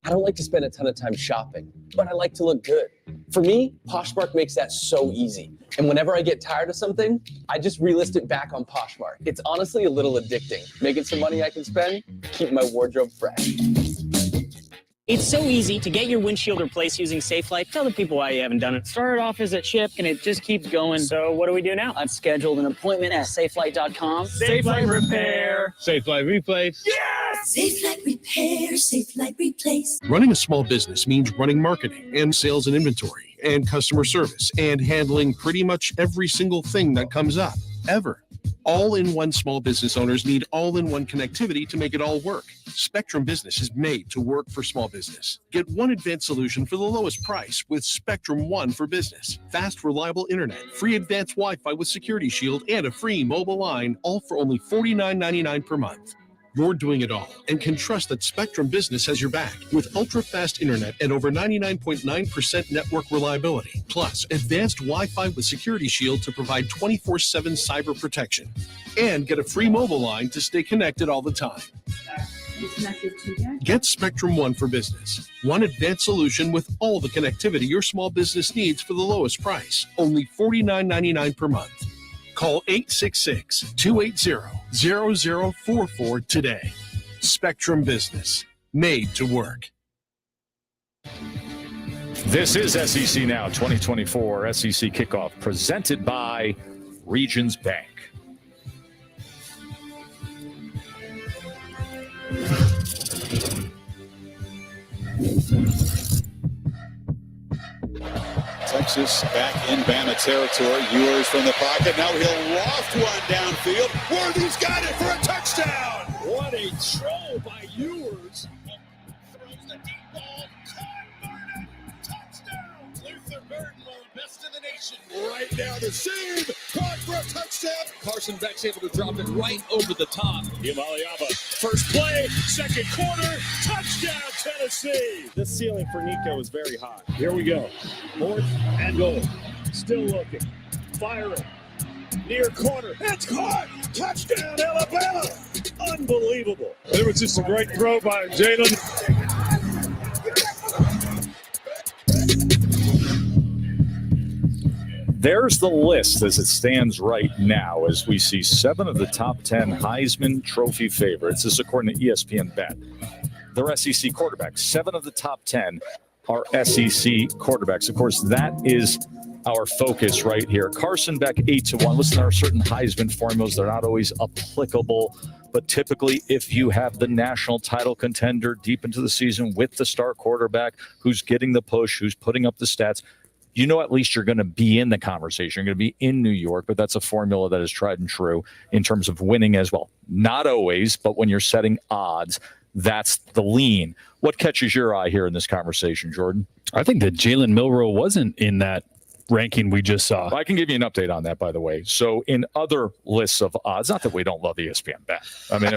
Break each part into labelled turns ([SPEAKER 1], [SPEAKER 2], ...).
[SPEAKER 1] I don't like to spend a ton of time shopping, but I like to look good. For me, Poshmark makes that so easy. And whenever I get tired of something, I just relist it back on Poshmark. It's honestly a little addicting. Making some money I can spend, keep my wardrobe fresh.
[SPEAKER 2] It's so easy to get your windshield replaced using SafeLight. Tell the people why you haven't done it. Started off as a chip, and it just keeps going. So what do we do now? I've scheduled an appointment at SafeLight.com.
[SPEAKER 3] SafeLight Repair.
[SPEAKER 4] SafeLight Replace.
[SPEAKER 3] Yes!
[SPEAKER 5] SafeLight Repair, SafeLight Replace.
[SPEAKER 6] Running a small business means running marketing and sales and inventory and customer service and handling pretty much every single thing that comes up, ever. All-in-one small business owners need all-in-one connectivity to make it all work. Spectrum Business is made to work for small business. Get one advanced solution for the lowest price with Spectrum One for Business. Fast, reliable internet, free advanced Wi-Fi with Security Shield, and a free mobile line, all for only $49.99 per month. You're doing it all and can trust that Spectrum Business has your back with ultra-fast internet and over 99.9% network reliability, plus advanced Wi-Fi with Security Shield to provide 24/7 cyber protection. And get a free mobile line to stay connected all the time. Get Spectrum One for Business. One advanced solution with all the connectivity your small business needs for the lowest price. Only $49.99 per month. Call 866-280-0044 today. Spectrum Business. Made to work.
[SPEAKER 7] This is SEC Now 2024 SEC Kickoff presented by Regions Bank.
[SPEAKER 8] Texas back in Bama territory. Ewers from the pocket. Now he'll loft one downfield. Worthy's got it for a touchdown.
[SPEAKER 3] What a throw by Ewers. Throws the deep ball. Caught Burden. Touchdown. Luther Burden, one of the best in the nation.
[SPEAKER 8] Right down the seam. Caught for a touchdown.
[SPEAKER 3] Carson Beck's able to drop it right over the top. Imaliava. First play, second quarter, touchdown Tennessee.
[SPEAKER 9] The ceiling for Nico is very high. Here we go. Fourth and goal. Still looking. Firing. Near corner. It's caught. Touchdown Alabama. Unbelievable. It was just a great throw by Jalen.
[SPEAKER 7] There's the list as it stands right now, as we see 7 of the top 10 Heisman Trophy favorites. This is according to ESPN Bet. They're SEC quarterbacks. 7 of the top 10 are SEC quarterbacks. Of course, that is our focus right here. Carson Beck, 8-1. Listen, there are certain Heisman formulas. They're not always applicable. But typically, if you have the national title contender deep into the season with the star quarterback who's getting the push, who's putting up the stats, you know at least you're going to be in the conversation. You're going to be in New York, but that's a formula that is tried and true in terms of winning as well. Not always, but when you're setting odds, that's the lean. What catches your eye here in this conversation, Jordan?
[SPEAKER 10] I think that Jalen Milroe wasn't in that ranking we just saw.
[SPEAKER 7] Well, I can give you an update on that, by the way. So in other lists of odds, not that we don't love ESPN Bet. I mean,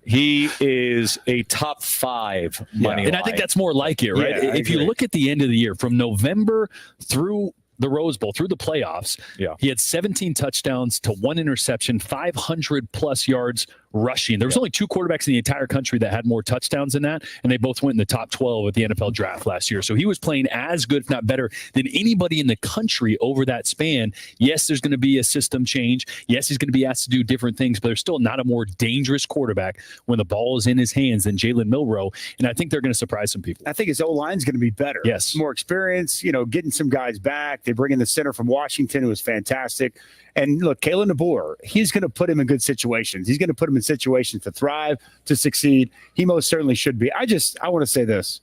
[SPEAKER 7] he is a top 5 money line.
[SPEAKER 10] And I think that's more like it, right?
[SPEAKER 7] Yeah,
[SPEAKER 10] if you look at the end of the year, from November through the Rose Bowl, through the playoffs, he had 17 touchdowns to 1 interception, 500-plus yards rushing. There was only 2 quarterbacks in the entire country that had more touchdowns than that, and they both went in the top 12 at the NFL draft last year. So he was playing as good, if not better, than anybody in the country over that span. Yes, there's going to be a system change. Yes, he's going to be asked to do different things, but there's still not a more dangerous quarterback when the ball is in his hands than Jalen Milroe, and I think they're going to surprise some people.
[SPEAKER 11] I think his O-line's going to be better.
[SPEAKER 10] Yes.
[SPEAKER 11] More experience, getting some guys back. They bring in the center from Washington, who was fantastic. And look, Kalen DeBoer, he's going to put him in good situations. He's going to put him in situations to thrive, to succeed. He most certainly should be. I want to say this.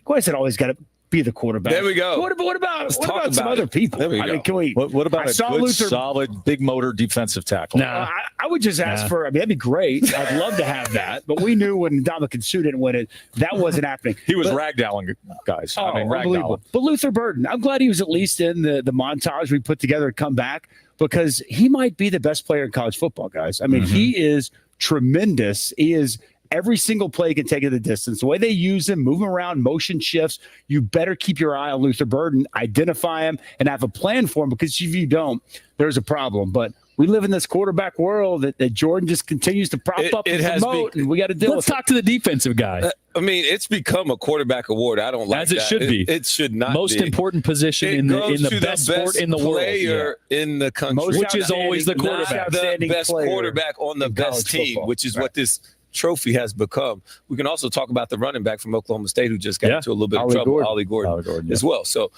[SPEAKER 11] Quincy always got to be the quarterback.
[SPEAKER 7] There we go.
[SPEAKER 11] What about some other people?
[SPEAKER 7] There we go.
[SPEAKER 11] I mean, can we?
[SPEAKER 7] What about a good, solid, big motor defensive tackle?
[SPEAKER 11] No, I would just ask for. I mean, that'd be great. I'd love to have that. But we knew when Dominican Sue didn't win it, that wasn't happening.
[SPEAKER 7] He was ragdolling guys.
[SPEAKER 11] Unbelievable. But Luther Burden, I'm glad he was at least in the montage we put together to come back, because he might be the best player in college football, guys. I mean, he is tremendous. He is. Every single play can take it the distance. The way they use him, move him around, motion shifts, you better keep your eye on Luther Burden, identify him, and have a plan for him, because if you don't, there's a problem. But we live in this quarterback world that Jordan just continues to prop up and promote, and we got to deal with
[SPEAKER 10] Let's talk to the defensive guy.
[SPEAKER 4] I mean, it's become a quarterback award. I don't like
[SPEAKER 10] as it
[SPEAKER 4] that.
[SPEAKER 10] should be.
[SPEAKER 4] It should not
[SPEAKER 10] most
[SPEAKER 4] be.
[SPEAKER 10] important position in the best sport in the world,
[SPEAKER 4] player in the country,
[SPEAKER 10] which is always the quarterback.
[SPEAKER 4] The best quarterback on the best team,
[SPEAKER 11] football.
[SPEAKER 4] which is what this trophy has become. We can also talk about the running back from Oklahoma State who just got into a little bit of trouble, Ollie Gordon as well. So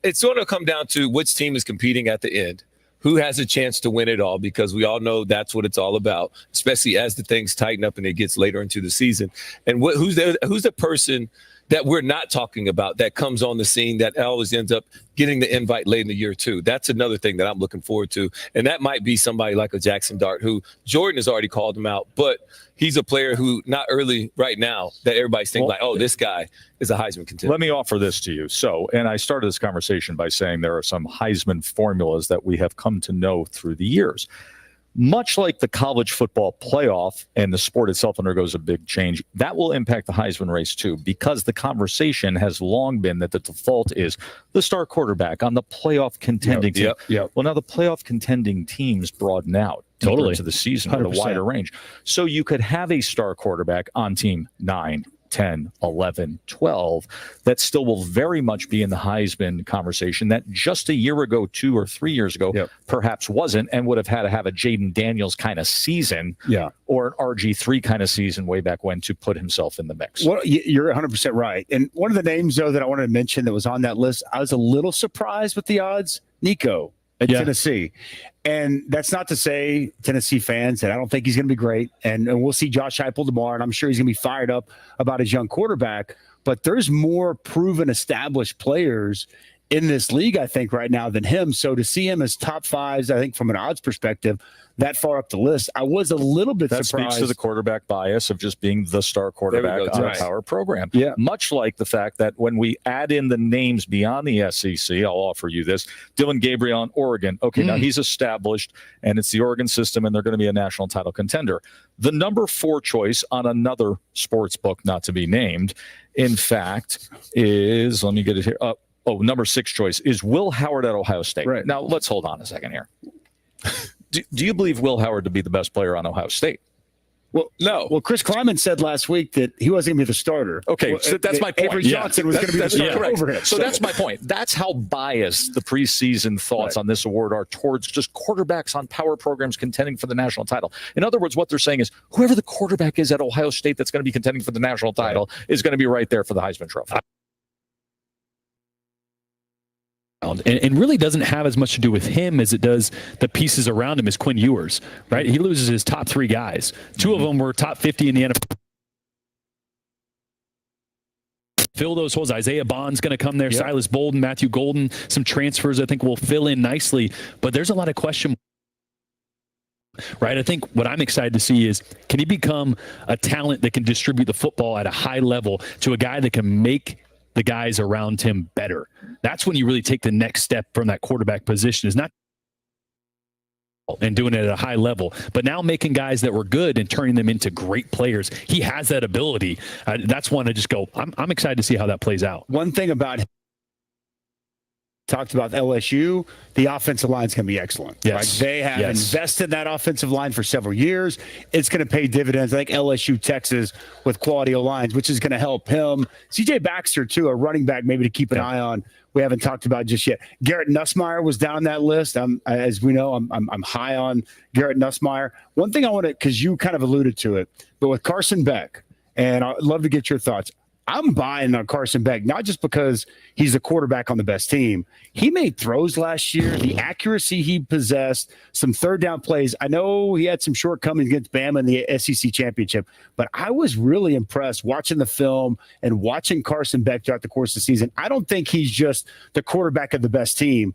[SPEAKER 4] it's going to come down to which team is competing at the end. Who has a chance to win it all, because we all know that's what it's all about, especially as the things tighten up and it gets later into the season. And who's the person that we're not talking about that comes on the scene that always ends up getting the invite late in the year too? That's another thing that I'm looking forward to. And that might be somebody like a Jackson Dart, who Jordan has already called him out, but he's a player who not early right now that everybody's thinking this guy is a Heisman contender.
[SPEAKER 7] Let me offer this to you. And I started this conversation by saying there are some Heisman formulas that we have come to know through the years. Much like the college football playoff and the sport itself undergoes a big change, that will impact the Heisman race too, because the conversation has long been that the default is the star quarterback on the playoff contending team. Well, now the playoff contending teams broaden out to the season with a wider range. So you could have a star quarterback on team 9, 10, 11, 12 that still will very much be in the Heisman conversation that just a year ago, 2 or 3 years ago, perhaps wasn't, and would have had to have a Jaden Daniels kind of season or an RG3 kind of season way back when to put himself in the mix.
[SPEAKER 11] Well, you're 100% right. And one of the names, though, that I wanted to mention that was on that list, I was a little surprised with the odds. Nico at Tennessee. And that's not to say, Tennessee fans, that I don't think he's going to be great. And we'll see Josh Heupel tomorrow, and I'm sure he's going to be fired up about his young quarterback. But there's more proven, established players in this league, I think, right now than him. So to see him as top 5s, I think, from an odds perspective, that far up the list, I was a little bit surprised.
[SPEAKER 7] That speaks to the quarterback bias of just being the star quarterback on a power program.
[SPEAKER 11] Yeah.
[SPEAKER 7] Much like the fact that when we add in the names beyond the SEC, I'll offer you this. Dylan Gabriel in Oregon. Okay, now he's established, and it's the Oregon system, and they're going to be a national title contender. The number 4 choice on another sports book, not to be named, in fact, is, let me get it here. Number 6 choice is Will Howard at Ohio State.
[SPEAKER 11] Right.
[SPEAKER 7] Now, let's hold on a second here. Do you believe Will Howard to be the best player on Ohio State?
[SPEAKER 11] Well, no. Well, Chris Kleiman said last week that he wasn't going to be the starter.
[SPEAKER 7] Okay, so that's my point.
[SPEAKER 11] Avery Johnson was going to be the starter over him.
[SPEAKER 7] So that's my point. That's how biased the preseason thoughts on this award are towards just quarterbacks on power programs contending for the national title. In other words, what they're saying is whoever the quarterback is at Ohio State that's going to be contending for the national title is going to be right there for the Heisman Trophy.
[SPEAKER 10] And really doesn't have as much to do with him as it does the pieces around him, as Quinn Ewers, right? He loses his top 3 guys. 2 of them were top 50 in the NFL. Fill those holes. Isaiah Bond's going to come there. Silas Bolden, Matthew Golden, some transfers I think will fill in nicely. But there's a lot of question. Right. I think what I'm excited to see is, can he become a talent that can distribute the football at a high level to a guy that can make the guys around him better? That's when you really take the next step from that quarterback position, is not and doing it at a high level, but now making guys that were good and turning them into great players. He has that ability. That's one I just go, I'm excited to see how that plays out.
[SPEAKER 11] One thing about talked about LSU, the offensive line is going to be excellent.
[SPEAKER 10] Yes.
[SPEAKER 11] Right? They have invested in that offensive line for several years. It's going to pay dividends. I think LSU, Texas, with quality O-lines, which is going to help him. CJ Baxter, too, a running back maybe to keep an eye on. We haven't talked about just yet. Garrett Nussmeier was down that list. As we know, I'm high on Garrett Nussmeier. One thing I want to, because you kind of alluded to it, but with Carson Beck, and I'd love to get your thoughts. I'm buying on Carson Beck, not just because he's a quarterback on the best team. He made throws last year. The accuracy he possessed, some third down plays. I know he had some shortcomings against Bama in the SEC championship, but I was really impressed watching the film and watching Carson Beck throughout the course of the season. I don't think he's just the quarterback of the best team.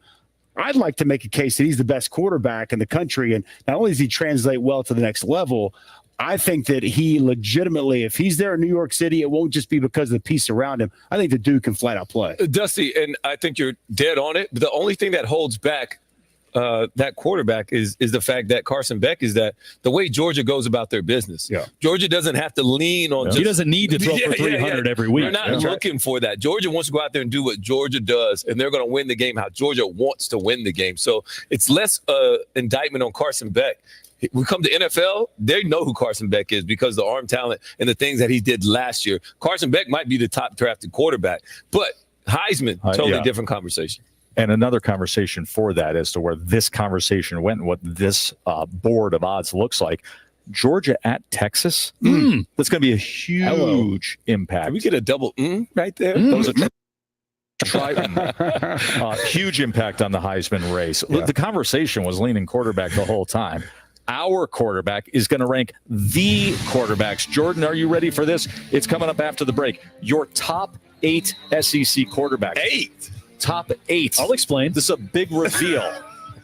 [SPEAKER 11] I'd like to make a case that he's the best quarterback in the country. And not only does he translate well to the next level, I think that he legitimately, if he's there in New York City, it won't just be because of the piece around him. I think the dude can flat out play.
[SPEAKER 4] Dusty, and I think you're dead on it. But the only thing that holds back that quarterback is the fact that Carson Beck is that the way Georgia goes about their business.
[SPEAKER 10] Yeah.
[SPEAKER 4] Georgia doesn't have to lean on
[SPEAKER 10] he doesn't need to throw for 300 every week.
[SPEAKER 4] They're not looking for that. Georgia wants to go out there and do what Georgia does, and they're going to win the game how Georgia wants to win the game. So it's less indictment on Carson Beck. We come to NFL, they know who Carson Beck is because of the arm talent and the things that he did last year. Carson Beck might be the top drafted quarterback, but Heisman, totally different conversation.
[SPEAKER 7] And another conversation for that as to where this conversation went and what this board of odds looks like. Georgia at Texas. That's going to be a huge impact.
[SPEAKER 4] Can we get a double right there?
[SPEAKER 7] Those are huge impact on the Heisman race. Yeah. The conversation was leaning quarterback the whole time. Our quarterback is going to rank the quarterbacks. Jordan, are you ready for this? It's coming up after the break. Your top 8 SEC quarterbacks.
[SPEAKER 4] 8?
[SPEAKER 7] Top 8.
[SPEAKER 10] I'll explain.
[SPEAKER 7] This is a big reveal.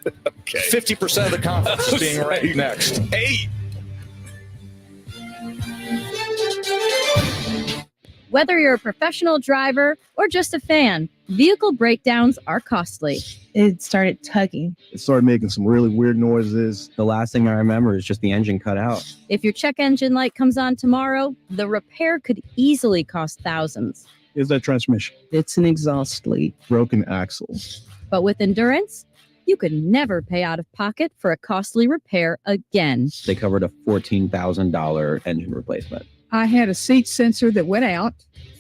[SPEAKER 4] Okay.
[SPEAKER 7] 50% of the conference is being ranked next.
[SPEAKER 4] 8.
[SPEAKER 12] Whether you're a professional driver or just a fan, vehicle breakdowns are costly.
[SPEAKER 13] It started tugging. It started making some really weird noises. The last thing I remember is just the engine cut out.
[SPEAKER 12] If your check engine light comes on tomorrow, the repair could easily cost thousands.
[SPEAKER 14] Is that transmission? It's an exhaust leak. Broken axle.
[SPEAKER 12] But with Endurance, you could never pay out of pocket for a costly repair again.
[SPEAKER 13] They covered a $14,000 engine replacement.
[SPEAKER 15] I had a seat sensor that went out,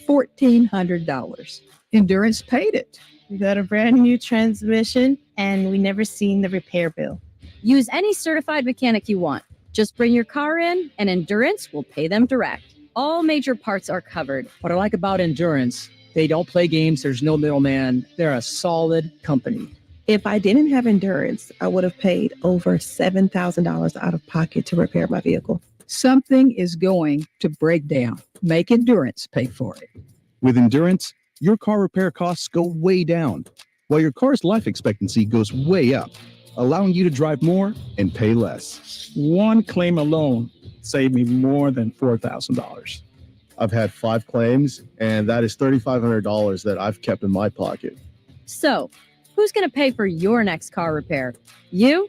[SPEAKER 15] $1,400. Endurance paid it.
[SPEAKER 16] We got a brand new transmission, and we never seen the repair bill.
[SPEAKER 12] Use any certified mechanic you want. Just bring your car in, and Endurance will pay them direct. All major parts are covered.
[SPEAKER 17] What I like about Endurance, they don't play games. There's no middleman. They're a solid company.
[SPEAKER 16] If I didn't have Endurance, I would have paid over $7,000 out of pocket to repair my vehicle.
[SPEAKER 15] Something is going to break down. Make Endurance pay for it.
[SPEAKER 14] With Endurance, your car repair costs go way down, while your car's life expectancy goes way up, allowing you to drive more and pay less.
[SPEAKER 18] One claim alone saved me more than $4,000.
[SPEAKER 14] I've had 5 claims, and that is $3,500 that I've kept in my pocket.
[SPEAKER 12] So, who's going to pay for your next car repair? You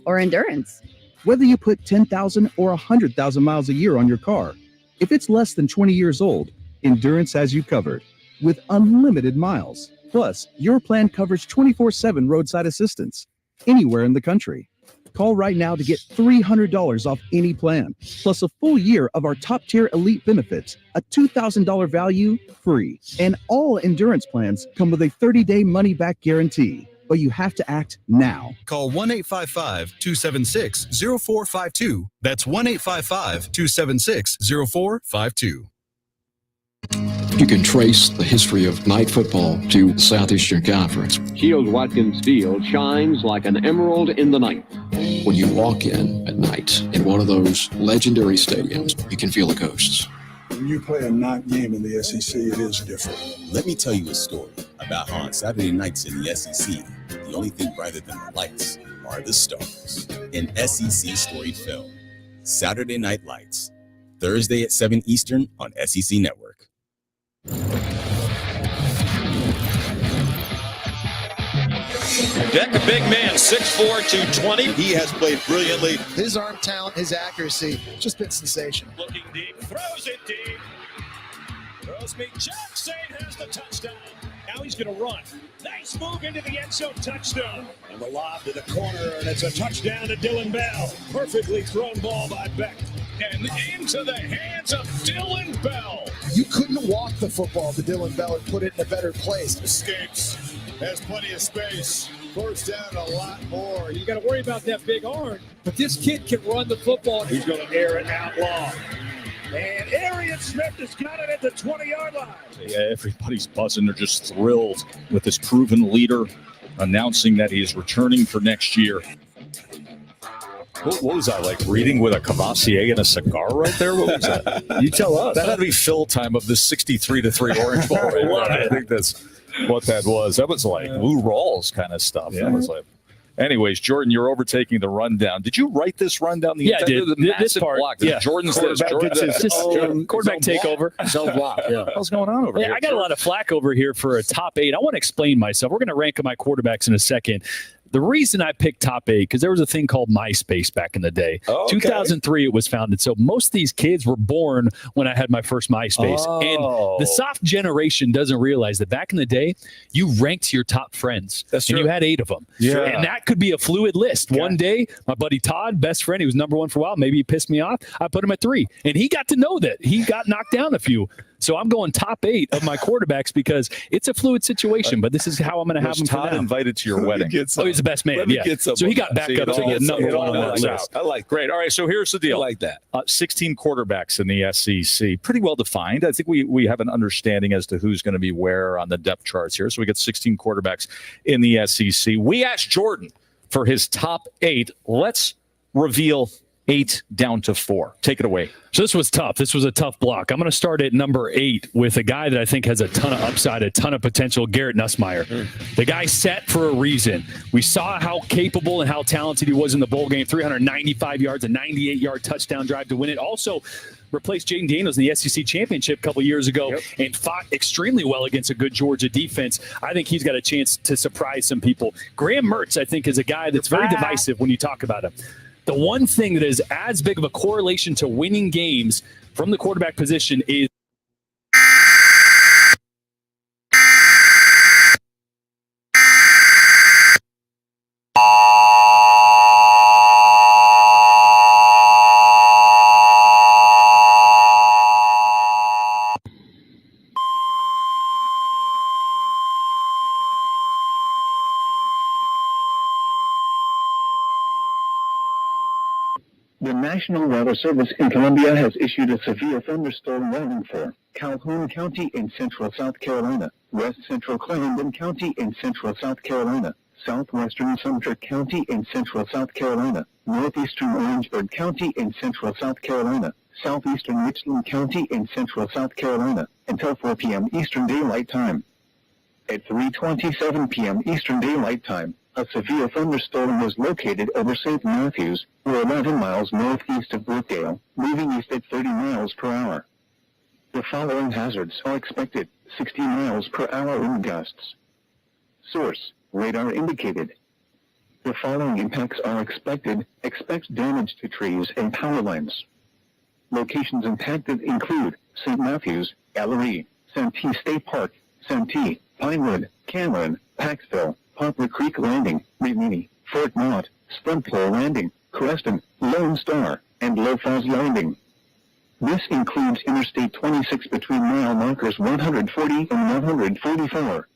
[SPEAKER 12] or Endurance?
[SPEAKER 14] Whether you put 10,000 or 100,000 miles a year on your car, if it's less than 20 years old, Endurance has you covered with unlimited miles. Plus, your plan covers 24/7 roadside assistance anywhere in the country. Call right now to get $300 off any plan, plus a full year of our top-tier elite benefits, a $2,000 value free. And all Endurance plans come with a 30-day money-back guarantee. But you have to act now.
[SPEAKER 19] Call 1-855-276-0452. That's 1-855-276-0452.
[SPEAKER 20] You can trace the history of night football to the Southeastern Conference.
[SPEAKER 21] Shield Watkins Field shines like an emerald in the night.
[SPEAKER 20] When you walk in at night in one of those legendary stadiums, you can feel the ghosts.
[SPEAKER 22] When you play a night game in the SEC, it is different.
[SPEAKER 23] Let me tell you a story about how on Saturday nights in the SEC, the only thing brighter than the lights are the stars. An SEC storied film, Saturday Night Lights, Thursday at 7 Eastern on SEC Network.
[SPEAKER 3] Beck, a big man, 6'4", 220.
[SPEAKER 8] He has played brilliantly.
[SPEAKER 24] His arm talent, his accuracy, just been sensational.
[SPEAKER 3] Looking deep, throws it deep. Throws me. Jackson has the touchdown. Now he's going to run. Nice move into the end zone, touchdown. And the lob to the corner, and it's a touchdown to Dylan Bell. Perfectly thrown ball by Beck. And into the hands of Dylan Bell.
[SPEAKER 24] You couldn't walk the football to Dylan Bell and put it in a better place.
[SPEAKER 8] Escapes. Has plenty of space. First down a lot more.
[SPEAKER 9] You got to worry about that big arm. But this kid can run the football.
[SPEAKER 3] He's going to air it out long. And Arian Smith has got it at the 20-yard line.
[SPEAKER 7] Yeah, everybody's buzzing. They're just thrilled with this proven leader announcing that he's returning for next year. What was that, like reading with a Cavassier and a cigar right there? What was that?
[SPEAKER 11] You tell us.
[SPEAKER 7] That had to be fill time of the 63-3 Orange Bowl. Right? I think that's what that was. That was like Lou Rawls kind of stuff. Yeah. That was like. Anyways, Jordan, you're overtaking the rundown. Did you write this rundown?
[SPEAKER 10] Yeah, I did. This part.
[SPEAKER 7] Block.
[SPEAKER 10] Yeah.
[SPEAKER 7] Jordan's this.
[SPEAKER 10] Quarterback takeover.
[SPEAKER 11] Zone block. Yeah.
[SPEAKER 7] What's going on over here?
[SPEAKER 10] I got a lot of flack over here for a top 8. I want to explain myself. We're going to rank my quarterbacks in a second. The reason I picked top 8, because there was a thing called MySpace back in the day. 2003 it was founded. So most of these kids were born when I had my first MySpace. And the soft generation doesn't realize that back in the day, you ranked your top friends.
[SPEAKER 4] That's true.
[SPEAKER 10] And you had 8 of them.
[SPEAKER 7] Yeah.
[SPEAKER 10] And that could be a fluid list. One day, my buddy Todd, best friend, he was number 1 for a while. Maybe he pissed me off. I put him at 3. And he got to know that. He got knocked down a few. So I'm going top 8 of my quarterbacks because it's a fluid situation, but this is how I'm going to have him.
[SPEAKER 7] Todd invited to your wedding.
[SPEAKER 10] He's the best man. Yeah. So he got back up to get number 1 on that list.
[SPEAKER 4] I like
[SPEAKER 7] Great. All right. So here's the deal.
[SPEAKER 4] I like that.
[SPEAKER 7] 16 quarterbacks in the SEC. Pretty well defined. I think we have an understanding as to who's going to be where on the depth charts here. So we get 16 quarterbacks in the SEC. We asked Jordan for his top 8. Let's reveal 8 down to 4. Take it away.
[SPEAKER 10] So this was tough. This was a tough block. I'm going to start at number 8 with a guy that I think has a ton of upside, a ton of potential, Garrett Nussmeier. The guy set for a reason. We saw how capable and how talented he was in the bowl game. 395 yards, a 98-yard touchdown drive to win it. Also replaced Jaden Daniels in the SEC championship a couple years ago and fought extremely well against a good Georgia defense. I think he's got a chance to surprise some people. Graham Mertz, I think, is a guy that's very divisive when you talk about him. The one thing that is as big of a correlation to winning games from the quarterback position is
[SPEAKER 1] The National Weather Service in Columbia has issued a severe thunderstorm warning for Calhoun County in central South Carolina, west central Clarendon County in central South Carolina, southwestern Sumter County in central South Carolina, northeastern Orangeburg County in central South Carolina, southeastern Richland County in central South Carolina, until 4 p.m. Eastern Daylight Time. At 3:27 p.m. Eastern Daylight Time, a severe thunderstorm was located over St. Matthews, or 11 miles northeast of Brookdale, moving east at 30 miles per hour. The following hazards are expected: 60 miles per hour wind gusts. Source: radar indicated. The following impacts are expected: expect damage to trees and power lines. Locations impacted include St. Matthews, Ellery, Santee State Park, Santee, Pinewood, Cameron, Paxville, Poplar Creek Landing, Rimini, Fort Mott, Stumpole Landing, Creston, Lone Star, and Low Falls Landing. This includes Interstate 26 between mile markers 140 and 144.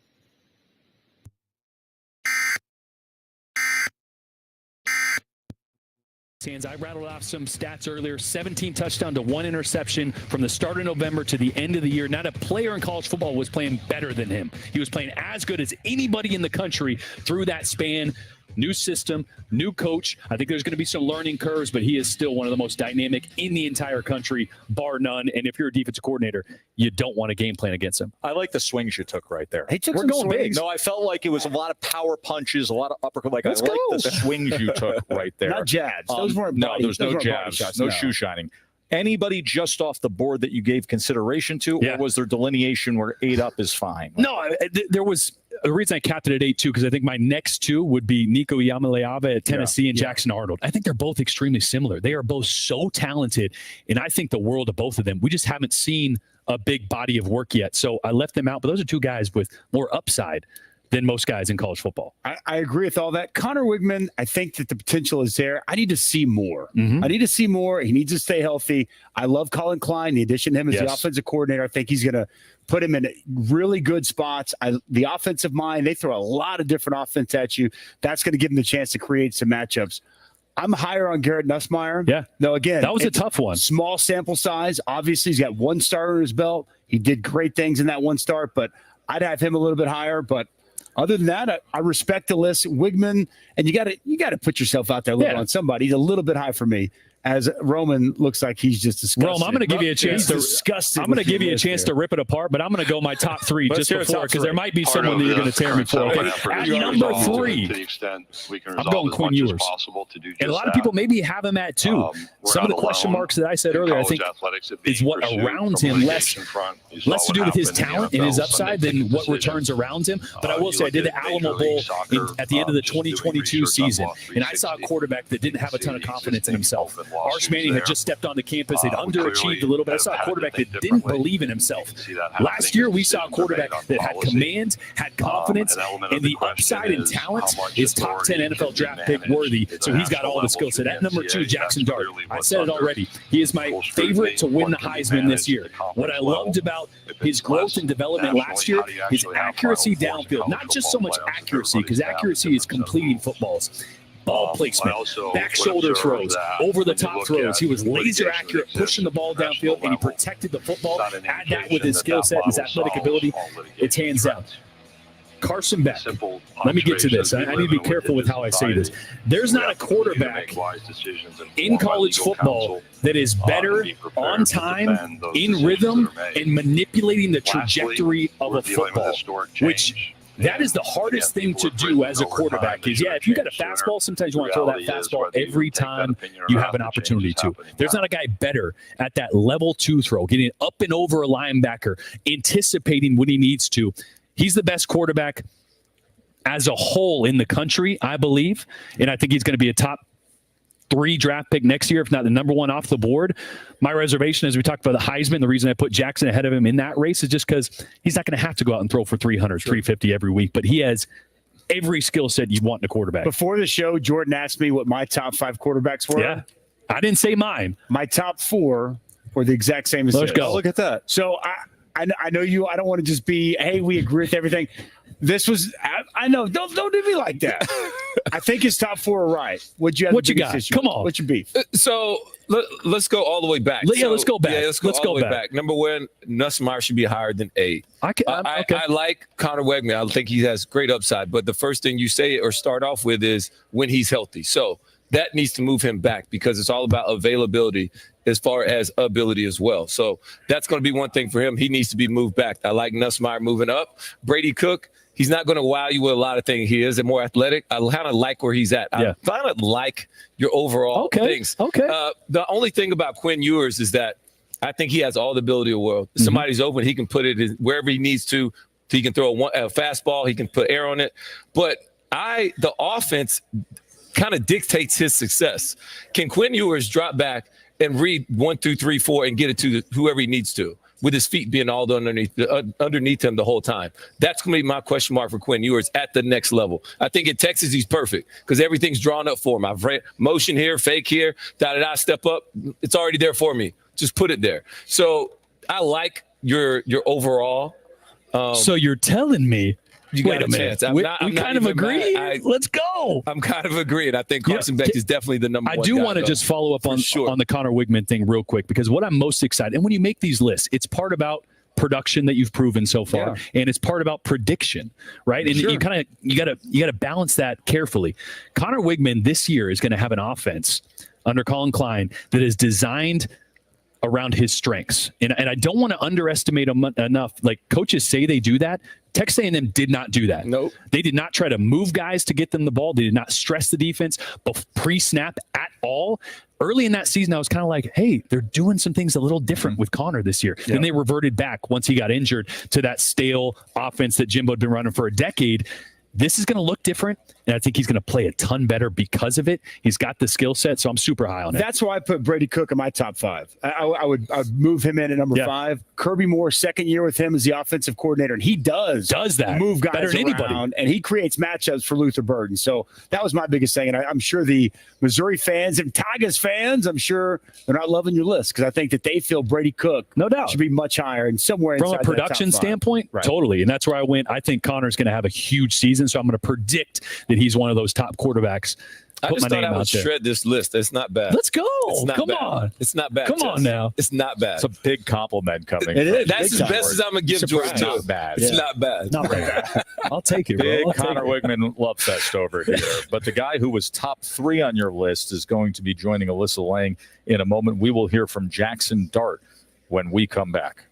[SPEAKER 10] I rattled off some stats earlier. 17 touchdown to 1 interception from the start of November to the end of the year. Not a player in college football was playing better than him. He was playing as good as anybody in the country through that span. New system, new coach. I think there's going to be some learning curves, but he is still one of the most dynamic in the entire country, bar none. And if you're a defensive coordinator, you don't want a game plan against him.
[SPEAKER 7] I like the swings you took right there.
[SPEAKER 11] He took
[SPEAKER 7] We're
[SPEAKER 11] some
[SPEAKER 7] going
[SPEAKER 11] swings.
[SPEAKER 7] big. No, I felt like it was a lot of power punches, a lot of uppercut. Like,
[SPEAKER 11] Let's
[SPEAKER 7] I like
[SPEAKER 11] go.
[SPEAKER 7] the swings you took right there.
[SPEAKER 11] Not jabs. Those weren't
[SPEAKER 7] no,
[SPEAKER 11] body,
[SPEAKER 7] there was no
[SPEAKER 11] those weren't body
[SPEAKER 7] jabs,
[SPEAKER 11] shots,
[SPEAKER 7] no
[SPEAKER 11] no.
[SPEAKER 7] shoe shining. Anybody just off the board that you gave consideration to, or was there delineation where 8 up is fine?
[SPEAKER 10] No, there was a reason I capped it at 8 too, because I think my next 2 would be Nico Yamaleava at Tennessee and Jackson Arnold. I think they're both extremely similar. They are both so talented, and I think the world of both of them. We just haven't seen a big body of work yet, so I left them out. But those are 2 guys with more upside than most guys in college football.
[SPEAKER 11] I agree with all that. Connor Wigman, I think that the potential is there. I need to see more.
[SPEAKER 10] Mm-hmm.
[SPEAKER 11] I need to see more. He needs to stay healthy. I love Colin Klein. The addition of him as the offensive coordinator, I think he's going to put him in really good spots. The offensive mind, they throw a lot of different offense at you. That's going to give him the chance to create some matchups. I'm higher on Garrett Nussmeier.
[SPEAKER 10] Yeah.
[SPEAKER 11] No, again,
[SPEAKER 10] that was a tough one.
[SPEAKER 11] Small sample size. Obviously, he's got 1 start on his belt. He did great things in that 1 start, but I'd have him a little bit higher. But other than that, I respect the list. Wigman, and you got to put yourself out there a little on somebody. He's a little bit high for me. as Roman looks like he's just disgusted.
[SPEAKER 10] Rome, I'm going to give you a chance to
[SPEAKER 11] disgusted.
[SPEAKER 10] I'm going to give you a chance to rip it apart, but I'm going to go my top 3 just before, because there might be
[SPEAKER 2] Part
[SPEAKER 10] someone
[SPEAKER 2] of
[SPEAKER 10] that you're
[SPEAKER 2] the
[SPEAKER 10] going to tear me for.
[SPEAKER 2] current
[SPEAKER 10] Okay.
[SPEAKER 2] settlement
[SPEAKER 10] At
[SPEAKER 2] for
[SPEAKER 10] number
[SPEAKER 2] resolve
[SPEAKER 10] 3,
[SPEAKER 2] to the extent we can
[SPEAKER 10] I'm
[SPEAKER 2] resolve
[SPEAKER 10] going
[SPEAKER 2] as
[SPEAKER 10] Quinn
[SPEAKER 2] much as
[SPEAKER 10] Ewers.
[SPEAKER 2] possible to do just
[SPEAKER 10] And a lot of
[SPEAKER 2] that.
[SPEAKER 10] people maybe have him at 2.
[SPEAKER 2] We're
[SPEAKER 10] Some of the
[SPEAKER 2] not
[SPEAKER 10] question
[SPEAKER 2] alone
[SPEAKER 10] marks that I said
[SPEAKER 2] in
[SPEAKER 10] earlier, I
[SPEAKER 2] college
[SPEAKER 10] think,
[SPEAKER 2] athletics. It
[SPEAKER 10] is
[SPEAKER 2] being
[SPEAKER 10] what
[SPEAKER 2] pursued
[SPEAKER 10] around
[SPEAKER 2] from a
[SPEAKER 10] him less
[SPEAKER 2] litigation front. You saw
[SPEAKER 10] to
[SPEAKER 2] what
[SPEAKER 10] do with his
[SPEAKER 2] happened in the
[SPEAKER 10] talent and his
[SPEAKER 2] NFL
[SPEAKER 10] upside
[SPEAKER 2] Sunday
[SPEAKER 10] than what
[SPEAKER 2] decisions.
[SPEAKER 10] returns around him. But I will
[SPEAKER 2] You
[SPEAKER 10] say I
[SPEAKER 2] look
[SPEAKER 10] did the
[SPEAKER 2] at Major
[SPEAKER 10] Alamo
[SPEAKER 2] League
[SPEAKER 10] Bowl
[SPEAKER 2] Soccer,
[SPEAKER 10] at the end of the
[SPEAKER 2] just doing
[SPEAKER 10] 2022
[SPEAKER 2] research on
[SPEAKER 10] season,
[SPEAKER 2] Law
[SPEAKER 10] and I saw a
[SPEAKER 2] 360.
[SPEAKER 10] quarterback that didn't have a ton of confidence in himself.
[SPEAKER 2] Open lawsuits
[SPEAKER 10] Arch Manning had
[SPEAKER 2] there.
[SPEAKER 10] just stepped onto campus. They'd
[SPEAKER 2] We
[SPEAKER 10] underachieved
[SPEAKER 2] clearly
[SPEAKER 10] a little bit. I
[SPEAKER 2] have
[SPEAKER 10] saw a
[SPEAKER 2] had to
[SPEAKER 10] quarterback
[SPEAKER 2] think
[SPEAKER 10] that didn't
[SPEAKER 2] differently.
[SPEAKER 10] believe in himself.
[SPEAKER 2] You can see that
[SPEAKER 10] Last
[SPEAKER 2] happening
[SPEAKER 10] year,
[SPEAKER 2] in
[SPEAKER 10] we saw a
[SPEAKER 2] decisions that are made
[SPEAKER 10] quarterback
[SPEAKER 2] on
[SPEAKER 10] that had
[SPEAKER 2] policy.
[SPEAKER 10] command, had confidence,
[SPEAKER 2] An element
[SPEAKER 10] and
[SPEAKER 2] of the
[SPEAKER 10] the
[SPEAKER 2] question
[SPEAKER 10] upside and
[SPEAKER 2] is
[SPEAKER 10] talent
[SPEAKER 2] how much
[SPEAKER 10] is top 10
[SPEAKER 2] authority
[SPEAKER 10] NFL
[SPEAKER 2] can
[SPEAKER 10] draft
[SPEAKER 2] be
[SPEAKER 10] pick
[SPEAKER 2] managed
[SPEAKER 10] worthy.
[SPEAKER 2] at
[SPEAKER 10] So
[SPEAKER 2] the
[SPEAKER 10] he's got
[SPEAKER 2] national
[SPEAKER 10] all the skill
[SPEAKER 2] level
[SPEAKER 10] set.
[SPEAKER 2] through
[SPEAKER 10] At
[SPEAKER 2] the
[SPEAKER 10] number 2,
[SPEAKER 2] NCAA.
[SPEAKER 10] Jackson
[SPEAKER 2] That's
[SPEAKER 10] Dart.
[SPEAKER 2] clearly
[SPEAKER 10] I
[SPEAKER 2] what's
[SPEAKER 10] said it
[SPEAKER 2] under
[SPEAKER 10] already. He is my
[SPEAKER 2] full scrutiny.
[SPEAKER 10] favorite to win the
[SPEAKER 2] What can be
[SPEAKER 10] Heisman this
[SPEAKER 2] managed at
[SPEAKER 10] year.
[SPEAKER 2] the conference
[SPEAKER 10] What I loved
[SPEAKER 2] level.
[SPEAKER 10] about
[SPEAKER 2] If
[SPEAKER 10] his
[SPEAKER 2] it's
[SPEAKER 10] growth
[SPEAKER 2] less
[SPEAKER 10] and development
[SPEAKER 2] nationally,
[SPEAKER 10] last year,
[SPEAKER 2] how do you
[SPEAKER 10] his
[SPEAKER 2] actually have
[SPEAKER 10] accuracy
[SPEAKER 2] Final Fours in
[SPEAKER 10] downfield.
[SPEAKER 2] college
[SPEAKER 10] Not just so
[SPEAKER 2] football
[SPEAKER 10] much
[SPEAKER 2] playoffs?
[SPEAKER 10] accuracy, because
[SPEAKER 2] Everybody's
[SPEAKER 10] accuracy
[SPEAKER 2] down
[SPEAKER 10] is completing footballs. Ball placement,
[SPEAKER 2] I also
[SPEAKER 10] back
[SPEAKER 2] would
[SPEAKER 10] shoulder
[SPEAKER 2] observe
[SPEAKER 10] throws,
[SPEAKER 2] that
[SPEAKER 10] over the
[SPEAKER 2] when you
[SPEAKER 10] top
[SPEAKER 2] look
[SPEAKER 10] throws.
[SPEAKER 2] at
[SPEAKER 10] He was laser
[SPEAKER 2] litigation
[SPEAKER 10] accurate,
[SPEAKER 2] that
[SPEAKER 10] pushing the ball
[SPEAKER 2] exists
[SPEAKER 10] downfield,
[SPEAKER 2] at
[SPEAKER 10] and he
[SPEAKER 2] national level,
[SPEAKER 10] protected the football.
[SPEAKER 2] it's not an
[SPEAKER 10] Add that with
[SPEAKER 2] indication
[SPEAKER 10] his
[SPEAKER 2] that
[SPEAKER 10] skill
[SPEAKER 2] that
[SPEAKER 10] set, his
[SPEAKER 2] model
[SPEAKER 10] athletic
[SPEAKER 2] solves
[SPEAKER 10] ability,
[SPEAKER 2] all litigation
[SPEAKER 10] it's hands down.
[SPEAKER 2] threats.
[SPEAKER 10] Carson Beck.
[SPEAKER 2] Simple
[SPEAKER 10] Let me get to this.
[SPEAKER 2] observations.
[SPEAKER 10] I
[SPEAKER 2] We
[SPEAKER 10] need to be
[SPEAKER 2] live in a
[SPEAKER 10] careful with how I say this.
[SPEAKER 2] society.
[SPEAKER 10] There's
[SPEAKER 2] We
[SPEAKER 10] not a
[SPEAKER 2] have to continue to
[SPEAKER 10] quarterback
[SPEAKER 2] make wise decisions informed
[SPEAKER 10] in
[SPEAKER 2] by
[SPEAKER 10] college
[SPEAKER 2] legal
[SPEAKER 10] football
[SPEAKER 2] counsel,
[SPEAKER 10] that is better
[SPEAKER 2] and be prepared
[SPEAKER 10] on
[SPEAKER 2] to
[SPEAKER 10] time,
[SPEAKER 2] defend those
[SPEAKER 10] in
[SPEAKER 2] decisions
[SPEAKER 10] rhythm,
[SPEAKER 2] that are made.
[SPEAKER 10] and manipulating the
[SPEAKER 2] Lastly,
[SPEAKER 10] trajectory of
[SPEAKER 2] we're
[SPEAKER 10] a
[SPEAKER 2] dealing with
[SPEAKER 10] football,
[SPEAKER 2] historic
[SPEAKER 10] which
[SPEAKER 2] change.
[SPEAKER 10] that is the hardest thing to do as a quarterback is, if you got a fastball, sometimes you want to throw that fastball every time you have an opportunity to. There's not a guy better at that level 2 throw, getting up and over a linebacker, anticipating when he needs to. He's the best quarterback as a whole in the country, I believe. And I think he's going to be a top 3 draft pick next year, if not the number 1 off the board. My reservation, as we talked about the Heisman, the reason I put Jackson ahead of him in that race is just because he's not going to have to go out and throw for 300, 350 every week, but he has every skill set you want in a quarterback.
[SPEAKER 11] Before the show, Jordan asked me what my top 5 quarterbacks were.
[SPEAKER 10] Yeah. I didn't say mine.
[SPEAKER 11] My top 4 were the exact same as
[SPEAKER 10] Let's
[SPEAKER 11] his.
[SPEAKER 10] go.
[SPEAKER 11] Look at that. So I know you. I don't want to just be, hey, we agree with everything. This was, I know, don't do me like that. I think his top 4 are right. What you
[SPEAKER 10] got?
[SPEAKER 11] Issue?
[SPEAKER 10] Come on.
[SPEAKER 11] What's your beef?
[SPEAKER 4] So let's go all the way back.
[SPEAKER 10] Yeah, let's go back.
[SPEAKER 4] Yeah, let's go all the way back. Number 1, Nussmeier should be higher than 8. I like Connor Wegman. I think he has great upside. But the first thing you say or start off with is when he's healthy. So that needs to move him back because it's all about availability as far as ability as well. So that's going to be one thing for him. He needs to be moved back. I like Nussmeier moving up. Brady Cook, he's not going to wow you with a lot of things. He is more athletic. I kind of like where he's at. I kind of like your overall things.
[SPEAKER 10] Okay.
[SPEAKER 4] The only thing about Quinn Ewers is that I think he has all the ability in the world. If somebody's open, he can put it in wherever he needs to. He can throw a fastball. He can put air on it. But the offense kind of dictates his success. Can Quinn Ewers drop back and read 1, 2, 3, 4 and get it to whoever he needs to, with his feet being all underneath him the whole time? That's going to be my question mark for Quinn Ewers at the next level. I think in Texas, he's perfect because everything's drawn up for him. I've read motion here, fake here, da-da-da, step up. It's already there for me. Just put it there. So I like your overall.
[SPEAKER 10] So you're telling me
[SPEAKER 4] you got a chance.
[SPEAKER 10] We kind of agree. Let's go.
[SPEAKER 4] I'm kind of agreeing. I think Carson Beck is definitely the number 1
[SPEAKER 10] I do
[SPEAKER 4] guy,
[SPEAKER 10] want to just follow up on the Connor Wigman thing real quick, because what I'm most excited, and when you make these lists, it's part about production that you've proven so far, and it's part about prediction, right? And you gotta balance that carefully. Connor Wigman this year is going to have an offense under Colin Klein that is designed around his strengths. And I don't want to underestimate him enough. Like coaches say they do that. Texas A&M did not do that.
[SPEAKER 4] Nope.
[SPEAKER 10] They did not try to move guys to get them the ball. They did not stress the defense pre-snap at all. Early in that season, I was kind of like, hey, they're doing some things a little different with Connor this year. Then they reverted back once he got injured to that stale offense that Jimbo had been running for a decade. This is going to look different, and I think he's going to play a ton better because of it. He's got the skill set, so I'm super high on it.
[SPEAKER 11] That's why I put Brady Cook in my top 5. I would move him in at number 5. Kirby Moore, second year with him as the offensive coordinator, and he does that. Move guys
[SPEAKER 10] better than anybody.
[SPEAKER 11] And he creates matchups for Luther Burden. So that was my biggest thing, and I'm sure the Missouri fans and Tigers fans, I'm sure they're not loving your list because I think that they feel Brady Cook,
[SPEAKER 10] no doubt,
[SPEAKER 11] should be much higher and somewhere
[SPEAKER 10] from
[SPEAKER 11] inside
[SPEAKER 10] a production standpoint.
[SPEAKER 11] Right.
[SPEAKER 10] Totally, and that's where I went. I think Connor's going to have a huge season, so I'm going to predict that he's one of those top quarterbacks
[SPEAKER 4] I just thought I would shred this list. It's not bad.
[SPEAKER 10] Let's go.
[SPEAKER 4] Come on. It's not bad.
[SPEAKER 10] Come on now.
[SPEAKER 4] It's not bad.
[SPEAKER 7] It's a big compliment coming.
[SPEAKER 11] It is.
[SPEAKER 4] That's as best as I'm going to give George to
[SPEAKER 7] Not bad.
[SPEAKER 4] It's not bad.
[SPEAKER 10] Not bad. I'll take it, bro.
[SPEAKER 7] Big
[SPEAKER 10] I'll take
[SPEAKER 7] Connor
[SPEAKER 10] it.
[SPEAKER 7] Wigman love fest over here. But the guy who was top 3 on your list is going to be joining Alyssa Lang in a moment. We will hear from Jackson Dart when we come back.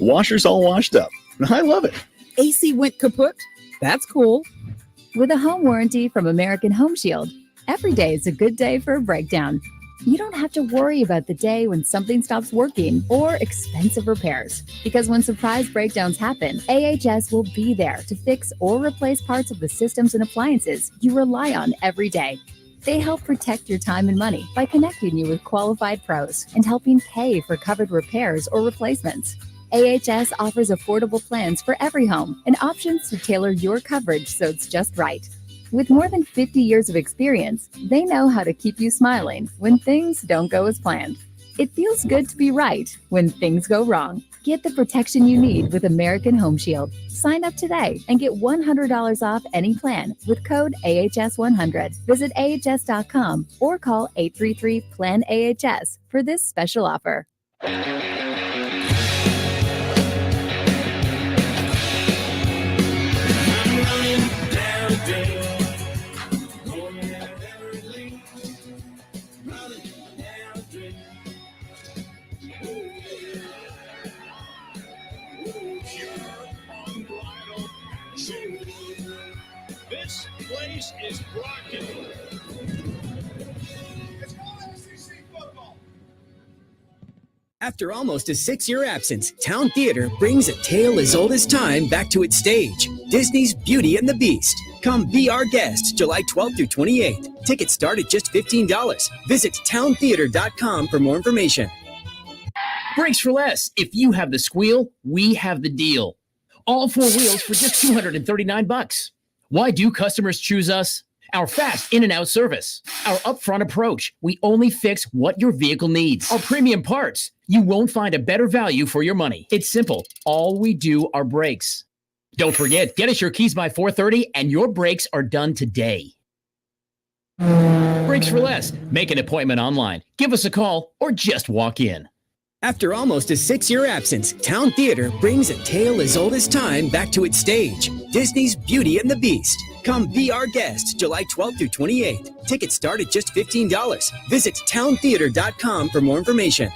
[SPEAKER 5] Washer's all washed up. I love it.
[SPEAKER 15] AC went kaput. That's cool.
[SPEAKER 12] With a home warranty from American Home Shield, every day is a good day for a breakdown. You don't have to worry about the day when something stops working or expensive repairs. Because when surprise breakdowns happen, AHS will be there to fix or replace parts of the systems and appliances you rely on every day. They help protect your time and money by connecting you with qualified pros and helping pay for covered repairs or replacements. AHS offers affordable plans for every home and options to tailor your coverage so it's just right. With more than 50 years of experience, they know how to keep you smiling when things don't go as planned. It feels good to be right when things go wrong. Get the protection you need with American Home Shield. Sign up today and get $100 off any plan with code AHS100. Visit AHS.com or call 833-PLAN-AHS for this special offer.
[SPEAKER 3] This place is rocking.
[SPEAKER 6] After almost a 6-year absence, Town Theater brings a tale as old as time back to its stage. Disney's Beauty and the Beast. Come be our guest July 12th through 28th. Tickets start at just $15. Visit towntheater.com for more information.
[SPEAKER 13] Brakes for less. If you have the squeal, we have the deal. All 4 wheels for just $239. Why do customers choose us? Our fast in and out service. Our upfront approach. We only fix what your vehicle needs. Our premium parts. You won't find a better value for your money. It's simple. All we do are brakes. Don't forget, get us your keys by 4:30 and your brakes are done today. Brakes for less. Make an appointment online. Give us a call or just walk in.
[SPEAKER 6] After almost a 6-year absence, Town Theater brings a tale as old as time back to its stage. Disney's Beauty and the Beast. Come be our guest July 12th through 28th. Tickets start at just $15. Visit towntheater.com for more information.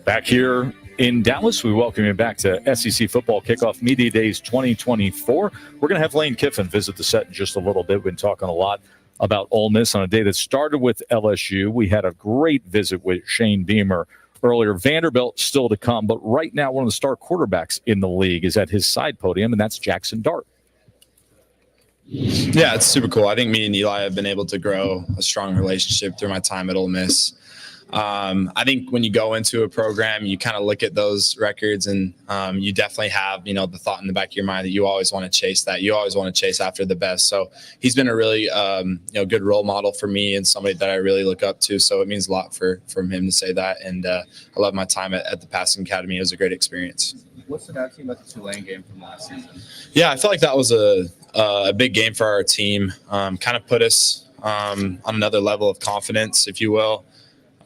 [SPEAKER 7] Back here in Dallas, we welcome you back to SEC Football Kickoff Media Days 2024. We're going to have Lane Kiffin visit the set in just a little bit. We've been talking a lot about Ole Miss on a day that started with LSU. We had a great visit with Shane Beamer earlier. Vanderbilt still to come, but right now one of the star quarterbacks in the league is at his side podium, and that's Jackson Dart.
[SPEAKER 17] Yeah, it's super cool. I think me and Eli have been able to grow a strong relationship through my time at Ole Miss. I think when you go into a program, you kind of look at those records and you definitely have, the thought in the back of your mind that you always want to chase that. You always want to chase after the best. So he's been a really, good role model for me and somebody that I really look up to. So it means a lot from him to say that. And I love my time at the Passing Academy. It was a great experience.
[SPEAKER 25] What stood out to you about the Tulane game from last season?
[SPEAKER 17] Yeah, I felt like that was a big game for our team. Kind of put us on another level of confidence, if you will.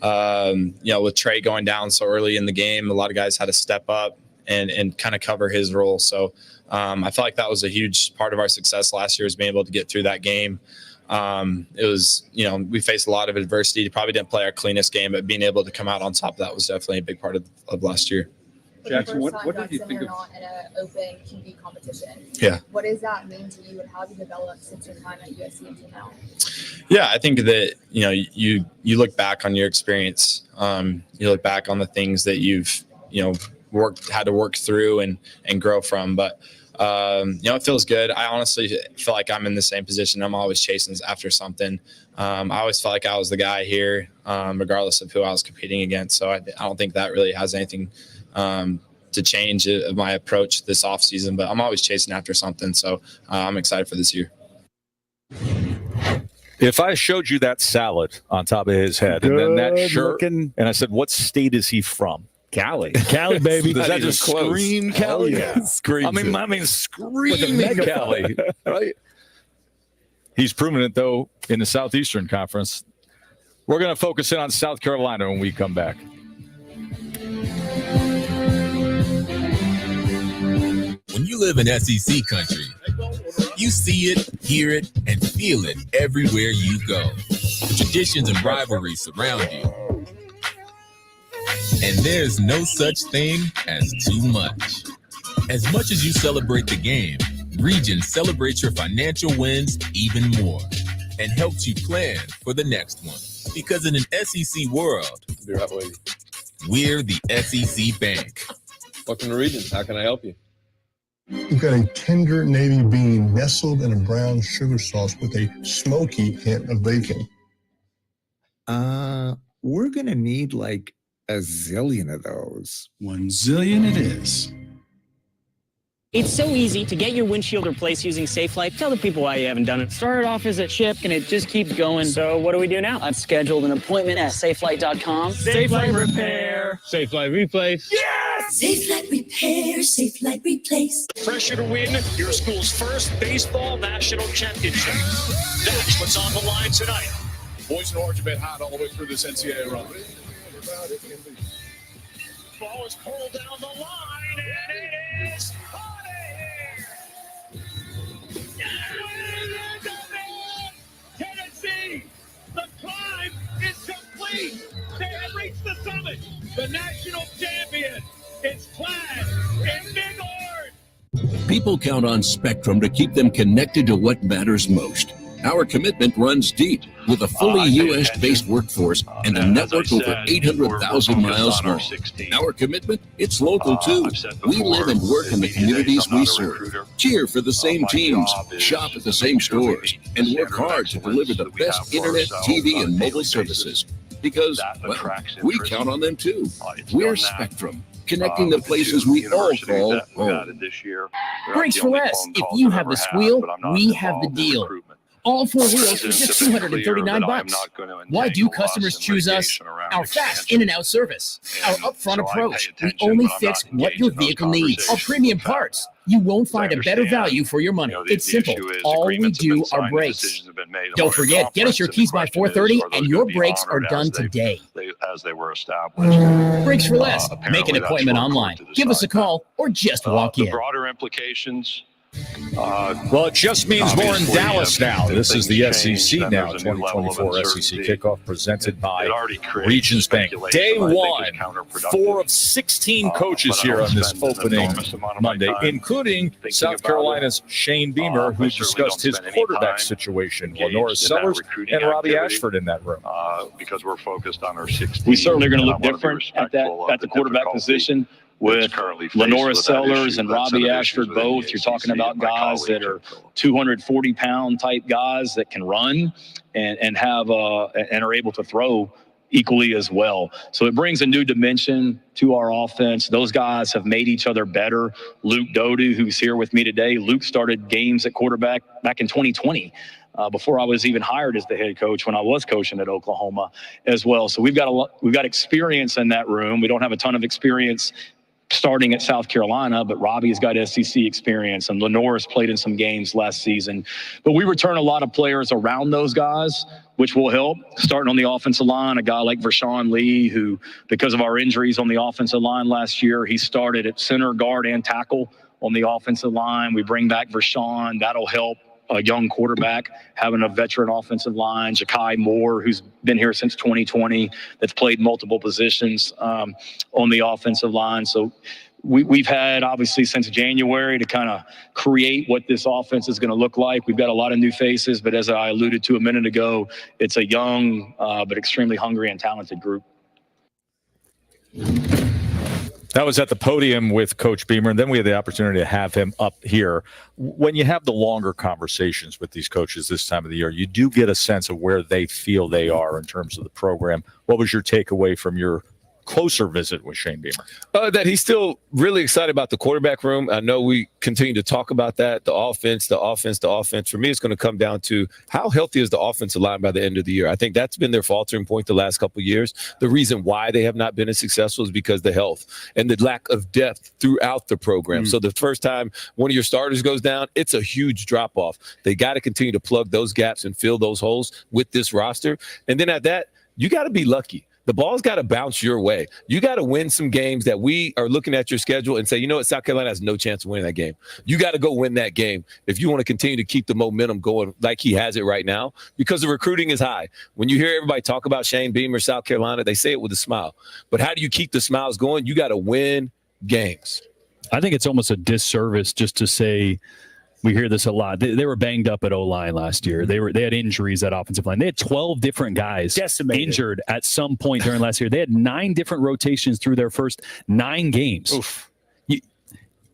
[SPEAKER 17] With Trey going down so early in the game, a lot of guys had to step up and kind of cover his role. So I felt like that was a huge part of our success last year, is being able to get through that game. It was, we faced a lot of adversity. Probably didn't play our cleanest game, but being able to come out on top of that was definitely a big part of last year.
[SPEAKER 25] Jackson, what did you think of?
[SPEAKER 26] Not in an open QB competition.
[SPEAKER 17] Yeah.
[SPEAKER 26] What does that mean to you, and how have you developed since your time at USC until now?
[SPEAKER 17] Yeah, I think that you look back on your experience. You look back on the things that you've had to work through and grow from. But it feels good. I honestly feel like I'm in the same position. I'm always chasing after something. I always felt like I was the guy here, regardless of who I was competing against. So I don't think that really has anything to change my approach this offseason, but I'm always chasing after something. So I'm excited for this year.
[SPEAKER 7] If I showed you that salad on top of his head and then that shirt, and I said, what state is he from?
[SPEAKER 11] Cali, baby.
[SPEAKER 7] Does that just scream Cali?
[SPEAKER 11] Yeah.
[SPEAKER 7] Scream Cali, right? He's proven it, though, in the Southeastern Conference. We're going to focus in on South Carolina when we come back.
[SPEAKER 23] When you live in SEC country, you see it, hear it, and feel it everywhere you go. Traditions and rivalries surround you. And there's no such thing as too much. As much as you celebrate the game, Regions celebrates your financial wins even more and helps you plan for the next one. Because in an SEC world, we're the SEC Bank.
[SPEAKER 14] Welcome to Regions. How can I help you?
[SPEAKER 16] You've got a tender navy bean nestled in a brown sugar sauce with a smoky hint of bacon.
[SPEAKER 18] We're going to need like a zillion of those.
[SPEAKER 19] 1 zillion it is.
[SPEAKER 20] It's so easy to get your windshield replaced using SafeLight. Tell the people why you haven't done it. Started off as a chip, and it just keeps going. So what do we do now? I've scheduled an appointment at SafeLight.com. SafeLight Repair.
[SPEAKER 19] SafeLight Replace.
[SPEAKER 20] Yes!
[SPEAKER 21] SafeLight Repair, SafeLight Replace.
[SPEAKER 3] Pressure to win your school's first baseball national championship. That's what's on the line tonight.
[SPEAKER 9] Boys and Orange have been hot all the way through this NCAA run.
[SPEAKER 3] Ball is pulled down the line, and it is out of here. Tennessee, the climb is complete. They have reached the summit. The national champion is clad in big orange.
[SPEAKER 27] People count on Spectrum to keep them connected to what matters most. Our commitment runs deep with a fully U.S.-based workforce and a network over 800,000 miles long. Our commitment? It's local, too. We live and work in the communities we serve. Cheer for the same teams, shop at the same stores, and work hard to deliver the best internet, TV, and mobile services. Because, well, we count on them, too. We're Spectrum, connecting the places we all call home.
[SPEAKER 13] Brakes for less. If you have the squeal, we have the deal. All 4 wheels for just $239. Why do customers choose us? Our fast in and out service, our upfront approach. We only fix what your vehicle needs. Our premium parts. You won't find a better value for your money. It's simple. All we do are brakes. Don't forget, get us your keys by 4:30 and your brakes are done today.
[SPEAKER 2] As they were established.
[SPEAKER 13] Brakes for less. Make an appointment online. Give us a call or just walk in.
[SPEAKER 2] The broader implications.
[SPEAKER 7] Well, it just means more in Dallas now. This is the SEC now, 2024 SEC kickoff presented by Regions Bank. Day one, 4 of 16 coaches here on this opening Monday, including South Carolina's Shane Beamer, who discussed his quarterback situation. Lenora Sellers and Robbie Ashford in that room.
[SPEAKER 2] Because we're focused on our 16.
[SPEAKER 28] We certainly are going to look different at the quarterback position. With Lenora Sellers and Robbie Ashford both, you're talking about guys that are 240-pound type guys that can run and have and are able to throw equally as well. So it brings a new dimension to our offense. Those guys have made each other better. Luke Dodu, who's here with me today, Luke started games at quarterback back in 2020. Before I was even hired as the head coach, when I was coaching at Oklahoma as well. So we've got experience in that room. We don't have a ton of experience starting at South Carolina, but Robbie's got SEC experience, and Lenore's played in some games last season. But we return a lot of players around those guys, which will help. Starting on the offensive line, a guy like Vershawn Lee, who, because of our injuries on the offensive line last year, he started at center, guard, and tackle on the offensive line. We bring back Vershawn. That'll help a young quarterback, having a veteran offensive line. Ja'Kai Moore, who's been here since 2020, that's played multiple positions on the offensive line. So we've had, obviously, since January to kind of create what this offense is going to look like. We've got a lot of new faces, but as I alluded to a minute ago, it's a young but extremely hungry and talented group.
[SPEAKER 7] That was at the podium with Coach Beamer, and then we had the opportunity to have him up here. When you have the longer conversations with these coaches this time of the year, you do get a sense of where they feel they are in terms of the program. What was your takeaway from your closer visit with Shane Beamer?
[SPEAKER 1] That he's still really excited about the quarterback room. I know we continue to talk about that. The offense. For me, it's going to come down to how healthy is the offensive line by the end of the year. I think that's been their faltering point the last couple of years. The reason why they have not been as successful is because the health and the lack of depth throughout the program. So the first time one of your starters goes down, it's a huge drop off. They got to continue to plug those gaps and fill those holes with this roster. And then at that, you got to be lucky. The ball's got to bounce your way. You got to win some games that we are looking at your schedule and say, you know what, South Carolina has no chance of winning that game. You got to go win that game if you want to continue to keep the momentum going like he has it right now, because the recruiting is high. When you hear everybody talk about Shane Beamer, South Carolina, they say it with a smile. But how do you keep the smiles going? You got to win games.
[SPEAKER 4] I think it's almost a disservice just to say, we hear this a lot. They were banged up at O-line last year. They had injuries at offensive line. They had 12 different guys injured at some point during last year. They had 9 different rotations through their first 9 games. Oof.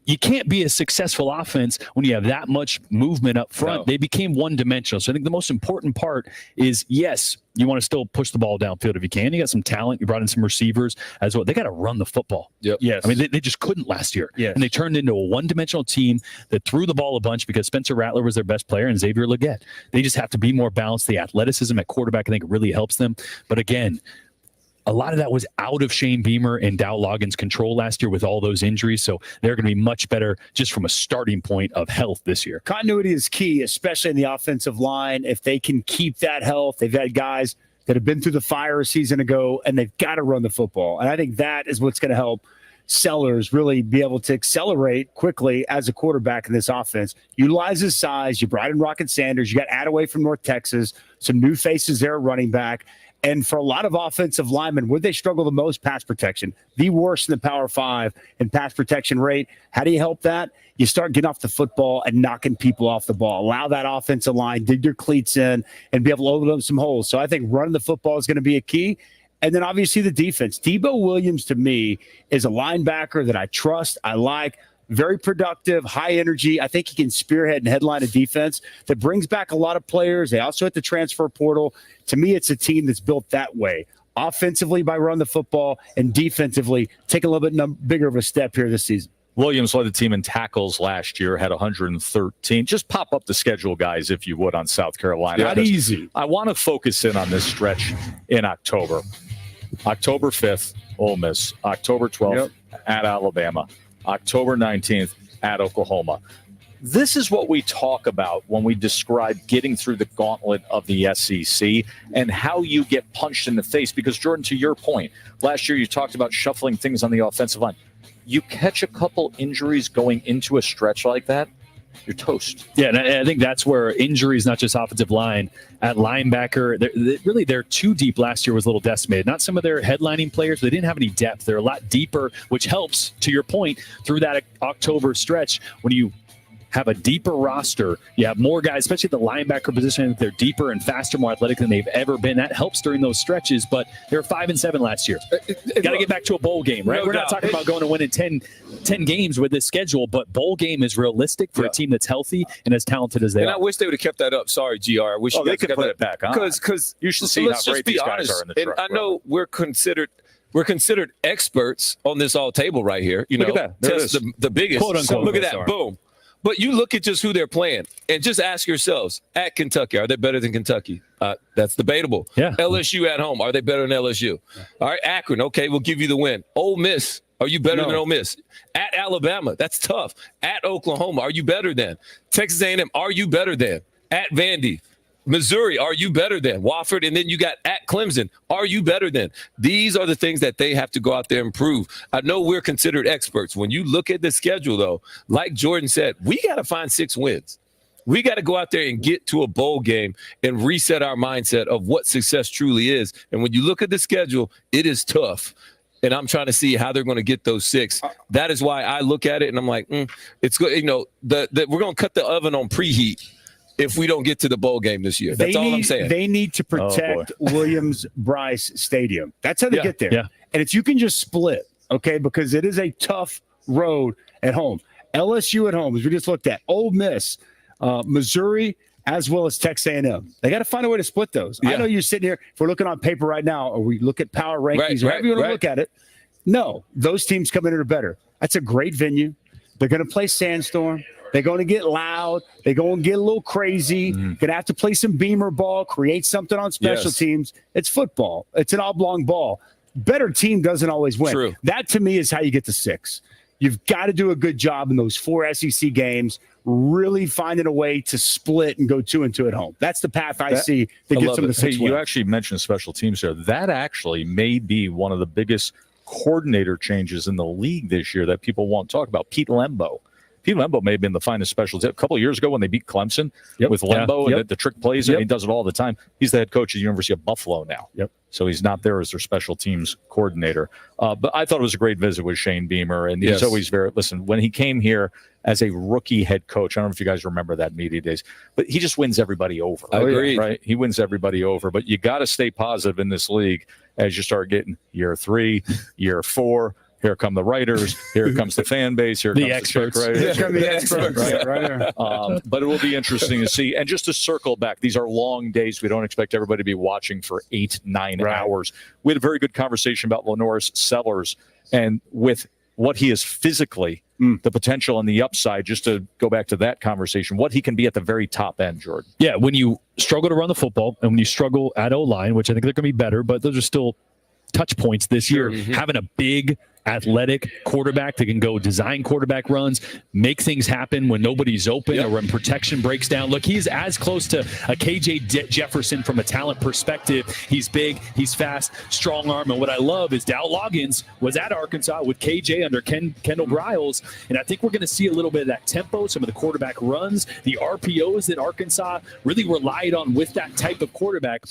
[SPEAKER 4] You can't be a successful offense when you have that much movement up front. No. They became one-dimensional. So I think the most important part is, yes, you want to still push the ball downfield if you can. You got some talent. You brought in some receivers as well. They got to run the football.
[SPEAKER 1] Yep.
[SPEAKER 4] Yes. I mean, they just couldn't last year. Yes. And they turned into a one-dimensional team that threw the ball a bunch because Spencer Rattler was their best player and Xavier Legette. They just have to be more balanced. The athleticism at quarterback, I think, really helps them. But again, a lot of that was out of Shane Beamer and Dow Loggins' control last year with all those injuries. So they're going to be much better just from a starting point of health this year.
[SPEAKER 11] Continuity is key, especially in the offensive line. If they can keep that health, they've had guys that have been through the fire a season ago, and they've got to run the football. And I think that is what's going to help Sellers really be able to accelerate quickly as a quarterback in this offense. Utilize his size. You brought in Rocket Sanders. You got Attaway from North Texas. Some new faces there running back. And for a lot of offensive linemen, would they struggle the most? Pass protection. The worst in the Power 5 in pass protection rate. How do you help that? You start getting off the football and knocking people off the ball. Allow that offensive line, dig your cleats in, and be able to open up some holes. So I think running the football is going to be a key. And then obviously the defense. Debo Williams, to me, is a linebacker that I trust, I like. Very productive, high energy. I think he can spearhead and headline a defense that brings back a lot of players. They also hit the transfer portal. To me, it's a team that's built that way. Offensively by run the football, and defensively take a little bit bigger of a step here this season.
[SPEAKER 7] Williams led the team in tackles last year, had 113. Just pop up the schedule, guys, if you would, on South Carolina.
[SPEAKER 11] Not easy.
[SPEAKER 7] I want to focus in on this stretch in October. October 5th, Ole Miss. October 12th, at Alabama. October 19th at Oklahoma. This is what we talk about when we describe getting through the gauntlet of the SEC and how you get punched in the face. Because, Jordan, to your point, last year you talked about shuffling things on the offensive line. You catch a couple injuries going into a stretch like that, you're toast.
[SPEAKER 4] Yeah, and I think that's where injuries, not just offensive line, at linebacker, they're too deep last year was a little decimated. Not some of their headlining players, they didn't have any depth. They're a lot deeper, which helps, to your point, through that October stretch when you have a deeper roster. You have more guys, especially at the linebacker position. They're deeper and faster, more athletic than they've ever been. That helps during those stretches, but they were 5-7 last year. Got to get back to a bowl game, right? We're not talking about going to win in 10 games with this schedule, but bowl game is realistic for a team that's healthy and as talented as they are.
[SPEAKER 1] And I wish they would have kept that up. Sorry, GR. I wish
[SPEAKER 7] they could put it back on.
[SPEAKER 1] Because
[SPEAKER 7] you should see how great these guys are in the truck.
[SPEAKER 1] I know we're considered experts on this all table right here. You know,
[SPEAKER 7] look at that.
[SPEAKER 1] Test the biggest.
[SPEAKER 7] Quote, unquote,
[SPEAKER 1] look at that. Boom. But you look at just who they're playing and just ask yourselves, at Kentucky, are they better than Kentucky? That's debatable.
[SPEAKER 4] Yeah.
[SPEAKER 1] LSU at home, are they better than LSU? All right, Akron, okay, we'll give you the win. Ole Miss, are you better than Ole Miss? At Alabama, that's tough. At Oklahoma, are you better than? Texas A&M, are you better than? At Vandy. Missouri, are you better than? Wofford, and then you got at Clemson, are you better than? These are the things that they have to go out there and prove. I know we're considered experts. When you look at the schedule, though, like Jordan said, we got to find 6 wins. We got to go out there and get to a bowl game and reset our mindset of what success truly is. And when you look at the schedule, it is tough. And I'm trying to see how they're going to get those 6. That is why I look at it and I'm like, it's good. You know, we're going to cut the oven on preheat if we don't get to the bowl game this year. That's all I'm saying.
[SPEAKER 11] They need to protect Williams-Brice Stadium. That's how they get there.
[SPEAKER 4] Yeah.
[SPEAKER 11] And if you can just split, okay, because it is a tough road at home. LSU at home, as we just looked at, Ole Miss, Missouri, as well as Texas A&M. They got to find a way to split those. I know you're sitting here, if we're looking on paper right now, or we look at power rankings, or however you want to look at it, No, those teams come in and are better. That's a great venue. They're going to play Sandstorm. They're going to get loud. They're going to get a little crazy. Going to have to play some beamer ball, create something on special teams. It's football. It's an oblong ball. Better team doesn't always win.
[SPEAKER 1] True.
[SPEAKER 11] That, to me, is how you get to 6. You've got to do a good job in those 4 SEC games, really finding a way to split and go 2-2 at home. That's the path I see that gets them to 6 wins.
[SPEAKER 7] You actually mentioned special teams there. That actually may be one of the biggest coordinator changes in the league this year that people won't talk about. Pete Lembo may have been the finest special team. A couple of years ago when they beat Clemson with Lembo and the trick plays, and he does it all the time. He's the head coach at the University of Buffalo now. So he's not there as their special teams coordinator. But I thought it was a great visit with Shane Beamer. And he's always when he came here as a rookie head coach, I don't know if you guys remember that media days, but he just wins everybody over.
[SPEAKER 1] I agree.
[SPEAKER 7] Right? He wins everybody over. But you got to stay positive in this league as you start getting year 3, year 4. Here come the writers. Here comes the fan base. Here comes the experts.
[SPEAKER 11] Here come the experts.
[SPEAKER 7] But it will be interesting to see. And just to circle back, these are long days. We don't expect everybody to be watching for 8-9 hours. We had a very good conversation about Lenoris Sellers and with what he is physically, the potential and the upside, just to go back to that conversation, what he can be at the very top end, Jordan.
[SPEAKER 4] Yeah, when you struggle to run the football and when you struggle at O-line, which I think they're going to be better, but those are still touch points this year, having a big athletic quarterback that can go design quarterback runs, make things happen when nobody's open or when protection breaks down. Look, he's as close to a KJ Jefferson from a talent perspective. He's big, he's fast, strong arm. And what I love is Dow Loggins was at Arkansas with KJ under Kendall Briles. And I think we're going to see a little bit of that tempo, some of the quarterback runs, the RPOs that Arkansas really relied on with that type of quarterback.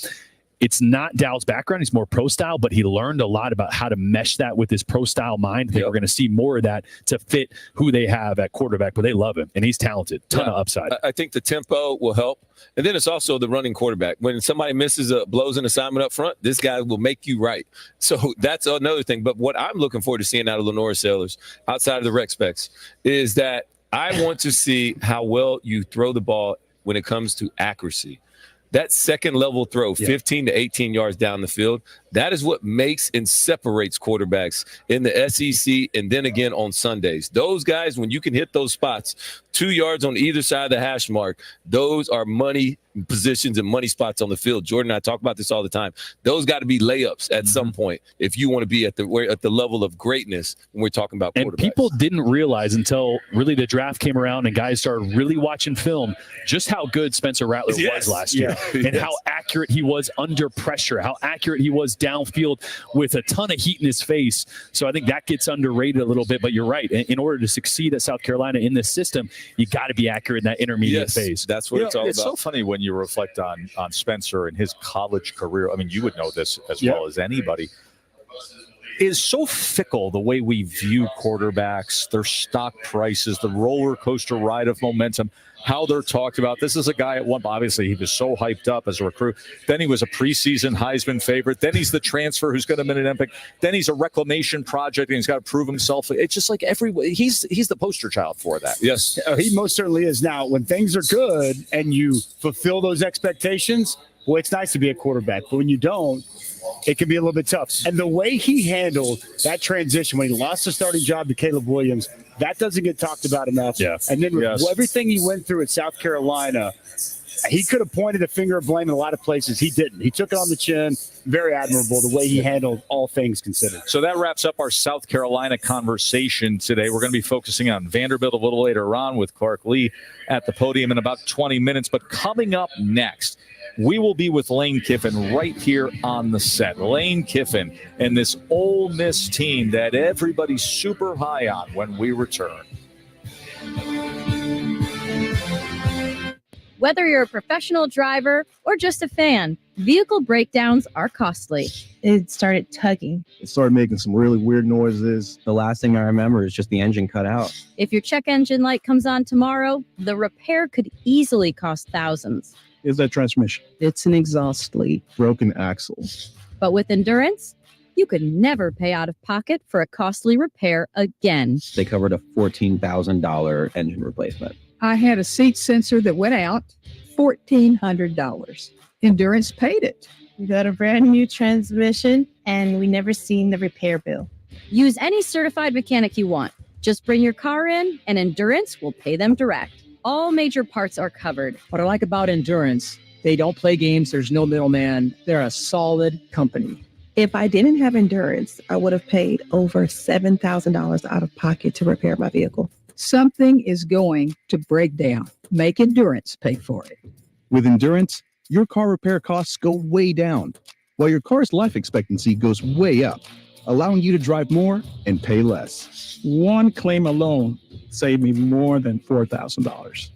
[SPEAKER 4] It's not Dow's background. He's more pro style, but he learned a lot about how to mesh that with his pro style mind. I think we're going to see more of that to fit who they have at quarterback, but they love him and he's talented. Ton of upside.
[SPEAKER 1] I think the tempo will help. And then it's also the running quarterback. When somebody blows an assignment up front, this guy will make you right. So that's another thing. But what I'm looking forward to seeing out of Lenoris Sellers outside of the rec specs is that I want to see how well you throw the ball when it comes to accuracy. That second level throw, 15 to 18 yards down the field, that is what makes and separates quarterbacks in the SEC and then again on Sundays. Those guys, when you can hit those spots, 2 yards on either side of the hash mark, those are money positions and money spots on the field. Jordan and I talk about this all the time. Those got to be layups at some point if you want to be at the level of greatness when we're talking about quarterbacks.
[SPEAKER 4] And people didn't realize until really the draft came around and guys started really watching film just how good Spencer Rattler was last year and how accurate he was under pressure, how accurate he was downfield with a ton of heat in his face. So I think that gets underrated a little bit, but you're right. In order to succeed at South Carolina in this system, you got to be accurate in that intermediate phase.
[SPEAKER 1] That's what it's all about.
[SPEAKER 7] It's so funny when you reflect on Spencer and his college career. I mean, you would know this as well as anybody. Is so fickle the way we view quarterbacks, their stock prices, the roller coaster ride of momentum, how they're talked about. This is a guy at one, obviously he was so hyped up as a recruit. Then he was a preseason Heisman favorite. Then he's the transfer who's going to win an Olympic. Then he's a reclamation project and he's got to prove himself. It's just like he's the poster child for that.
[SPEAKER 1] Yes.
[SPEAKER 11] He most certainly is. Now, when things are good and you fulfill those expectations, well, it's nice to be a quarterback. But when you don't, it can be a little bit tough. And the way he handled that transition when he lost the starting job to Caleb Williams, that doesn't get talked about enough. And then with everything he went through at South Carolina, he could have pointed a finger of blame in a lot of places. He didn't. He took it on the chin. Very admirable the way he handled all things considered.
[SPEAKER 7] So that wraps up our South Carolina conversation today. We're going to be focusing on Vanderbilt a little later on with Clark Lee at the podium in about 20 minutes. But coming up next, we will be with Lane Kiffin right here on the set. Lane Kiffin and this Ole Miss team that everybody's super high on when we return.
[SPEAKER 5] Whether you're a professional driver or just a fan, vehicle breakdowns are costly.
[SPEAKER 6] It started tugging. It started making some really weird noises. The last thing I remember is just the engine cut out.
[SPEAKER 5] If your check engine light comes on tomorrow, the repair could easily cost thousands.
[SPEAKER 6] Is that transmission? It's an exhaust leak. Broken axle.
[SPEAKER 5] But with Endurance, you could never pay out of pocket for a costly repair again.
[SPEAKER 6] They covered a $14,000 engine replacement.
[SPEAKER 8] I had a seat sensor that went out, $1,400. Endurance paid it.
[SPEAKER 10] We got a brand new transmission and we never seen the repair bill.
[SPEAKER 5] Use any certified mechanic you want. Just bring your car in, and Endurance will pay them direct. All major parts are covered.
[SPEAKER 10] What I like about Endurance, they don't play games. There's no middleman. They're a solid company.
[SPEAKER 12] If I didn't have Endurance, I would have paid over $7,000 out of pocket to repair my vehicle.
[SPEAKER 8] Something is going to break down. Make Endurance pay for it.
[SPEAKER 15] With Endurance, your car repair costs go way down, while your car's life expectancy goes way up, allowing you to drive more and pay less.
[SPEAKER 10] One claim alone saved me more than $4,000.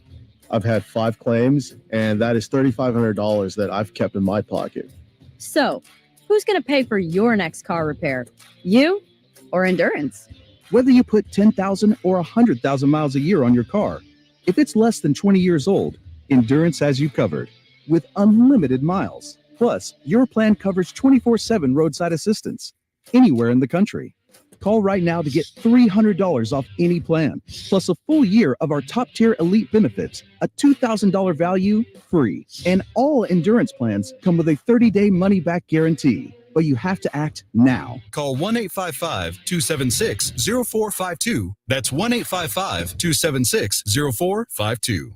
[SPEAKER 6] I've had 5 claims, and that is $3,500 that I've kept in my pocket.
[SPEAKER 5] So, who's going to pay for your next car repair? You or Endurance?
[SPEAKER 15] Whether you put 10,000 or 100,000 miles a year on your car, if it's less than 20 years old, Endurance has you covered with unlimited miles. Plus, your plan covers 24/7 roadside assistance anywhere in the country. Call right now to get $300 off any plan, plus a full year of our top-tier elite benefits, a $2,000 value free. And all Endurance plans come with a 30-day money-back guarantee. But you have to act now.
[SPEAKER 17] Call 1-855-276-0452. That's 1-855-276-0452.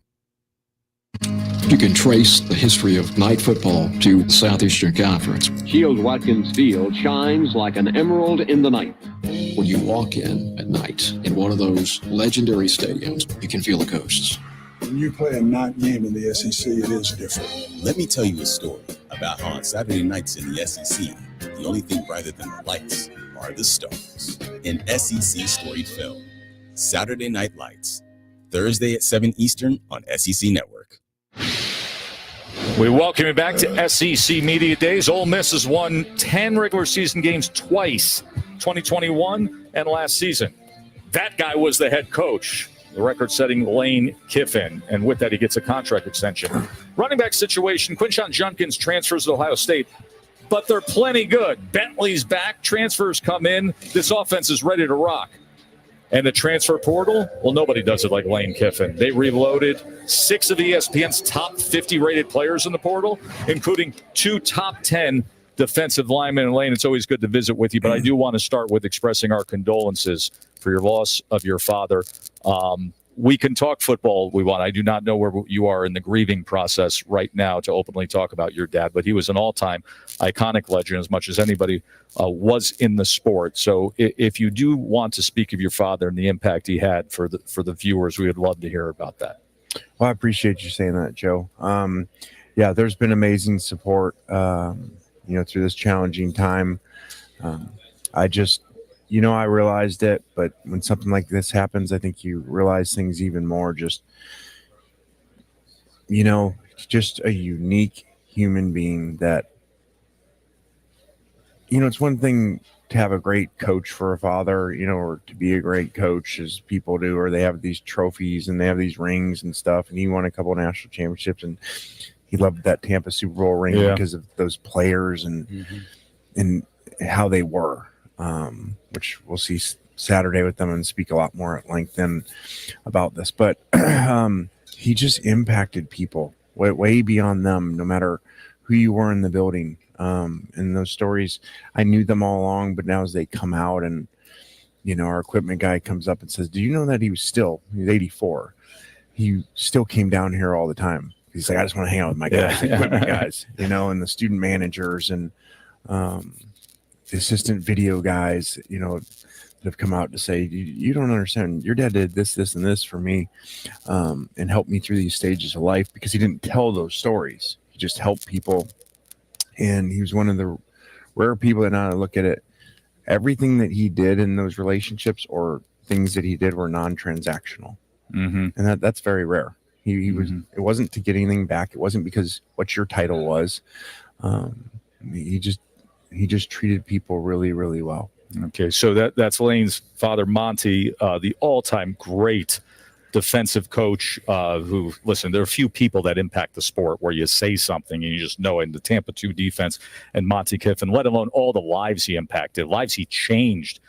[SPEAKER 22] You can trace the history of night football to the Southeastern Conference.
[SPEAKER 24] Shields Watkins Field shines like an emerald in the night.
[SPEAKER 22] When you walk in at night in one of those legendary stadiums, you can feel the ghosts.
[SPEAKER 16] When you play a night game in the SEC, it is different.
[SPEAKER 23] Let me tell you a story about how on Saturday nights in the SEC, the only thing brighter than the lights are the stars. An SEC storied film. Saturday Night Lights. Thursday at 7 Eastern on SEC Network.
[SPEAKER 7] We welcome you back to SEC Media Days. Ole Miss has won 10 regular season games twice, 2021 and last season. That guy was the head coach, the record-setting Lane Kiffin, and with that, he gets a contract extension. Running back situation, Quinshon Judkins transfers to Ohio State, but they're plenty good. Bentley's back, transfers come in. This offense is ready to rock. And the transfer portal, well, nobody does it like Lane Kiffin. They reloaded 6 of ESPN's top 50 rated players in the portal, including 2 top 10 defensive linemen. And Lane, it's always good to visit with you, but I do want to start with expressing our condolences for your loss of your father. We can talk football we want. I do not know where you are in the grieving process right now to openly talk about your dad, but he was an all-time iconic legend as much as anybody was in the sport. So if you do want to speak of your father and the impact he had for the viewers, we would love to hear about that.
[SPEAKER 25] Well, I appreciate you saying that, Joe. Yeah, there's been amazing support, through this challenging time. I realized it, but when something like this happens, I think you realize things even more. Just a unique human being that, it's one thing to have a great coach for a father, or to be a great coach as people do, or they have these trophies and they have these rings and stuff. And he won a couple of national championships, and he loved that Tampa Super Bowl ring because of those players and how they were. Which we'll see Saturday with them and speak a lot more at length then about this. But he just impacted people way beyond them, no matter who you were in the building. And those stories, I knew them all along, but now as they come out and, our equipment guy comes up and says, do you know that he's 84. He still came down here all the time. He's like, I just want to hang out with my guys, equipment guys, and the student managers and, the assistant video guys, that have come out to say, you don't understand. Your dad did this, and this for me, and helped me through these stages of life, because he didn't tell those stories. He just helped people. And he was one of the rare people that now I look at it, everything that he did in those relationships or things that he did were non-transactional.
[SPEAKER 7] Mm-hmm.
[SPEAKER 25] And that's very rare. He was, it wasn't to get anything back. It wasn't because what your title was. He just treated people really, really well.
[SPEAKER 7] Okay, so that's Lane's father, Monty, the all-time great defensive coach who, listen, there are a few people that impact the sport where you say something and you just know it. And the Tampa 2 defense and Monty Kiffin, let alone all the lives he impacted, lives he changed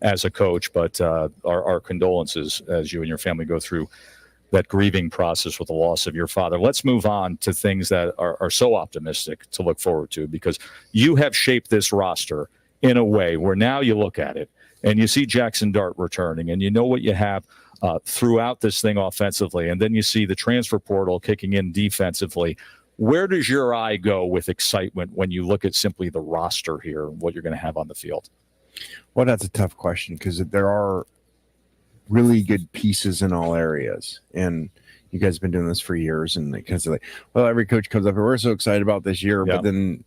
[SPEAKER 7] as a coach. But our condolences as you and your family go through that grieving process with the loss of your father. Let's move on to things that are so optimistic to look forward to, because you have shaped this roster in a way where now you look at it and you see Jackson Dart returning, and you know what you have throughout this thing offensively, and then you see the transfer portal kicking in defensively. Where does your eye go with excitement when you look at simply the roster here and what you're going to have on the field?
[SPEAKER 25] Well, that's a tough question because there are really good pieces in all areas. And you guys have been doing this for years. And because like, well, every coach comes up and we're so excited about this year, but then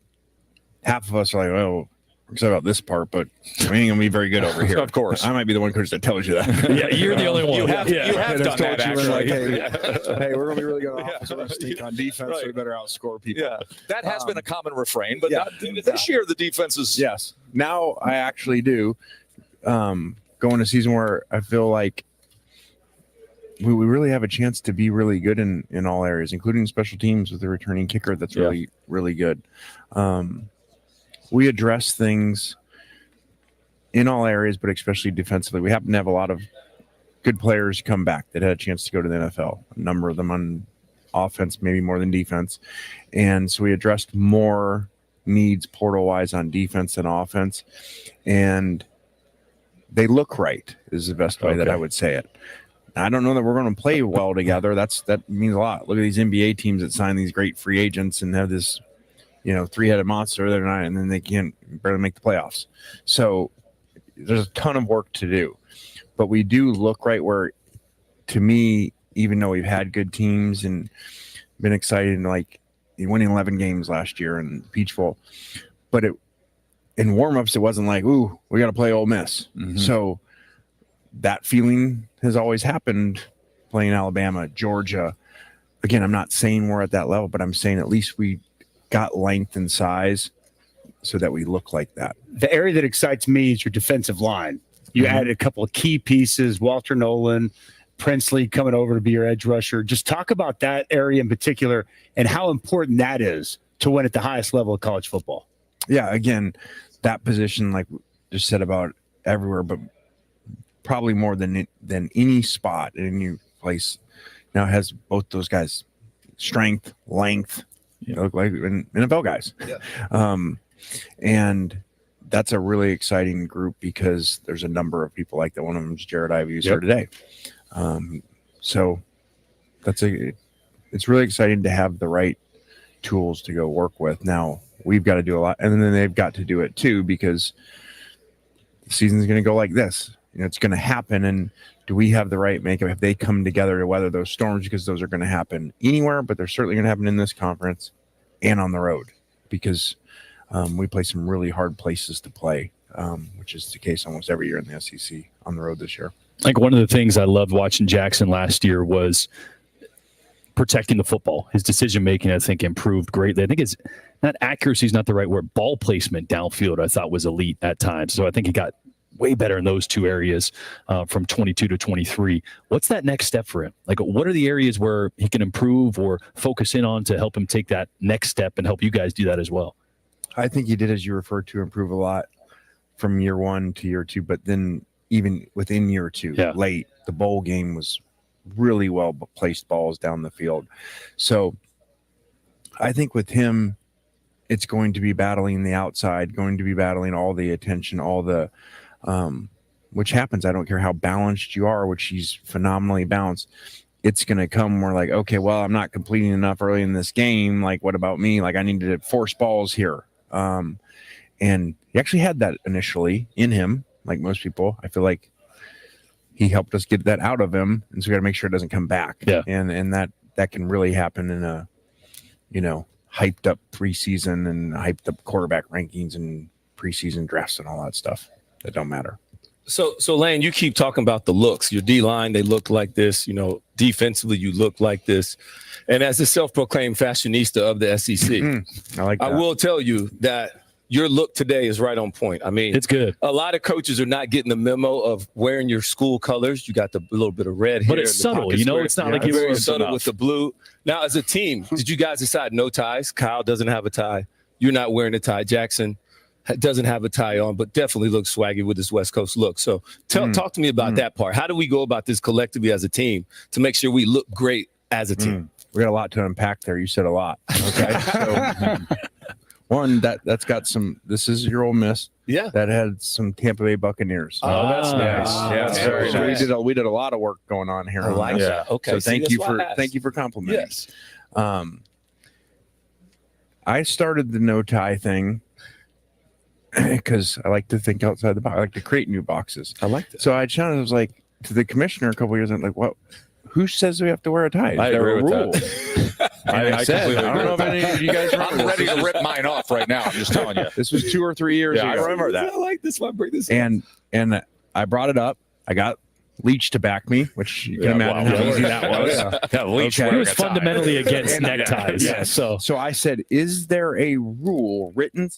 [SPEAKER 25] half of us are like, well, we're excited about this part, but we ain't going to be very good over here.
[SPEAKER 7] Of course.
[SPEAKER 25] I might be the one coach that tells you that.
[SPEAKER 7] Yeah, you're the only one.
[SPEAKER 25] You have
[SPEAKER 7] done that, actually.
[SPEAKER 25] like, hey, we're going to be really good on offense. We're going to stink on defense, so we better outscore people.
[SPEAKER 7] Yeah, that has been a common refrain, but
[SPEAKER 25] yeah.
[SPEAKER 7] this year the defense is.
[SPEAKER 25] Yes. Now I actually do go in a season where I feel like we really have a chance to be really good in all areas, including special teams with the returning kicker that's really, really good. We address things in all areas, but especially defensively. We happen to have a lot of good players come back that had a chance to go to the NFL, a number of them on offense, maybe more than defense. And so we addressed more needs portal-wise on defense than offense. And they look right is the best way that I would say it. I don't know that we're going to play well together. That means a lot. Look at these NBA teams that sign these great free agents and have this, three-headed monster the other night, and then they can't barely make the playoffs. So there's a ton of work to do. But we do look right where, to me, even though we've had good teams and been excited, like winning 11 games last year in Peach Bowl, but in warm-ups, it wasn't like, ooh, we got to play Ole Miss. Mm-hmm. So that feeling has always happened playing Alabama, Georgia. Again, I'm not saying we're at that level, but I'm saying at least we got length and size so that we look like that.
[SPEAKER 11] The area that excites me is your defensive line. You added a couple of key pieces, Walter Nolan, Princely coming over to be your edge rusher. Just talk about that area in particular and how important that is to win at the highest level of college football.
[SPEAKER 25] Yeah, again, that position, like just said about everywhere, but probably more than any spot in any place now has both those guys, strength, length, look like NFL guys. Yeah. And that's a really exciting group because there's a number of people like that. One of them is Jared Ivey, who's here today. So it's really exciting to have the right tools to go work with. Now we've got to do a lot, and then they've got to do it too, because the season's going to go like this. It's going to happen. And do we have the right makeup? Have they come together to weather those storms? Because those are going to happen anywhere, but they're certainly going to happen in this conference and on the road, because we play some really hard places to play, which is the case almost every year in the SEC on the road this year.
[SPEAKER 4] Like one of the things I loved watching Jackson last year was protecting the football. His decision-making, I think, improved greatly. I think it's not accuracy is not the right word. Ball placement downfield, I thought, was elite at times. So I think he got way better in those two areas from 22 to 23. What's that next step for him? Like, what are the areas where he can improve or focus in on to help him take that next step and help you guys do that as well?
[SPEAKER 25] I think he did, as you referred to, improve a lot from year one to year two, but then even within year two, late, the bowl game was really well placed balls down the field. So I think with him, it's going to be battling the outside, going to be battling all the attention, all the which happens. I don't care how balanced you are, which he's phenomenally balanced. It's going to come where like, okay, well, I'm not completing enough early in this game. Like, what about me? Like, I need to force balls here. And he actually had that initially in him, like most people. I feel like he helped us get that out of him, and so we got to make sure it doesn't come back.
[SPEAKER 4] Yeah.
[SPEAKER 25] And that can really happen in a, hyped up preseason and hyped up quarterback rankings and preseason drafts and all that stuff that don't matter.
[SPEAKER 1] So Lane, you keep talking about the looks. Your D-line, they look like this. Defensively, you look like this. And as a self-proclaimed fashionista of the SEC,
[SPEAKER 25] I like that.
[SPEAKER 1] I will tell you that your look today is right on point. I mean,
[SPEAKER 4] it's good.
[SPEAKER 1] A lot of coaches are not getting the memo of wearing your school colors. You got the little bit of red here.
[SPEAKER 4] But it's subtle. It's not like you're
[SPEAKER 1] very subtle with the blue. Now, as a team, did you guys decide no ties? Kyle doesn't have a tie. You're not wearing a tie. Jackson doesn't have a tie on, but definitely looks swaggy with his West Coast look. So talk to me about that part. How do we go about this collectively as a team to make sure we look great as a team?
[SPEAKER 25] We got a lot to unpack there. You said a lot. Okay. So One that's got some. This is your Ole Miss.
[SPEAKER 1] Yeah.
[SPEAKER 25] That had some Tampa Bay Buccaneers.
[SPEAKER 1] Oh, that's nice. Yeah, that's very
[SPEAKER 25] so
[SPEAKER 1] nice.
[SPEAKER 25] we did a lot of work going on here.
[SPEAKER 1] I
[SPEAKER 25] on
[SPEAKER 1] like
[SPEAKER 25] this.
[SPEAKER 1] that. Okay.
[SPEAKER 25] So
[SPEAKER 1] See,
[SPEAKER 25] thank you for complimenting.
[SPEAKER 1] Yes.
[SPEAKER 25] I started the no tie thing because I like to think outside the box. I like to create new boxes.
[SPEAKER 1] I like that.
[SPEAKER 25] So I was like to the commissioner a couple years. I'm like, what? Who says we have to wear a tie? Is
[SPEAKER 1] I
[SPEAKER 25] there
[SPEAKER 1] agree
[SPEAKER 25] a
[SPEAKER 1] with
[SPEAKER 25] rule?
[SPEAKER 1] that.
[SPEAKER 25] I said, I don't know if any of you guys remember.
[SPEAKER 7] I'm ready to rip mine off right now. I'm just telling you.
[SPEAKER 25] This was 2 or 3 years
[SPEAKER 7] Yeah, I
[SPEAKER 25] ago.
[SPEAKER 7] remember that.
[SPEAKER 1] I like this one. Bring this up.
[SPEAKER 25] And I brought it up. I got Leach to back me, which you can imagine how easy that was.
[SPEAKER 7] Yeah, Leach
[SPEAKER 4] He
[SPEAKER 7] wearing
[SPEAKER 4] was
[SPEAKER 7] a tie.
[SPEAKER 4] fundamentally against neckties.
[SPEAKER 25] Yeah. So I said, is there a rule written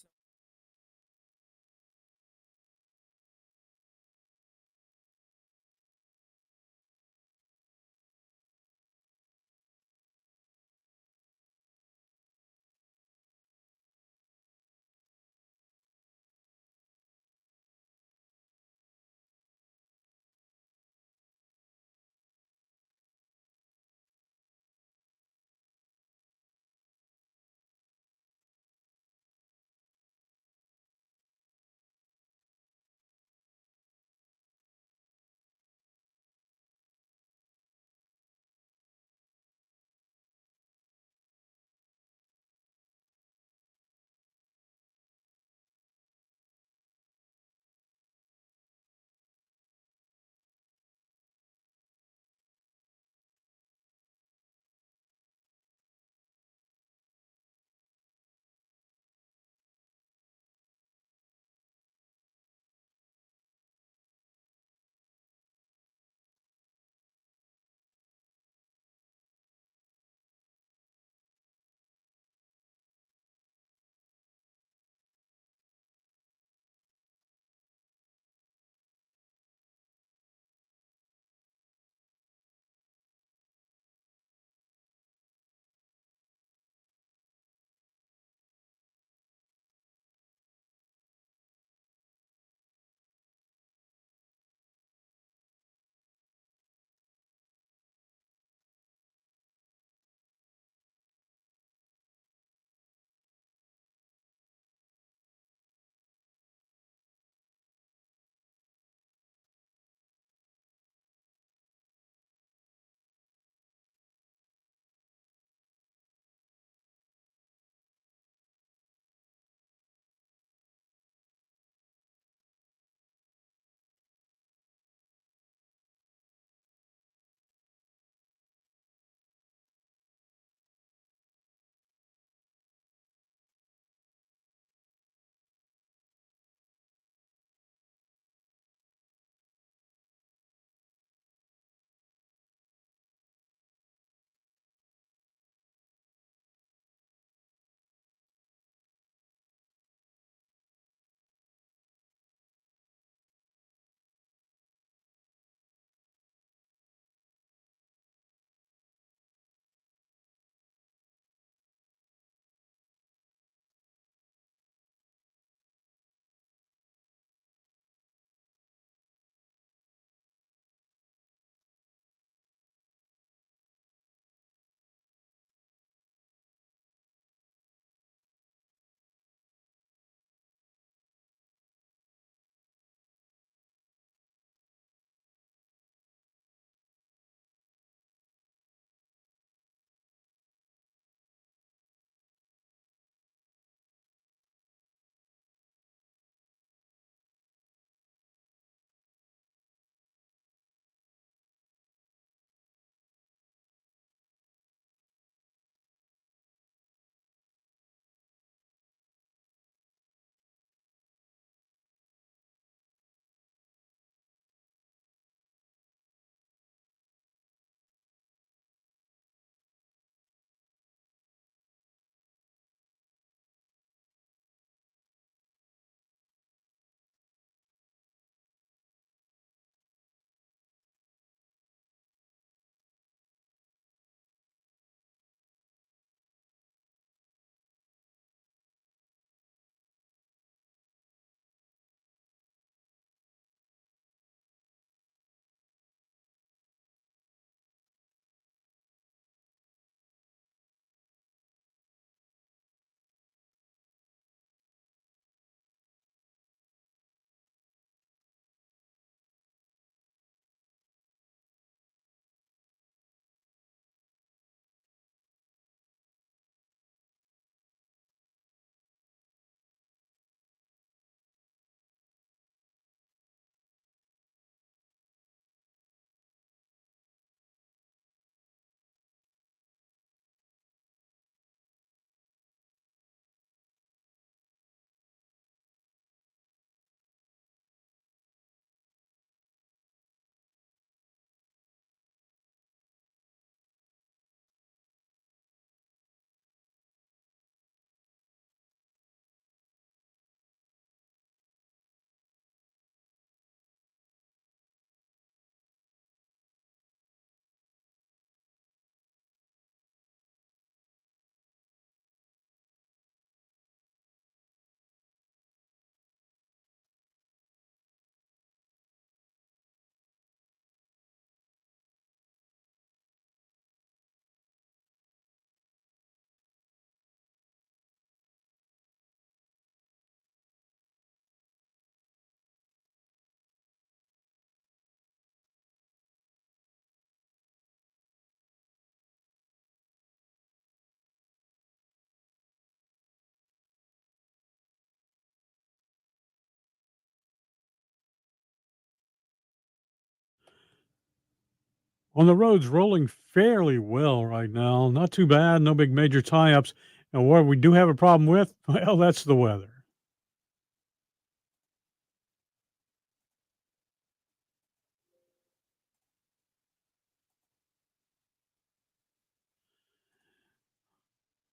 [SPEAKER 3] On the roads, rolling fairly well right now. Not too bad. No big major tie-ups. And what we do have a problem with, well, that's the weather.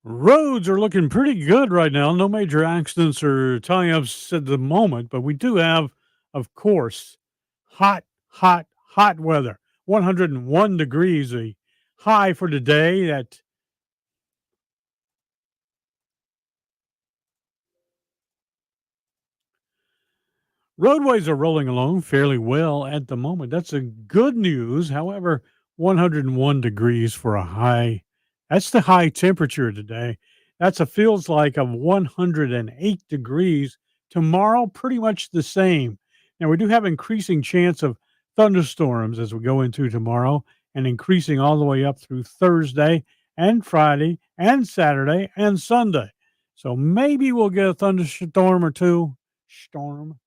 [SPEAKER 3] Roads are looking pretty good right now. No major accidents or tie-ups at the moment, but we do have, of course, hot, hot, hot weather. 101 degrees, the high for today. That roadways are rolling along fairly well at the moment. That's a good news. However, 101 degrees for a high. That's the high temperature today. That's a feels like of 108 degrees. Tomorrow, pretty much the same. Now, we do have increasing chance of thunderstorms as we go into tomorrow and increasing all the way up through Thursday and Friday and Saturday and Sunday. So maybe we'll get a thunderstorm or two. Storm.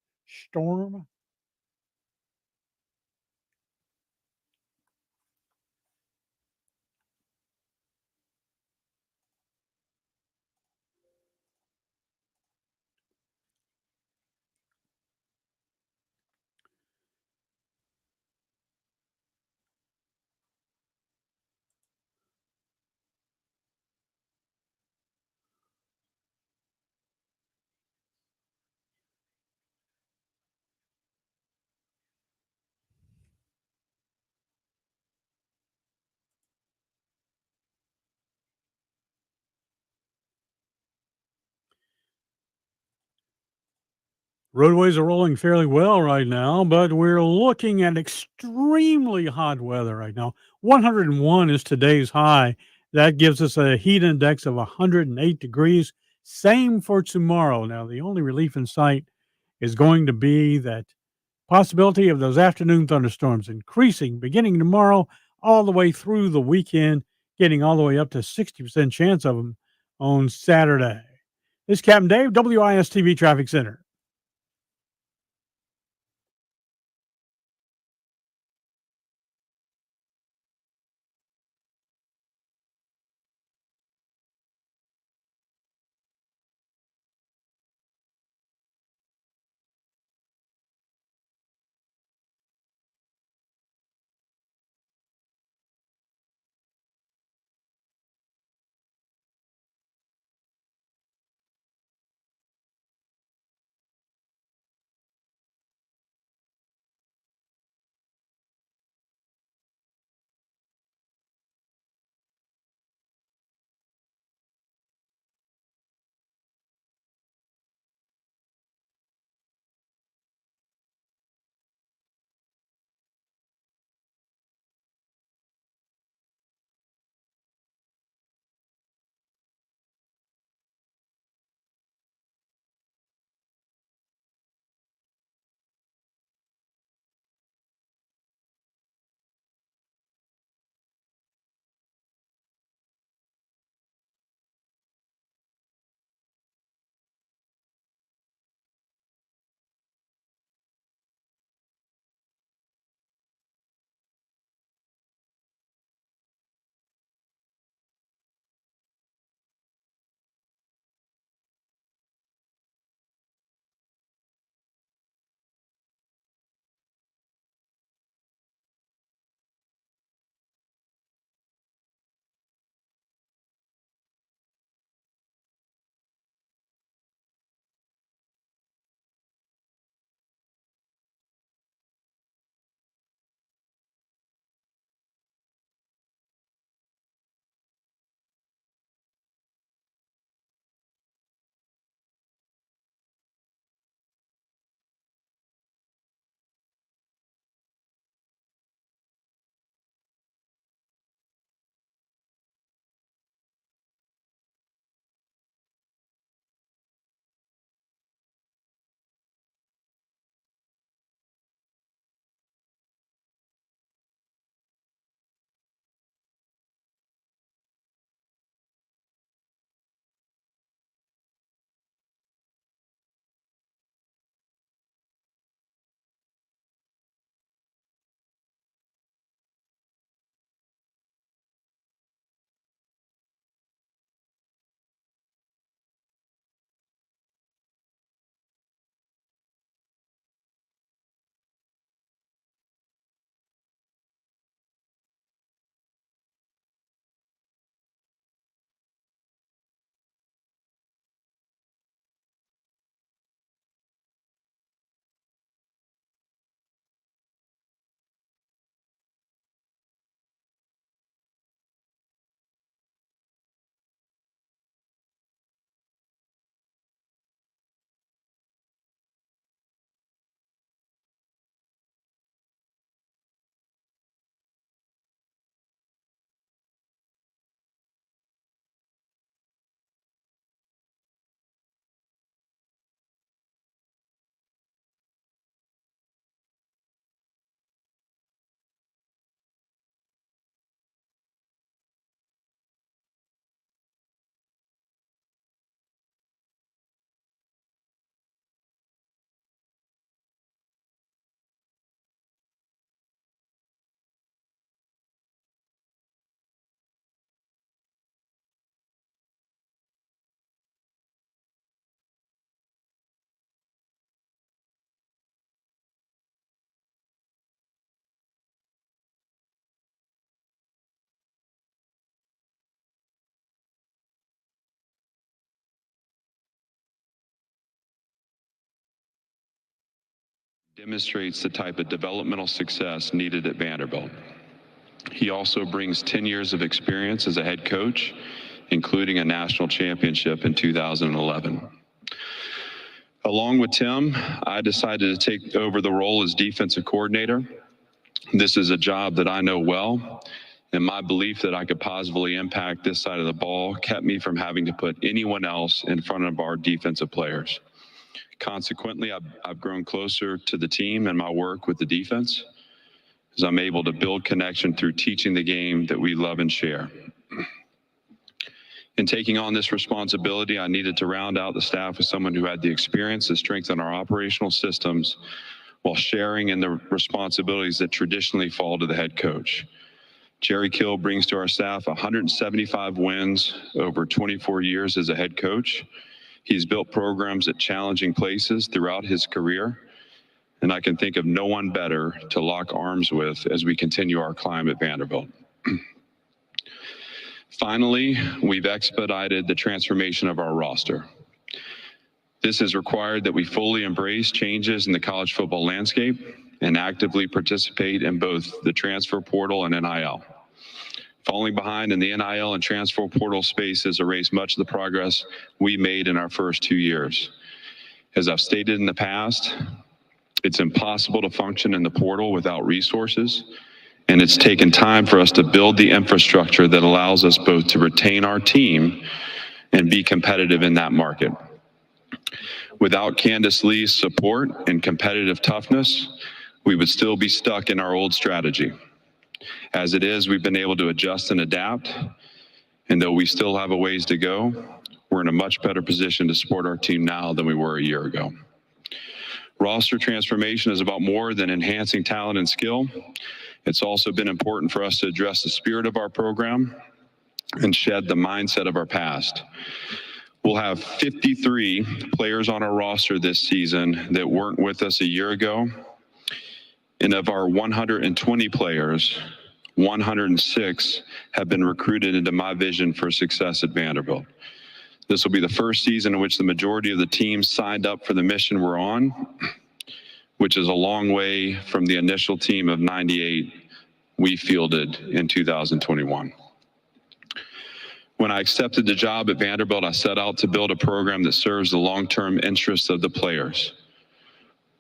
[SPEAKER 3] Roadways are rolling fairly well right now, but we're looking at extremely hot weather right now. 101 is today's high. That gives us a heat index of 108 degrees. Same for tomorrow. Now, the only relief in sight is going to be that possibility of those afternoon thunderstorms increasing beginning tomorrow all the way through the weekend, getting all the way up to 60% chance of them on Saturday. This is Captain Dave, WIS-TV Traffic Center.
[SPEAKER 9] demonstrates the type of developmental success needed at Vanderbilt. He also brings 10 years of experience as a head coach, including a national championship in 2011. Along with Tim, I decided to take over the role as defensive coordinator. This is a job that I know well, and my belief that I could positively impact this side of the ball kept me from having to put anyone else in front of our defensive players. Consequently, I've grown closer to the team and my work with the defense, as I'm able to build connection through teaching the game that we love and share. In taking on this responsibility, I needed to round out the staff with someone who had the experience to strengthen our operational systems while sharing in the responsibilities that traditionally fall to the head coach. Jerry Kill brings to our staff 175 wins over 24 years as a head coach. He's built programs at challenging places throughout his career, and I can think of no one better to lock arms with as we continue our climb at Vanderbilt. Finally, we've expedited the transformation of our roster. This has required that we fully embrace changes in the college football landscape and actively participate in both the transfer portal and NIL. Falling behind in the NIL and transfer portal space has erased much of the progress we made in our first 2 years. As I've stated in the past, it's impossible to function in the portal without resources, and it's taken time for us to build the infrastructure that allows us both to retain our team and be competitive in that market. Without Candace Lee's support and competitive toughness, we would still be stuck in our old strategy. As it is, we've been able to adjust and adapt, and though we still have a ways to go, we're in a much better position to support our team now than we were a year ago. Roster transformation is about more than enhancing talent and skill. It's also been important for us to address the spirit of our program and shed the mindset of our past. We'll have 53 players on our roster this season that weren't with us a year ago. And of our 120 players, 106 have been recruited into my vision for success at Vanderbilt. This will be the first season in which the majority of the teams signed up for the mission we're on, which is a long way from the initial team of 98 we fielded in 2021. When I accepted the job at Vanderbilt, I set out to build a program that serves the long-term interests of the players,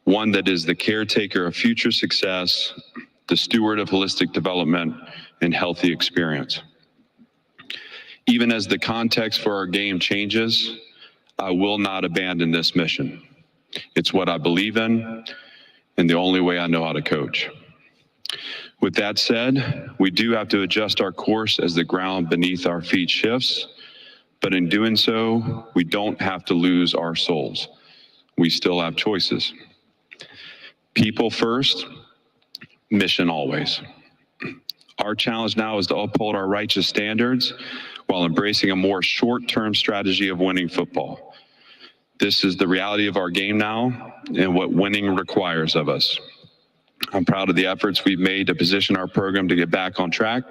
[SPEAKER 9] one that is the caretaker of future success, the steward of holistic development, and healthy experience. Even as the context for our game changes, I will not abandon this mission. It's what I believe in, and the only way I know how to coach. With that said, we do have to adjust our course as the ground beneath our feet shifts, but in doing so, we don't have to lose our souls. We still have choices. People first, mission always. Our challenge now is to uphold our righteous standards while embracing a more short-term strategy of winning football. This is the reality of our game now and what winning requires of us. I'm proud of the efforts we've made to position our program to get back on track.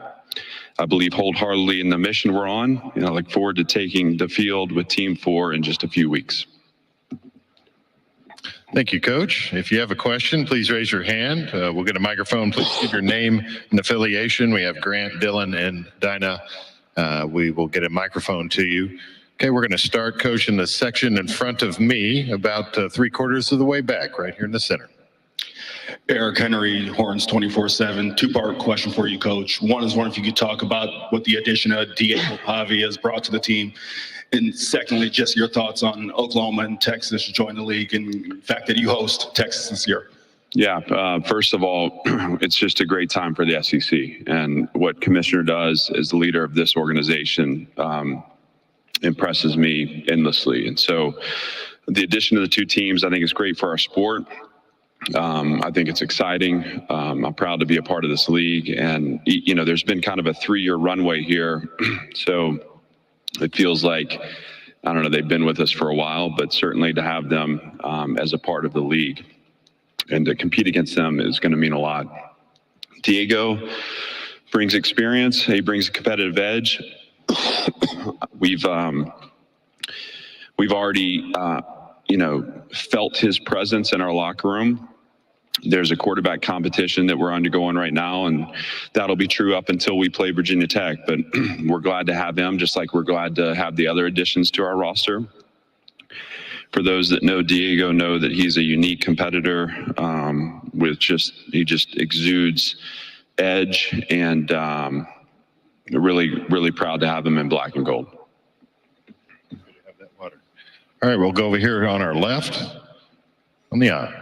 [SPEAKER 9] I believe wholeheartedly in the mission we're on, and I look forward to taking the field with Team 4 in just a few weeks.
[SPEAKER 14] Thank you, Coach. If you have a question, please raise your hand. We'll get a microphone. Please give your name and affiliation. We have Grant, Dylan, and Dinah. We will get a microphone to you. Okay, we're going to start, Coach, in the section in front of me, about 3/4 of the way back, right here in the center.
[SPEAKER 18] Eric Henry, Horns 24/7. Two-part question for you, Coach. One is wondering if you could talk about what the addition of Diego Pavi has brought to the team. And secondly, just your thoughts on Oklahoma and Texas join the league and the fact that you host Texas this year.
[SPEAKER 9] Yeah, first of all, it's just a great time for the SEC. And what Commissioner does as the leader of this organization impresses me endlessly. And so the addition of the two teams, I think, is great for our sport. I think it's exciting. I'm proud to be a part of this league. And, you know, there's been kind of a 3-year runway here. So it feels like, I don't know, they've been with us for a while, but certainly to have them as a part of the league and to compete against them is going to mean a lot. Diego brings experience. He brings a competitive edge. We've already, felt his presence in our locker room. there's a quarterback competition that we're undergoing right now, and that'll be true up until we play Virginia Tech. But we're glad to have him, just like we're glad to have the other additions to our roster. For those that know Diego, know that he's a unique competitor he just exudes edge, and really proud to have him in black and gold.
[SPEAKER 14] All right, we'll go over here on our left, on the aisle.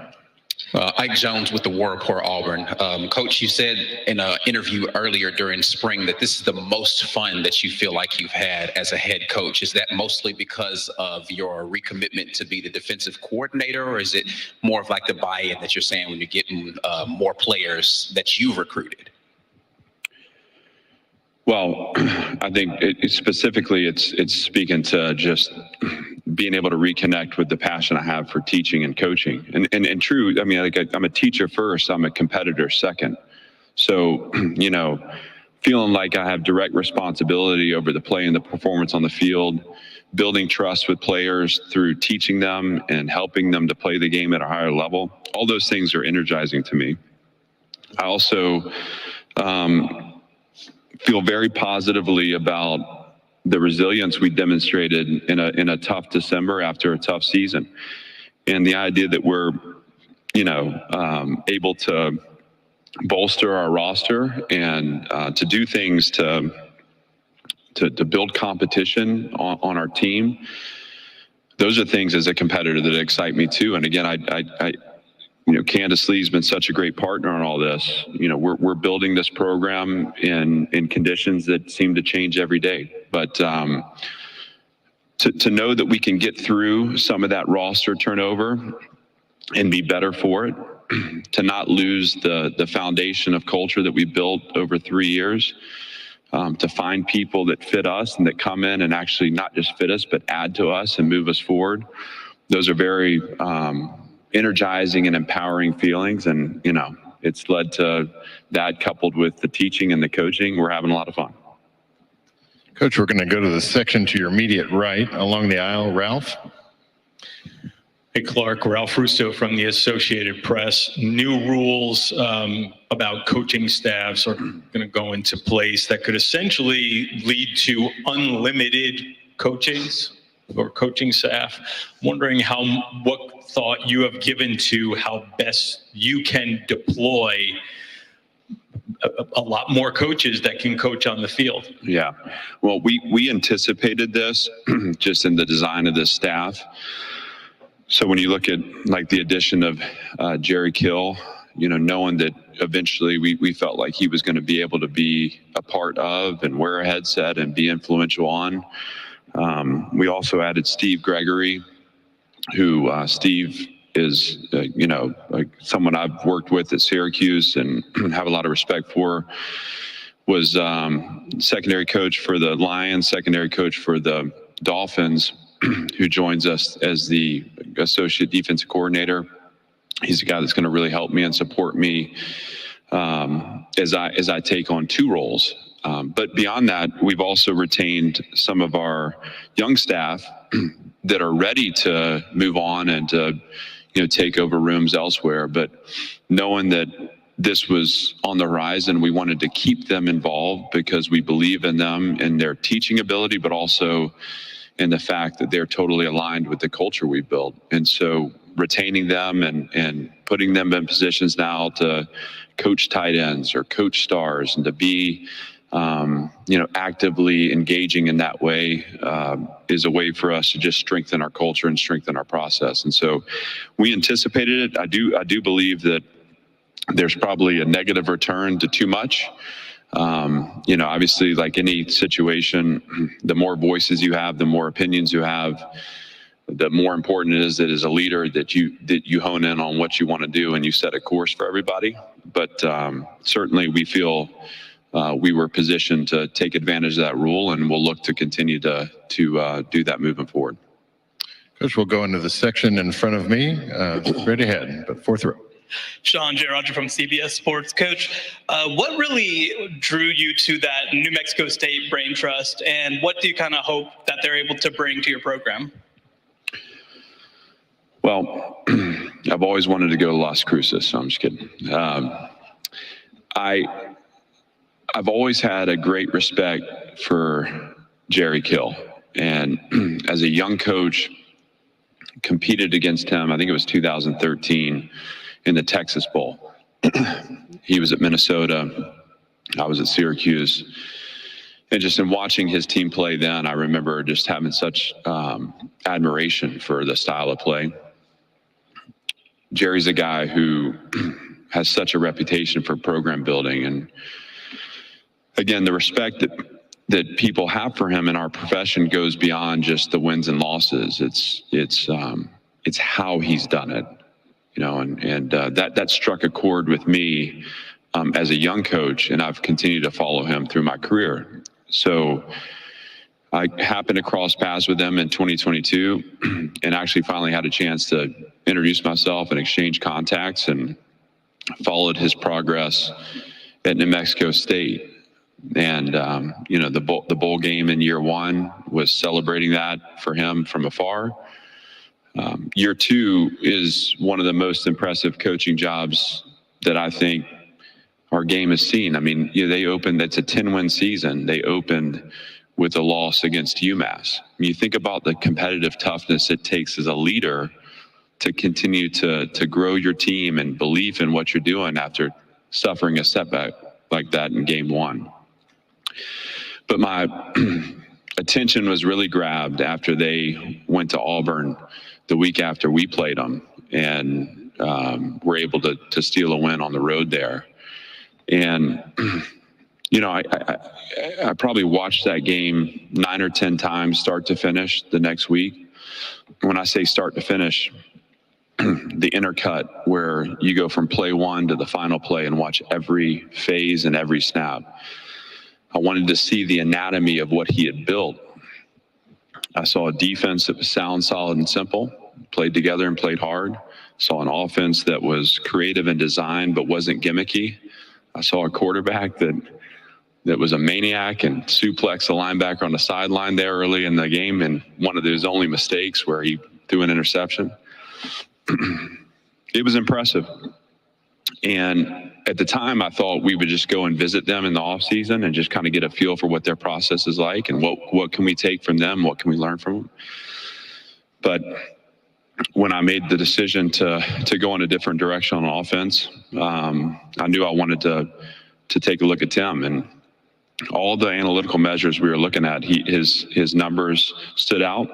[SPEAKER 2] Ike Jones with the War Report Auburn. Coach, you said in an interview earlier during spring that this is the most fun that you feel like you've had as a head coach. Is that mostly because of your recommitment to be the defensive coordinator, or is it more of like the buy-in that you're saying when you're getting more players that you've recruited?
[SPEAKER 9] Well, I think specifically it's speaking to just being able to reconnect with the passion I have for teaching and coaching. And true, I mean, like I'm a teacher first, I'm a competitor second. So, feeling like I have direct responsibility over the play and the performance on the field, building trust with players through teaching them and helping them to play the game at a higher level, all those things are energizing to me. I also feel very positively about the resilience we demonstrated in a tough December after a tough season, and the idea that we're, able to bolster our roster and to do things to build competition on our team. Those are things as a competitor that excite me too. And again, Candace Lee's been such a great partner on all this. We're building this program in conditions that seem to change every day. But to know that we can get through some of that roster turnover and be better for it, to not lose the foundation of culture that we built over 3 years, to find people that fit us and that come in and actually not just fit us, but add to us and move us forward. Those are very energizing and empowering feelings, and it's led to that, coupled with the teaching and the coaching. We're having a lot of fun.
[SPEAKER 14] Coach, we're going to go to the section to your immediate right along the aisle. Ralph.
[SPEAKER 13] Hey, Clark. Ralph Russo from the Associated Press. New rules about coaching staffs are going to go into place that could essentially lead to unlimited coachings or coaching staff. Wondering what thought you have given to how best you can deploy a lot more coaches that can coach on the field.
[SPEAKER 9] Yeah, well, we anticipated this just in the design of this staff. So when you look at like the addition of Jerry Kill, knowing that eventually we felt like he was going to be able to be a part of and wear a headset and be influential on. We also added Steve Gregory, who Steve is, like someone I've worked with at Syracuse and have a lot of respect for. Was secondary coach for the Lions, secondary coach for the Dolphins, who joins us as the associate defensive coordinator. He's a guy that's going to really help me and support me as I take on two roles. But beyond that, we've also retained some of our young staff that are ready to move on and to, take over rooms elsewhere. But knowing that this was on the horizon, we wanted to keep them involved because we believe in them and their teaching ability, but also in the fact that they're totally aligned with the culture we built. And so retaining them and putting them in positions now to coach tight ends or coach stars and to be actively engaging in that way is a way for us to just strengthen our culture and strengthen our process. And so we anticipated it. I do believe that there's probably a negative return to too much. Obviously, like any situation, the more voices you have, the more opinions you have, the more important it is that as a leader that you hone in on what you want to do and you set a course for everybody. But certainly we feel we were positioned to take advantage of that rule, and we'll look to continue to do that moving forward.
[SPEAKER 14] Coach, we'll go into the section in front of me, right ahead, but fourth row.
[SPEAKER 19] Sean J. Roger from CBS Sports. Coach, what really drew you to that New Mexico State Brain Trust, and what do you kind of hope that they're able to bring to your program?
[SPEAKER 9] Well, I've always wanted to go to Las Cruces, so I'm just kidding. I've always had a great respect for Jerry Kill. And as a young coach, competed against him, I think it was 2013 in the Texas Bowl. He was at Minnesota. I was at Syracuse. And just in watching his team play then, I remember just having such admiration for the style of play. Jerry's a guy who has such a reputation for program building. And again, the respect that people have for him in our profession goes beyond just the wins and losses. It's how he's done it, and that struck a chord with me as a young coach, and I've continued to follow him through my career. So I happened to cross paths with him in 2022 and actually finally had a chance to introduce myself and exchange contacts, and followed his progress at New Mexico State. And, the bowl game in year one was celebrating that for him from afar. Year two is one of the most impressive coaching jobs that I think our game has seen. I mean, they opened, it's a 10-win season. They opened with a loss against UMass. When you think about the competitive toughness it takes as a leader to continue to grow your team and believe in what you're doing after suffering a setback like that in game one. But my attention was really grabbed after they went to Auburn the week after we played them, and were able to steal a win on the road there. And, I probably watched that game 9 or 10 times start to finish the next week. When I say start to finish, the intercut where you go from play one to the final play and watch every phase and every snap. I wanted to see the anatomy of what he had built. I saw a defense that was sound, solid, and simple, played together and played hard. Saw an offense that was creative in design but wasn't gimmicky. I saw a quarterback that was a maniac and suplexed a linebacker on the sideline there early in the game, and one of his only mistakes where he threw an interception. It was impressive. And at the time, I thought we would just go and visit them in the off season and just kind of get a feel for what their process is like and what can we take from them, what can we learn from them. But when I made the decision to go in a different direction on offense, I knew I wanted to take a look at Tim, and all the analytical measures we were looking at, his numbers stood out,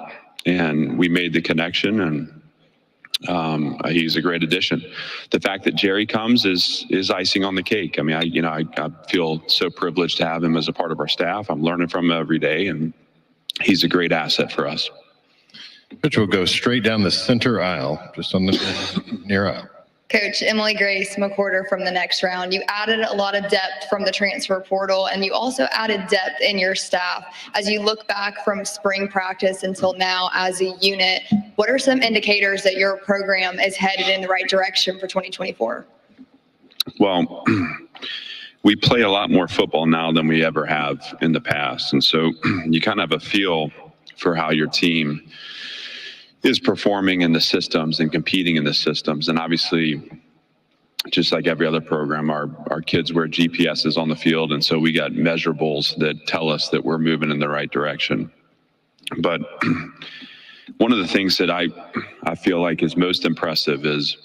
[SPEAKER 9] and we made the connection, and he's a great addition. The fact that Jerry comes is icing on the cake. I mean, I feel so privileged to have him as a part of our staff. I'm learning from him every day, and he's a great asset for us.
[SPEAKER 14] Coach will go straight down the center aisle, just on the near aisle.
[SPEAKER 8] Coach, Emily Grace McWhorter from the next round. You added a lot of depth from the transfer portal, and you also added depth in your staff. As you look back from spring practice until now as a unit, what are some indicators that your program is headed in the right direction for 2024?
[SPEAKER 9] Well, we play a lot more football now than we ever have in the past. And so you kind of have a feel for how your team is performing in the systems and competing in the systems. And obviously, just like every other program, our kids wear GPSs on the field. And so we got measurables that tell us that we're moving in the right direction. But one of the things that I feel like is most impressive is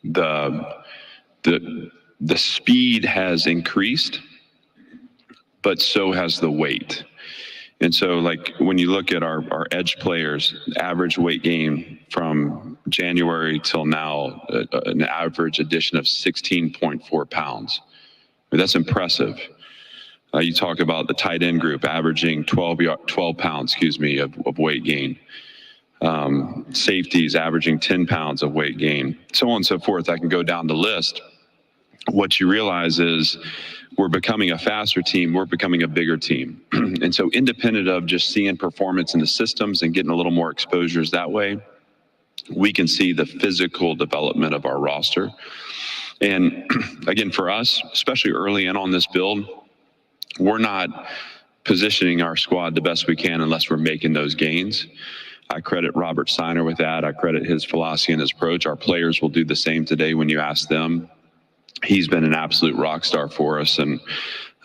[SPEAKER 9] the speed has increased, but so has the weight. And so, like, when you look at our edge players, average weight gain from January till now, an average addition of 16.4 pounds. I mean, that's impressive. You talk about the tight end group averaging 12 pounds, of weight gain. Safeties averaging 10 pounds of weight gain, so on and so forth. I can go down the list. What you realize is we're becoming a faster team, we're becoming a bigger team. And so independent of just seeing performance in the systems and getting a little more exposures that way, we can see the physical development of our roster. And again, for us, especially early in on this build, we're not positioning our squad the best we can unless we're making those gains. I credit Robert Steiner with that. I credit his philosophy and his approach. Our players will do the same today when you ask them. He's been an absolute rock star for us, and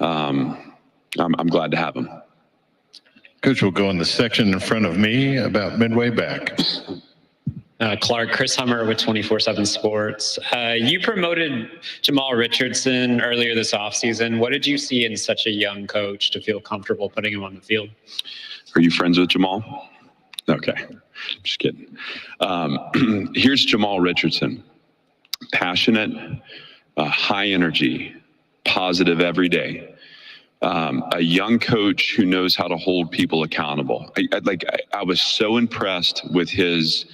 [SPEAKER 9] I'm glad to have him.
[SPEAKER 14] Coach will go in the section in front of me about midway back.
[SPEAKER 6] Clark, Chris Hummer with 24/7 Sports. You promoted Jamal Richardson earlier this offseason. What did you see in such a young coach to feel comfortable putting him on the field?
[SPEAKER 9] Are you friends with Jamal? Okay, just kidding. Here's Jamal Richardson. Passionate, high energy, positive every day. A young coach who knows how to hold people accountable. I was so impressed with his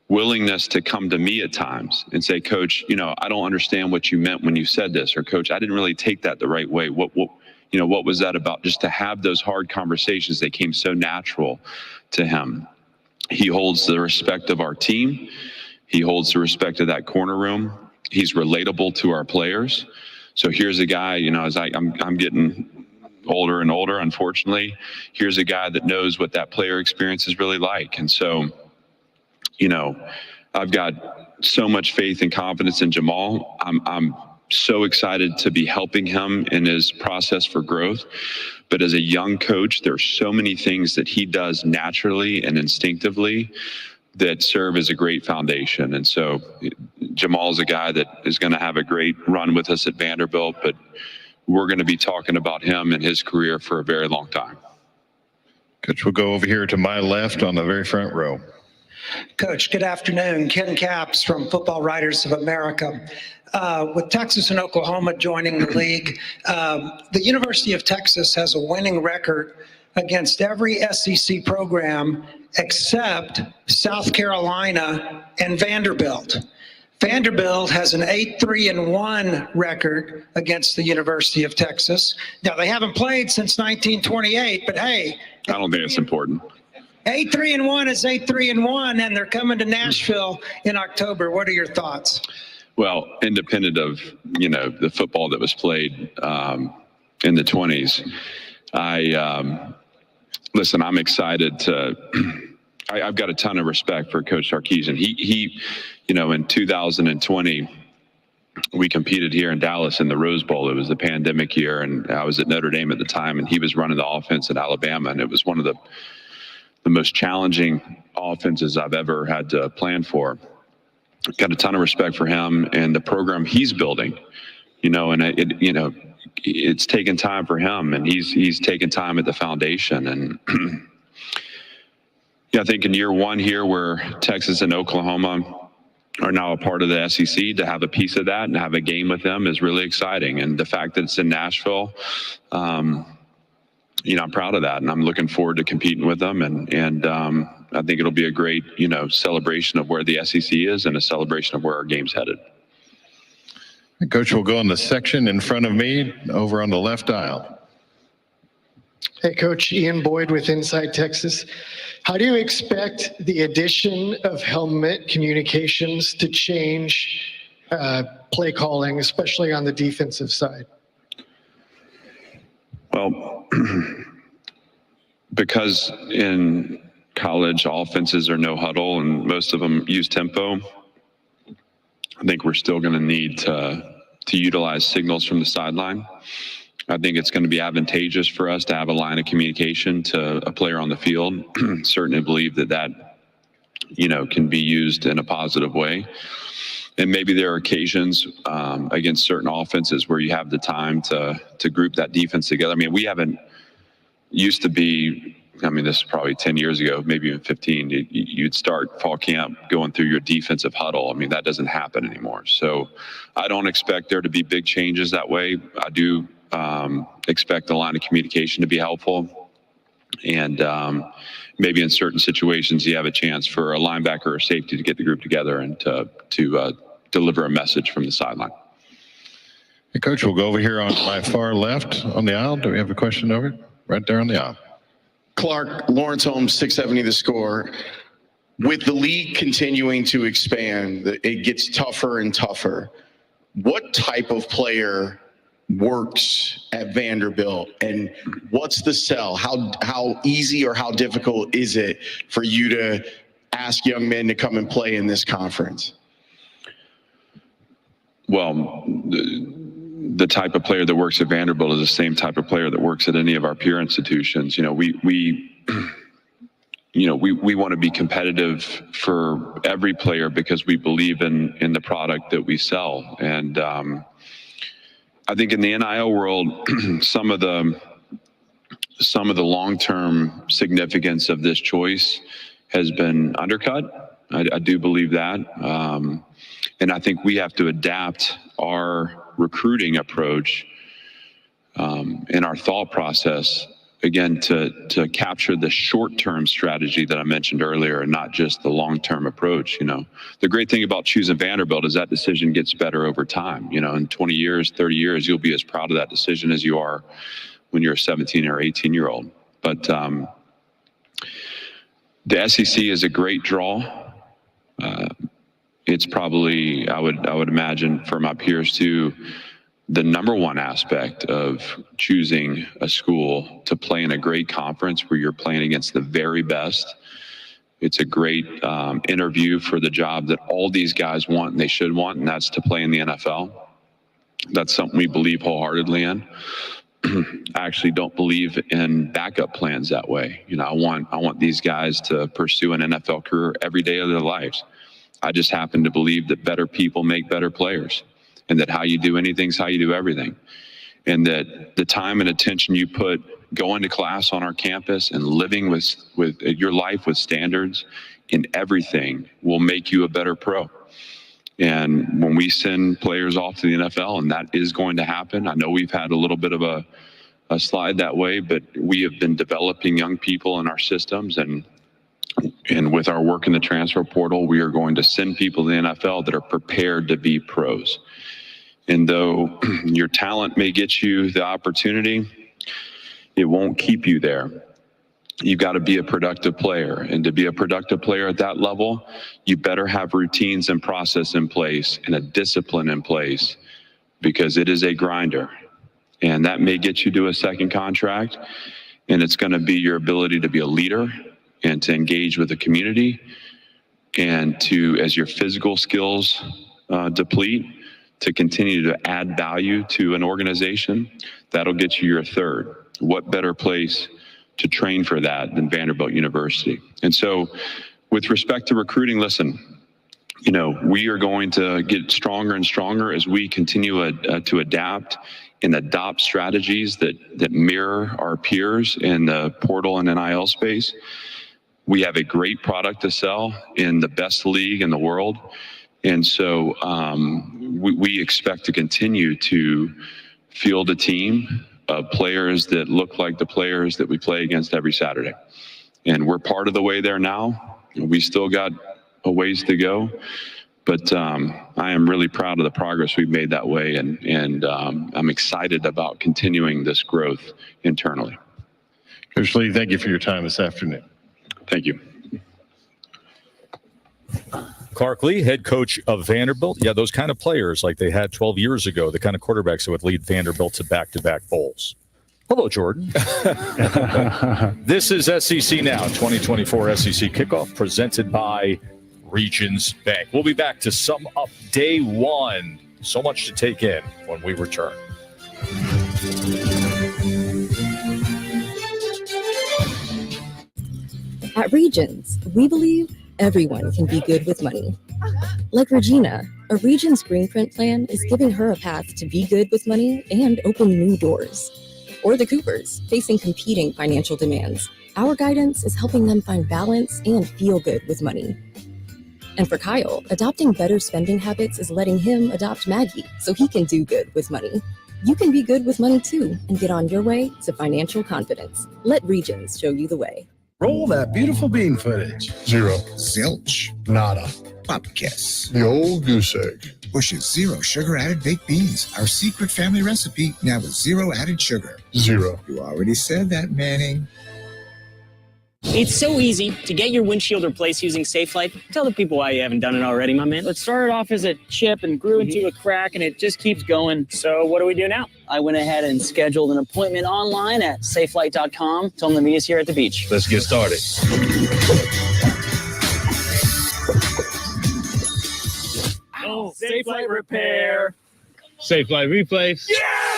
[SPEAKER 9] willingness to come to me at times and say, Coach, I don't understand what you meant when you said this, or Coach, I didn't really take that the right way. What was that about? Just to have those hard conversations, they came so natural to him. He holds the respect of our team. He holds the respect of that corner room. He's relatable to our players. So here's a guy, as I'm getting older and older, unfortunately, here's a guy that knows what that player experience is really like. And so, I've got so much faith and confidence in Jamal. I'm so excited to be helping him in his process for growth. But as a young coach, there's so many things that he does naturally and instinctively that serve as a great foundation. And so Jamal's a guy that is going to have a great run with us at Vanderbilt, but we're going to be talking about him and his career for a very long time.
[SPEAKER 14] Coach, we'll go over here to my left on the very front row.
[SPEAKER 10] Coach, good afternoon. Ken Capps from Football Writers of America. With Texas and Oklahoma joining the league, the University of Texas has a winning record against every SEC program except South Carolina and Vanderbilt. Vanderbilt has an 8-3-1 record against the University of Texas. Now, they haven't played since 1928, but hey.
[SPEAKER 9] I don't think it's important.
[SPEAKER 10] 8-3-1 is 8-3-1, and they're coming to Nashville in October. What are your thoughts?
[SPEAKER 9] Well, independent of, the football that was played in the 20s, listen, I'm excited to I've got a ton of respect for Coach Sarkisian. He in 2020, we competed here in Dallas in the Rose Bowl. It was the pandemic year, and I was at Notre Dame at the time, and he was running the offense at Alabama, and it was one of the most challenging offenses I've ever had to plan for. Got a ton of respect for him and the program he's building, and it's taken time for him, and he's taken time at the foundation. And I think in year one here, where Texas and Oklahoma are now a part of the SEC, to have a piece of that and have a game with them is really exciting. And the fact that it's in Nashville, I'm proud of that, and I'm looking forward to competing with them. And I think it'll be a great, celebration of where the SEC is and a celebration of where our game's headed.
[SPEAKER 14] Coach will go in the section in front of me over on the left aisle.
[SPEAKER 12] Hey, Coach, Ian Boyd with Inside Texas. How do you expect the addition of helmet communications to change play calling, especially on the defensive side?
[SPEAKER 9] Well, because in college offenses are no huddle and most of them use tempo, I think we're still going to need to utilize signals from the sideline. I think it's going to be advantageous for us to have a line of communication to a player on the field. Certainly believe that can be used in a positive way. And maybe there are occasions against certain offenses where you have the time to group that defense together. I mean, we haven't used to be, this is probably 10 years ago, maybe even 15, you'd start fall camp going through your defensive huddle. That doesn't happen anymore. So I don't expect there to be big changes that way. I do expect the line of communication to be helpful. And maybe in certain situations, you have a chance for a linebacker or safety to get the group together and to deliver a message from the sideline.
[SPEAKER 14] Hey, Coach, we'll go over here on my far left on the aisle. Do we have a question over right there on the aisle?
[SPEAKER 20] Clark, Lawrence Holmes, 670 The Score. With the league continuing to expand, it gets tougher and tougher. What type of player works at Vanderbilt, and what's the sell? How easy or how difficult is it for you to ask young men to come and play in this conference?
[SPEAKER 9] Well, the type of player that works at Vanderbilt is the same type of player that works at any of our peer institutions. We want to be competitive for every player because we believe in the product that we sell. And I think in the NIL world, some of the long-term significance of this choice has been undercut. I do believe that. And I think we have to adapt our recruiting approach and our thought process, again, to capture the short-term strategy that I mentioned earlier and not just the long-term approach. The great thing about choosing Vanderbilt is that decision gets better over time. In 20 years, 30 years, you'll be as proud of that decision as you are when you're a 17 or 18-year-old. But the SEC is a great draw. It's probably, I would imagine for my peers too, the number one aspect of choosing a school to play in a great conference where you're playing against the very best. It's a great interview for the job that all these guys want and they should want, and that's to play in the NFL. That's something we believe wholeheartedly in. I actually don't believe in backup plans that way. I want these guys to pursue an NFL career every day of their lives. I just happen to believe that better people make better players, and that how you do anything is how you do everything. And that the time and attention you put going to class on our campus and living with your life with standards in everything will make you a better pro. And when we send players off to the NFL, and that is going to happen, I know we've had a little bit of a slide that way, but we have been developing young people in our systems, and with our work in the transfer portal, we are going to send people to the NFL that are prepared to be pros. And though your talent may get you the opportunity, it won't keep you there. You've got to be a productive player. And to be a productive player at that level, you better have routines and process in place and a discipline in place, because it is a grinder. And that may get you to a second contract. And it's going to be your ability to be a leader and to engage with the community, and to, as your physical skills deplete, to continue to add value to an organization. That'll get you your third. What better place to train for that than Vanderbilt University? And so with respect to recruiting, listen, we are going to get stronger and stronger as we continue to adapt and adopt strategies that mirror our peers in the portal and NIL space. We have a great product to sell in the best league in the world. And so we expect to continue to field a team of players that look like the players that we play against every Saturday. And we're part of the way there now. We still got a ways to go. But I am really proud of the progress we've made that way. And I'm excited about continuing this growth internally.
[SPEAKER 14] Coach Lee, thank you for your time this afternoon.
[SPEAKER 9] Thank you.
[SPEAKER 7] Clark Lee, head coach of Vanderbilt. Yeah, those kind of players like they had 12 years ago, the kind of quarterbacks that would lead Vanderbilt to back-to-back bowls. Hello, Jordan. This is SEC Now, 2024 SEC Kickoff, presented by Regions Bank. We'll be back to sum up day one. So much to take in when we return.
[SPEAKER 5] At Regions, we believe everyone can be good with money. Like Regina, a Regions Green Print plan is giving her a path to be good with money and open new doors. Or the Coopers, facing competing financial demands. Our guidance is helping them find balance and feel good with money. And for Kyle, adopting better spending habits is letting him adopt Maggie so he can do good with money. You can be good with money too and get on your way to financial confidence. Let Regions show you the way.
[SPEAKER 15] Roll that beautiful bean footage.
[SPEAKER 16] 0.
[SPEAKER 15] Zilch.
[SPEAKER 16] Nada.
[SPEAKER 15] Pumpkiss.
[SPEAKER 16] The old goose egg.
[SPEAKER 15] Bush's zero sugar added baked beans. Our secret family recipe now with 0 added sugar.
[SPEAKER 16] 0.
[SPEAKER 15] You already said that, Manning.
[SPEAKER 17] It's so easy to get your windshield replaced using SafeLight. Tell the people why you haven't done it already, my man. It started off as a chip and grew into a crack, and it just keeps going. So what do we do now? I went ahead and scheduled an appointment online at safelight.com. Told them to meet us here at the beach.
[SPEAKER 21] Let's get started.
[SPEAKER 17] Oh, SafeLight repair.
[SPEAKER 21] SafeLight replace.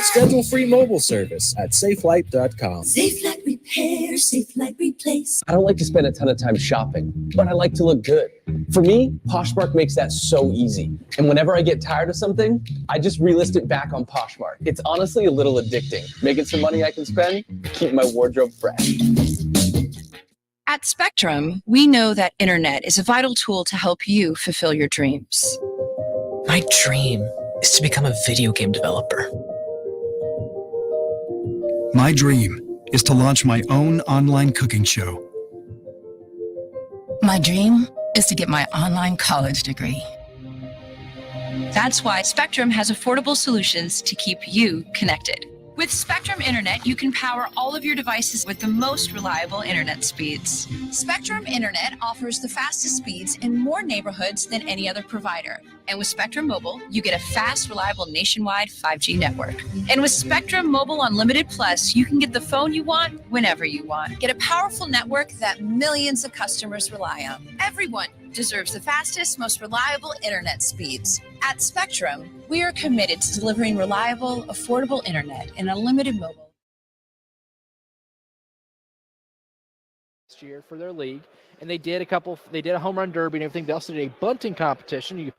[SPEAKER 22] Schedule free mobile service at safelight.com.
[SPEAKER 23] SafeLight repair, SafeLight replace.
[SPEAKER 24] I don't like to spend a ton of time shopping, but I like to look good. For me, Poshmark makes that so easy. And whenever I get tired of something, I just relist it back on Poshmark. It's honestly a little addicting. Making some money I can spend, keep my wardrobe fresh.
[SPEAKER 26] At Spectrum, we know that internet is a vital tool to help you fulfill your dreams.
[SPEAKER 27] My dream is to become a video game developer.
[SPEAKER 28] My dream is to launch my own online cooking show.
[SPEAKER 26] My dream is to get my online college degree. That's why Spectrum has affordable solutions to keep you connected. With Spectrum Internet, you can power all of your devices with the most reliable internet speeds. Spectrum Internet offers the fastest speeds in more neighborhoods than any other provider. And with Spectrum Mobile, you get a fast, reliable nationwide 5G network. And with Spectrum Mobile Unlimited Plus, you can get the phone you want whenever you want. Get a powerful network that millions of customers rely on. Everyone deserves the fastest, most reliable internet speeds. At Spectrum, we are committed to delivering reliable, affordable internet and unlimited mobile.
[SPEAKER 29] Year for their league, and they did a home run derby and everything. They also did a bunting competition. You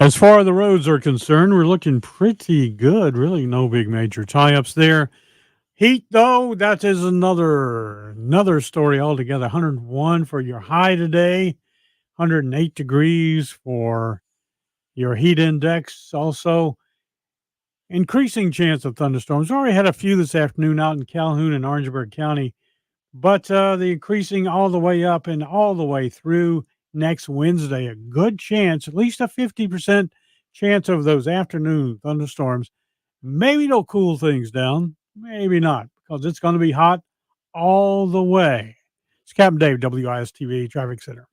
[SPEAKER 1] As far as the roads are concerned, we're looking pretty good. Really, no big major tie-ups there. Heat, though, that is another story altogether. 101 for your high today, 108 degrees for your heat index. Also, increasing chance of thunderstorms. Already had a few this afternoon out in Calhoun and Orangeburg County, but the increasing all the way up and all the way through next Wednesday. A good chance, at least a 50% chance of those afternoon thunderstorms. Maybe they'll cool things down, maybe not, because it's going to be hot all the way. It's Captain Dave, WIS-TV Traffic Center.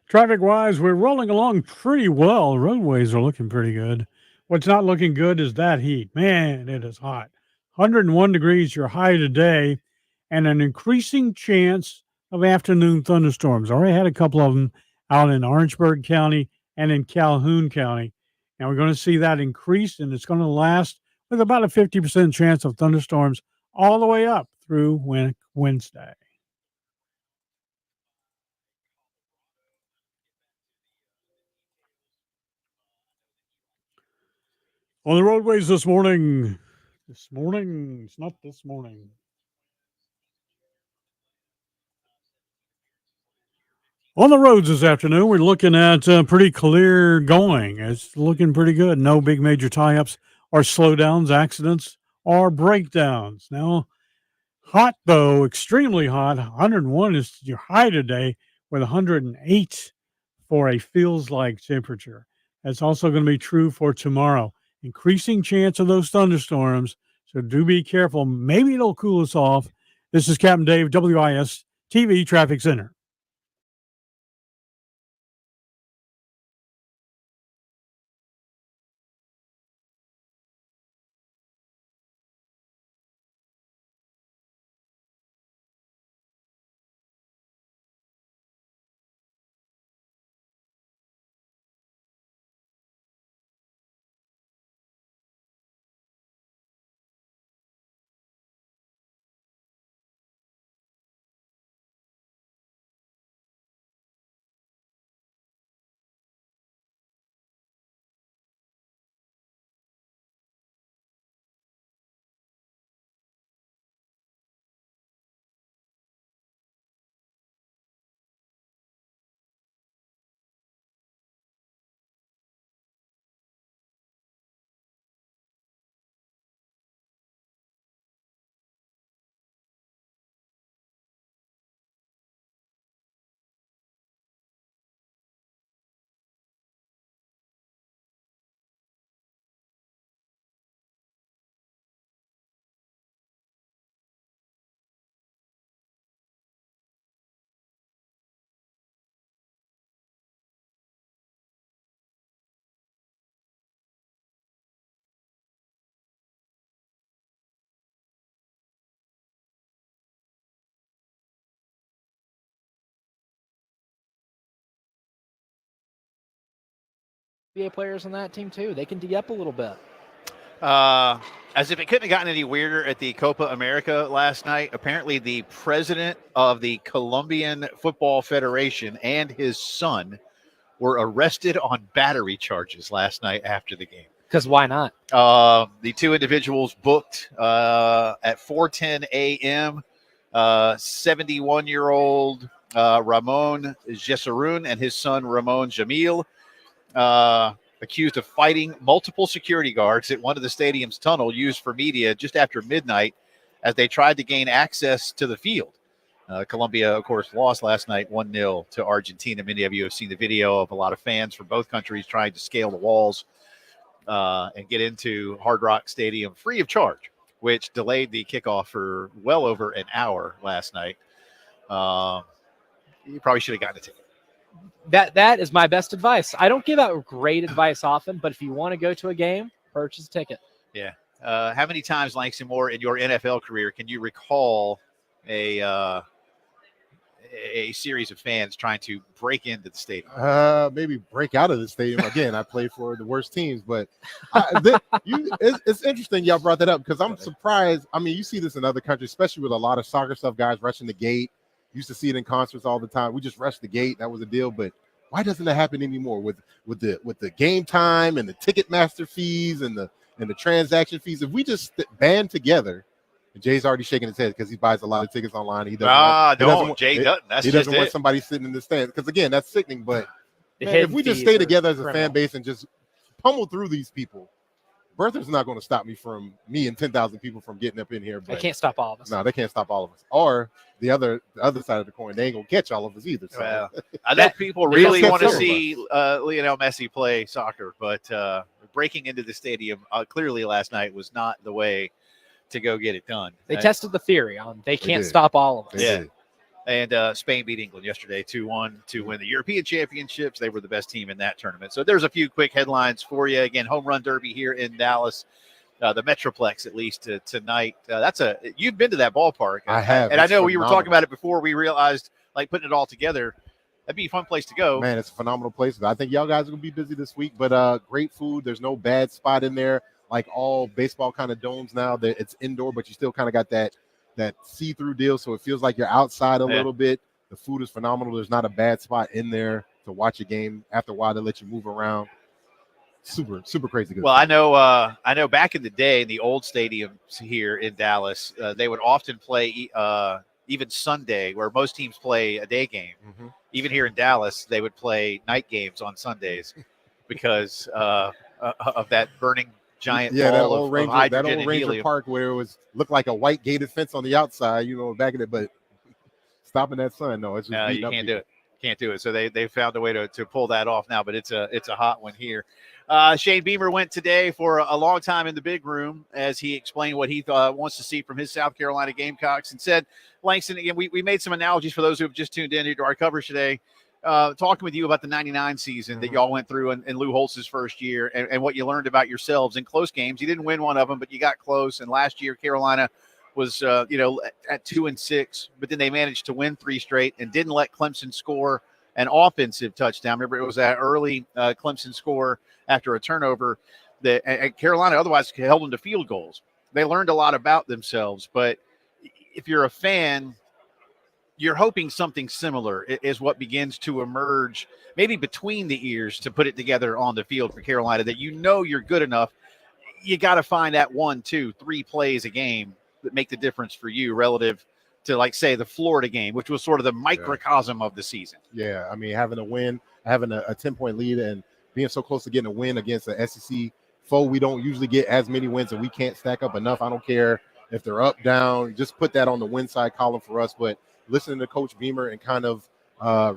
[SPEAKER 1] Traffic-wise, we're rolling along pretty well. Roadways are looking pretty good. What's not looking good is that heat. Man, it is hot. 101 degrees your high today, and an increasing chance of afternoon thunderstorms. Already had a couple of them out in Orangeburg County and in Calhoun County. And we're going to see that increase, and it's going to last with about a 50% chance of thunderstorms all the way up through Wednesday. On the roadways this morning, it's not this morning. On the roads this afternoon, we're looking at pretty clear going. It's looking pretty good. No big major tie-ups or slowdowns, accidents, or breakdowns. Now, hot though, extremely hot. 101 is your high today with 108 for a feels-like temperature. That's also going to be true for tomorrow. Increasing chance of those thunderstorms, so do be careful. Maybe it'll cool us off. This is Captain Dave, WIS TV Traffic Center.
[SPEAKER 29] NBA players on that team too. They can D up a little bit.
[SPEAKER 2] As if it couldn't have gotten any weirder at the Copa America last night, apparently the president of the Colombian Football Federation and his son were arrested on battery charges last night after the game.
[SPEAKER 29] Because why not?
[SPEAKER 2] The two individuals booked at 4:10 a.m. 71-year-old Ramon Jesarun and his son Ramon Jamil, accused of fighting multiple security guards at one of the stadium's tunnel used for media just after midnight as they tried to gain access to the field. Colombia, of course, lost last night 1-0 to Argentina. Many of you have seen the video of a lot of fans from both countries trying to scale the walls and get into Hard Rock Stadium free of charge, which delayed the kickoff for well over an hour last night. You probably should have gotten a ticket.
[SPEAKER 29] That is my best advice. I don't give out great advice often, but if you want to go to a game, purchase a ticket.
[SPEAKER 2] Yeah. How many times, Langston Moore, in your NFL career can you recall a series of fans trying to break into the stadium?
[SPEAKER 3] Maybe break out of the stadium. Again, I play for the worst teams, but it's interesting y'all brought that up because I'm surprised. I mean, you see this in other countries, especially with a lot of soccer stuff, guys rushing the gate. Used to see it in concerts all the time. We just rushed the gate. That was a deal. But why doesn't that happen anymore with the game time and the Ticketmaster fees and the transaction fees? If we just band together, and Jay's already shaking his head because he buys a lot of tickets online. He doesn't.
[SPEAKER 2] Jay doesn't.
[SPEAKER 3] He doesn't want somebody sitting in the stands because again, that's sickening. But man, if we just stay together as a fan base and just pummel through these people, Bertha's not going to stop me and 10,000 people from getting up in here. But
[SPEAKER 29] they can't stop all of us.
[SPEAKER 3] No, they can't stop all of us. Or the other side of the coin, they ain't going to catch all of us either. So.
[SPEAKER 2] Well, I know people really want to see Lionel Messi play soccer, but breaking into the stadium clearly last night was not the way to go get it done.
[SPEAKER 29] They tested the theory on they can't stop all of us.
[SPEAKER 2] Yeah. And Spain beat England yesterday 2-1 to win the European Championships. They were the best team in that tournament. So there's a few quick headlines for you. Again, home run derby here in Dallas, the Metroplex at least tonight. You've been to that ballpark.
[SPEAKER 3] I have.
[SPEAKER 2] And I know we were talking about it before we realized, like, putting it all together, that'd be a fun place to go.
[SPEAKER 3] Man, it's a phenomenal place. I think y'all guys are going to be busy this week, but great food. There's no bad spot in there. Like all baseball kind of domes now, that it's indoor, but you still kind of got that see-through deal, so it feels like you're outside a little bit. The food is phenomenal. There's not a bad spot in there to watch a game. After a while, they let you move around. Super crazy good.
[SPEAKER 2] Well, I know back in the day in the old stadiums here in Dallas, they would often play even Sunday, where most teams play a day game.
[SPEAKER 3] Mm-hmm.
[SPEAKER 2] Even here in Dallas, they would play night games on Sundays because of that burning giant ball of hydrogen and helium.
[SPEAKER 3] Park where it looked like a white gated fence on the outside, back in it, but stopping that sun, no, it's just
[SPEAKER 2] you can't do it. Can't do it. So they found a way to pull that off now, but it's a hot one here. Shane Beamer went today for a long time in the big room as he explained what he wants to see from his South Carolina Gamecocks and said, Langston, again, we made some analogies for those who have just tuned in to our coverage today. Talking with you about the 99 season that y'all went through in Lou Holtz's first year and what you learned about yourselves in close games. You didn't win one of them, but you got close. And last year, Carolina was, at 2-6, but then they managed to win 3 straight and didn't let Clemson score an offensive touchdown. Remember, it was that early Clemson score after a turnover that Carolina otherwise held them to field goals. They learned a lot about themselves, but if you're a fan, you're hoping something similar is what begins to emerge maybe between the ears to put it together on the field for Carolina, that you're good enough. You got to find that 1, 2, 3 plays a game that make the difference for you relative to, like, say, the Florida game, which was sort of the microcosm of the season.
[SPEAKER 3] Yeah, I mean, having a win, having a 10-point lead and being so close to getting a win against the SEC foe, we don't usually get as many wins and we can't stack up enough. I don't care if they're up, down, just put that on the win side column for us. But listening to Coach Beamer and kind of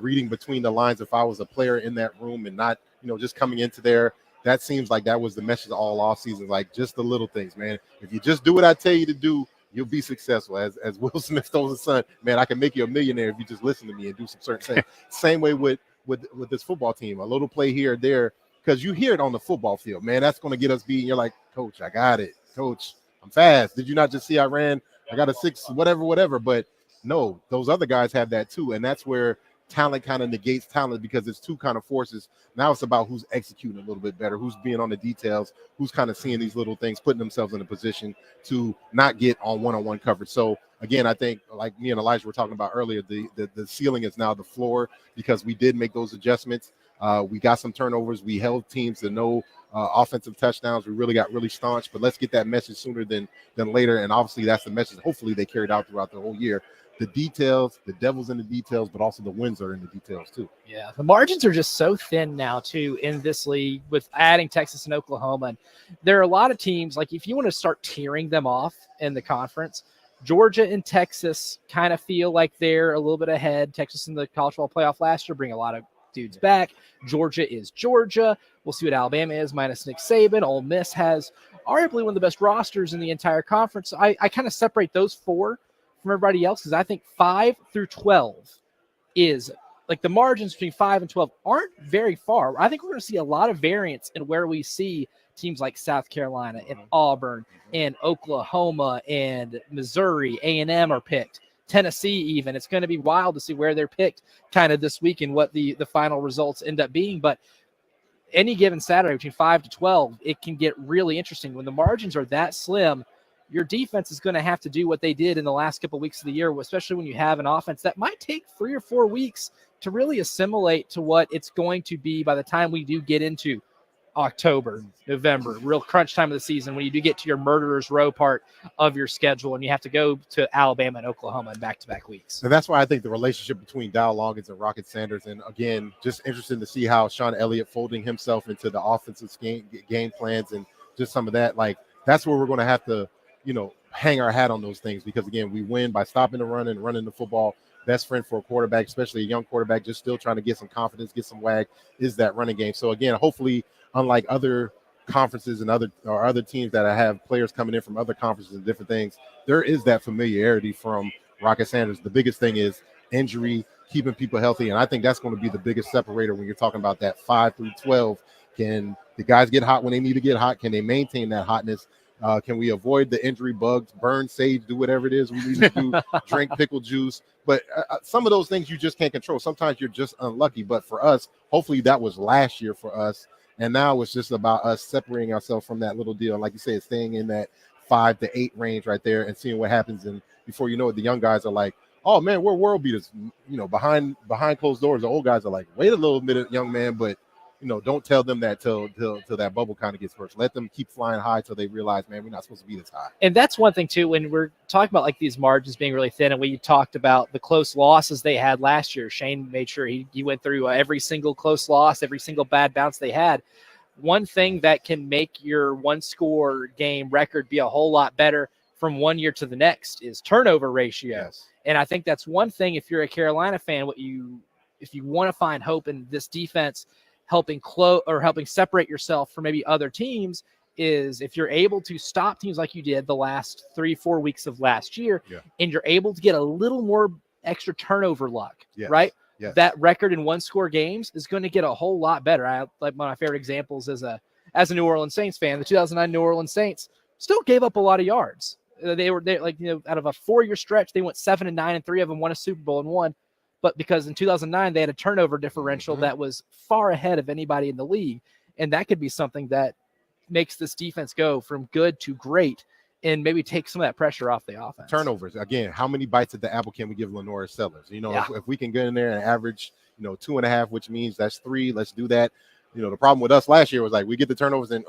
[SPEAKER 3] reading between the lines, if I was a player in that room and not, just coming into there, that seems like that was the message all off season, like just the little things, man. If you just do what I tell you to do, you'll be successful. As Will Smith told his son, man, I can make you a millionaire if you just listen to me and do some certain things. Same way with this football team, a little play here or there, because you hear it on the football field, man, that's going to get us beat. And you're like, Coach, I got it. Coach, I'm fast. Did you not just see I got a 6, whatever. But no, those other guys have that too. And that's where talent kind of negates talent because it's two kind of forces. Now it's about who's executing a little bit better, who's being on the details, who's kind of seeing these little things, putting themselves in a position to not get on one-on-one coverage. So again, I think like me and Elijah were talking about earlier, the ceiling is now the floor because we did make those adjustments. We got some turnovers. We held teams to no offensive touchdowns. We really got really staunch, but let's get that message sooner than later. And obviously that's the message hopefully they carried out throughout the whole year. The details, the devil's in the details, but also the wins are in the details too.
[SPEAKER 29] Yeah, the margins are just so thin now too in this league with adding Texas and Oklahoma. And there are a lot of teams, like if you want to start tearing them off in the conference, Georgia and Texas kind of feel like they're a little bit ahead. Texas in the college football playoff last year bring a lot of dudes back. Georgia is Georgia. We'll see what Alabama is minus Nick Saban. Ole Miss has arguably one of the best rosters in the entire conference. I kind of separate those four from everybody else because I think 5 through 12 is like the margins between 5 and 12 aren't very far. I think we're going to see a lot of variance in where we see teams like South Carolina and Auburn and Oklahoma and Missouri. A&M are picked. Tennessee even. It's going to be wild to see where they're picked kind of this week and what the final results end up being. But any given Saturday between 5 to 12, it can get really interesting. When the margins are that slim, your defense is going to have to do what they did in the last couple of weeks of the year, especially when you have an offense that might take 3 or 4 weeks to really assimilate to what it's going to be by the time we do get into October, November, real crunch time of the season, when you do get to your murderer's row part of your schedule and you have to go to Alabama and Oklahoma in back-to-back weeks.
[SPEAKER 3] And that's why I think the relationship between Dow Longins and Rocket Sanders, and again, just interesting to see how Sean Elliott folding himself into the offensive game plans and just some of that. Like, that's where we're going to have to, hang our hat on those things because, again, we win by stopping the run and running the football. Best friend for a quarterback, especially a young quarterback, just still trying to get some confidence, get some wag, is that running game. So, again, hopefully, unlike other conferences and other teams that have players coming in from other conferences and different things, there is that familiarity from Rocket Sanders. The biggest thing is injury, keeping people healthy, and I think that's going to be the biggest separator when you're talking about that 5 through 12. Can the guys get hot when they need to get hot? Can they maintain that hotness? Can we avoid the injury bugs, burn sage, do whatever it is we need to do, drink pickle juice? But some of those things you just can't control. Sometimes you're just unlucky. But for us, hopefully that was last year for us. And now it's just about us separating ourselves from that little deal. And like you said, staying in that 5 to 8 range right there and seeing what happens. And before you know it, the young guys are like, oh, man, we're world beaters. Behind closed doors, the old guys are like, wait a little minute, young man. But, don't tell them that till that bubble kind of gets burst. Let them keep flying high till they realize, man, we're not supposed to be this high.
[SPEAKER 29] And that's one thing, too, when we're talking about like these margins being really thin, and we talked about the close losses they had last year. Shane made sure he went through every single close loss, every single bad bounce they had. One thing that can make your one-score game record be a whole lot better from one year to the next is turnover ratio.
[SPEAKER 3] Yes.
[SPEAKER 29] And I think that's one thing, if you're a Carolina fan, if you want to find hope in this defense helping separate yourself from maybe other teams, is if you're able to stop teams like you did the last 3-4 weeks of last year, and you're able to get a little more extra turnover luck, right? Yes. That record in one-score games is going to get a whole lot better. One of my favorite examples as a New Orleans Saints fan, the 2009 New Orleans Saints still gave up a lot of yards. They out of a 4-year stretch, they went 7-9, and 3 of them won a Super Bowl and won. But because in 2009 they had a turnover differential that was far ahead of anybody in the league, and that could be something that makes this defense go from good to great and maybe take some of that pressure off the offense.
[SPEAKER 3] Turnovers. Again, how many bites at the apple can we give Lenore Sellers? If we can get in there and average, 2.5, which means that's 3, let's do that. The problem with us last year was like we get the turnovers and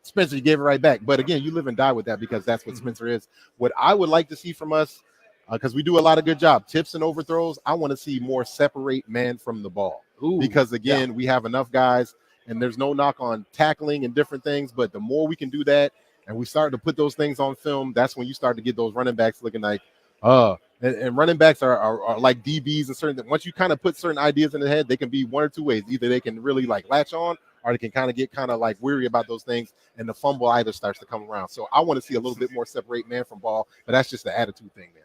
[SPEAKER 3] Spencer, you gave it right back. But again, you live and die with that because that's what Spencer is. What I would like to see from us, because we do a lot of good job, tips and overthrows, I want to see more separate man from the ball. Because again, we have enough guys, and there's no knock on tackling and different things, but the more we can do that, and we start to put those things on film, that's when you start to get those running backs looking like, and running backs are like DBs and certain. Once you kind of put certain ideas in the head, they can be one or two ways. Either they can really like latch on, or they can kind of get like weary about those things, and the fumble either starts to come around. So I want to see a little bit more separate man from ball, but that's just the attitude thing, man.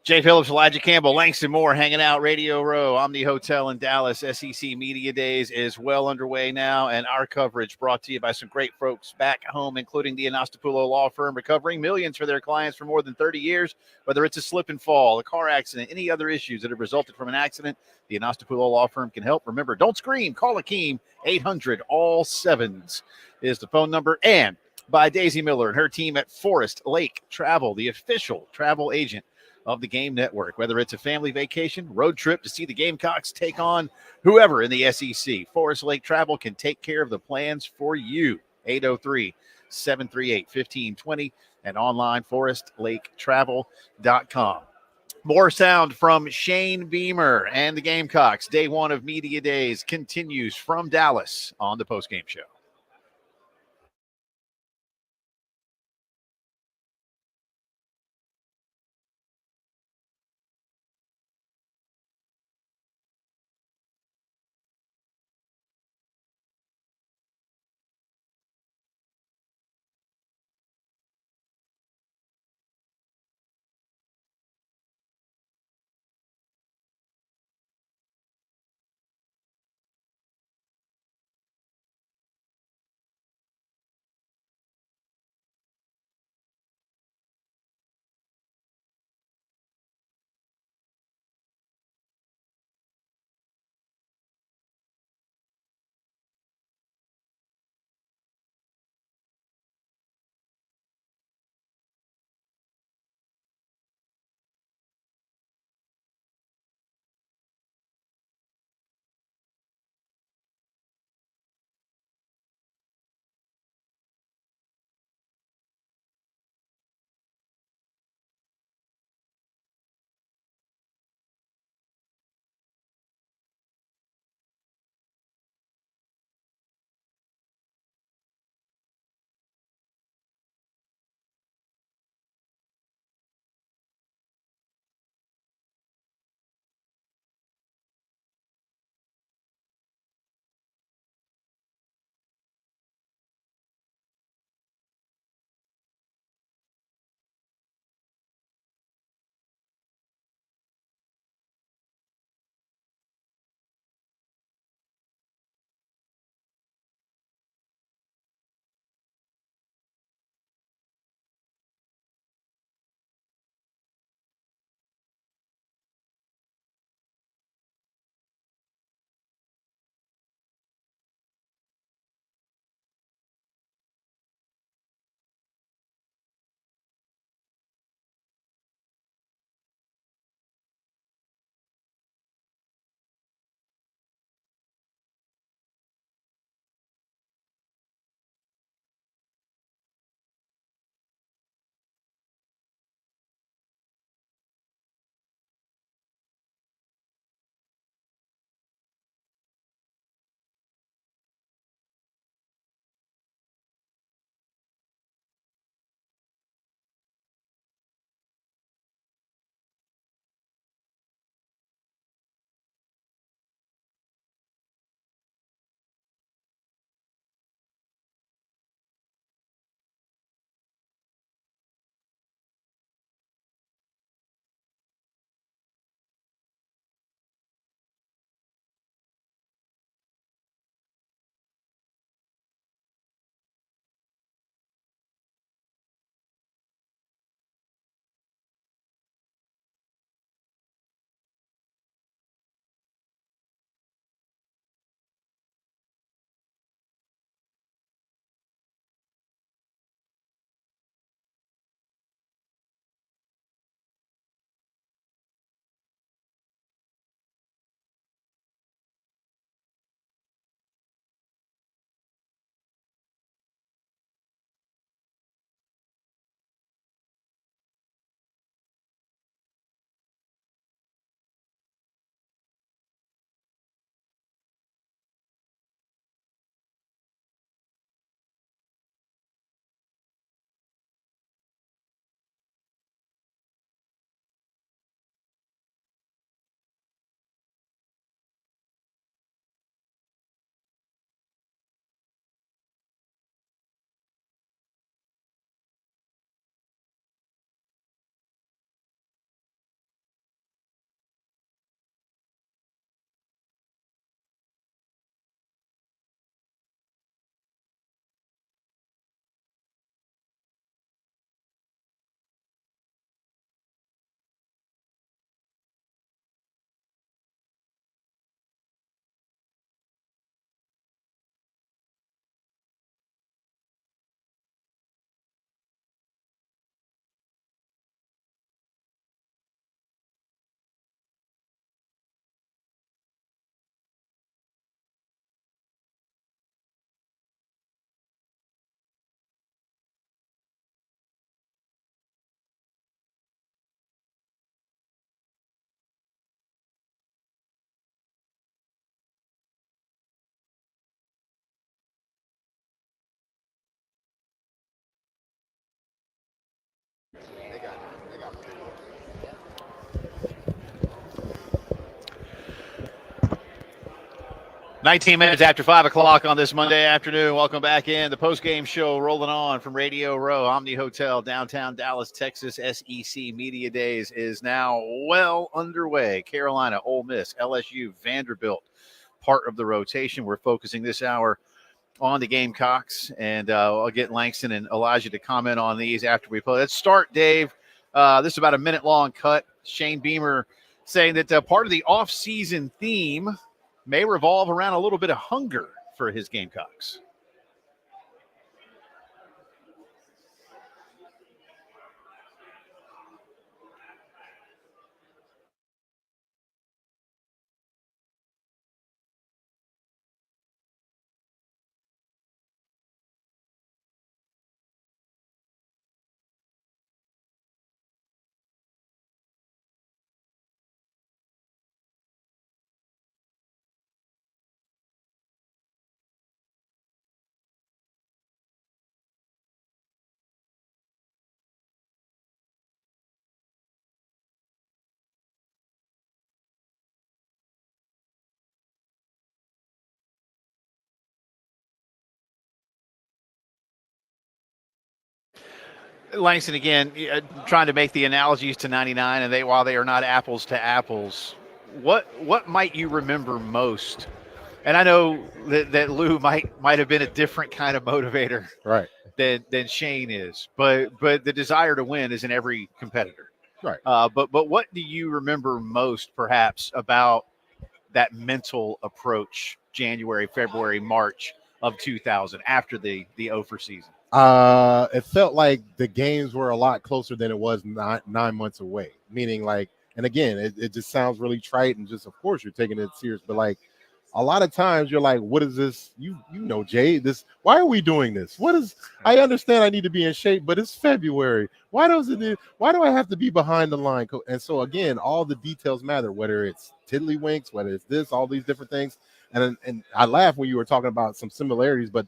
[SPEAKER 2] Jay Phillips, Elijah Campbell, Langston Moore hanging out, Radio Row, Omni Hotel in Dallas. SEC Media Days is well underway now, and our coverage brought to you by some great folks back home, including the Anastapulo Law Firm, recovering millions for their clients for more than 30 years. Whether it's a slip and fall, a car accident, any other issues that have resulted from an accident, the Anastapulo Law Firm can help. Remember, don't scream. Call Akeem. 800-ALL-7s is the phone number. And by Daisy Miller and her team at Forest Lake Travel, the official travel agent of the Game Network. Whether it's a family vacation, road trip to see the Gamecocks take on whoever in the SEC, Forest Lake Travel can take care of the plans for you. 803-738-1520 and online forestlaketravel.com. More sound from Shane Beamer and the Gamecocks. Day one of Media Days continues from Dallas on the Postgame Show. 19 minutes after 5 o'clock on this Monday afternoon. Welcome back in. The postgame show rolling on from Radio Row, Omni Hotel, downtown Dallas, Texas. SEC Media Days is now well underway. Carolina, Ole Miss, LSU, Vanderbilt, part of the rotation. We're focusing this hour on the Gamecocks, and I'll get Langston and Elijah to comment on these after we play. Let's start, Dave. This is about a minute-long cut. Shane Beamer saying that part of the off-season theme may revolve around a little bit of hunger for his Gamecocks. Langston, again, trying to make the analogies to 99, and while they are not apples to apples, what might you remember most? And I know that Lou might have been a different kind of motivator,
[SPEAKER 3] right,
[SPEAKER 2] than Shane is, but the desire to win is in every competitor,
[SPEAKER 3] right.
[SPEAKER 2] But what do you remember most, perhaps, about that mental approach January, February, March of 2000 after the over season?
[SPEAKER 3] It felt like the games were a lot closer than it was 9 months away. Meaning, like, and again, it just sounds really trite and just, of course, you're taking it serious, but like a lot of times you're like, what is this? You know, Jay, why are we doing this? I understand I need to be in shape, but it's February. Why do I have to be behind the line? And so again, all the details matter, whether it's tiddlywinks, whether it's this, all these different things. And I laughed when you were talking about some similarities, but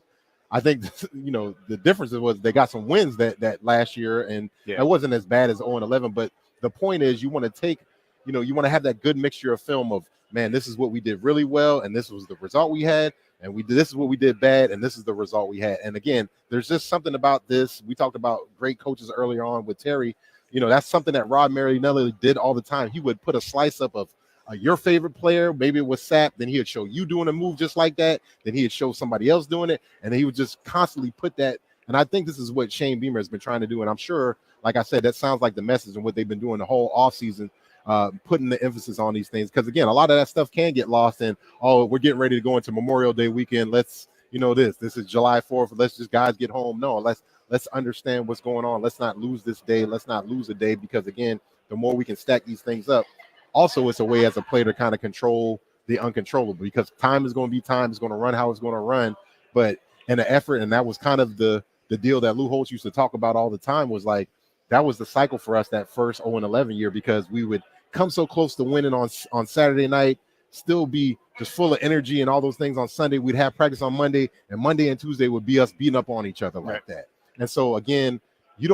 [SPEAKER 3] I think, the difference was they got some wins that last year, and it wasn't as bad as 0-11. But the point is, you want to take, you want to have that good mixture of film of, man, this is what we did really well, and this was the result we had, and this is what we did bad, and this is the result we had. And again, there's just something about this. We talked about great coaches earlier on with Terry. That's something that Rod Marinelli did all the time. He would put a slice up of your favorite player, maybe it was Sapp, then he would show you doing a move just like that, then he would show somebody else doing it, and he would just constantly put that. And I think this is what Shane Beamer has been trying to do, and I'm sure, like I said, that sounds like the message and what they've been doing the whole offseason, putting the emphasis on these things, because again, a lot of that stuff can get lost in, we're getting ready to go into Memorial Day weekend, let's this is July 4th, let's just guys get home. No, let's understand what's going on. Let's not lose this day. Let's not lose a day, because again, the more we can stack these things up, also, it's a way as a player to kind of control the uncontrollable, because time is going to be time. It's going to run how it's going to run. But in the effort, and that was kind of the deal that Lou Holtz used to talk about all the time, was like, that was the cycle for us that first 0-11 year, because we would come so close to winning on Saturday night, still be just full of energy and all those things on Sunday. We'd have practice on Monday, and Monday and Tuesday would be us beating up on each other like that. And so, again, you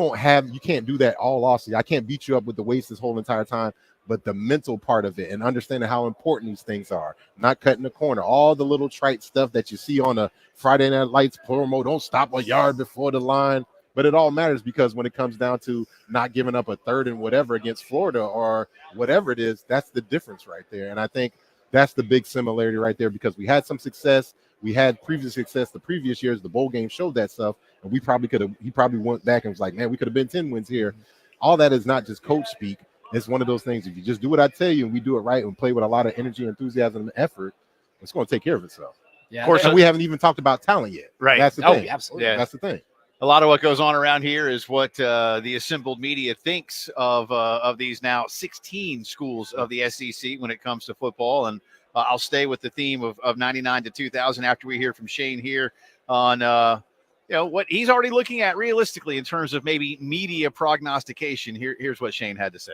[SPEAKER 3] can't do that all offseason. I can't beat you up with the weights this whole entire time. But the mental part of it and understanding how important these things are, not cutting the corner, all the little trite stuff that you see on a Friday Night Lights promo, don't stop a yard before the line. But it all matters, because when it comes down to not giving up a third and whatever against Florida or whatever it is, that's the difference right there. And I think that's the big similarity right there, because we had some success. We had previous success the previous years. The bowl game showed that stuff. And he probably went back and was like, man, we could have been 10 wins here. All that is not just coach speak. It's one of those things. If you just do what I tell you and we do it right and play with a lot of energy, enthusiasm, and effort, it's going to take care of itself.
[SPEAKER 2] Yeah,
[SPEAKER 3] of course, and we haven't even talked about talent yet.
[SPEAKER 2] Right.
[SPEAKER 3] That's the thing.
[SPEAKER 29] Absolutely.
[SPEAKER 2] Yeah.
[SPEAKER 3] That's the thing.
[SPEAKER 2] A lot of what goes on around here is what the assembled media thinks of these now 16 schools of the SEC when it comes to football. And I'll stay with the theme of 99 to 2000 after we hear from Shane here on what he's already looking at realistically in terms of maybe media prognostication. Here's what Shane had to say.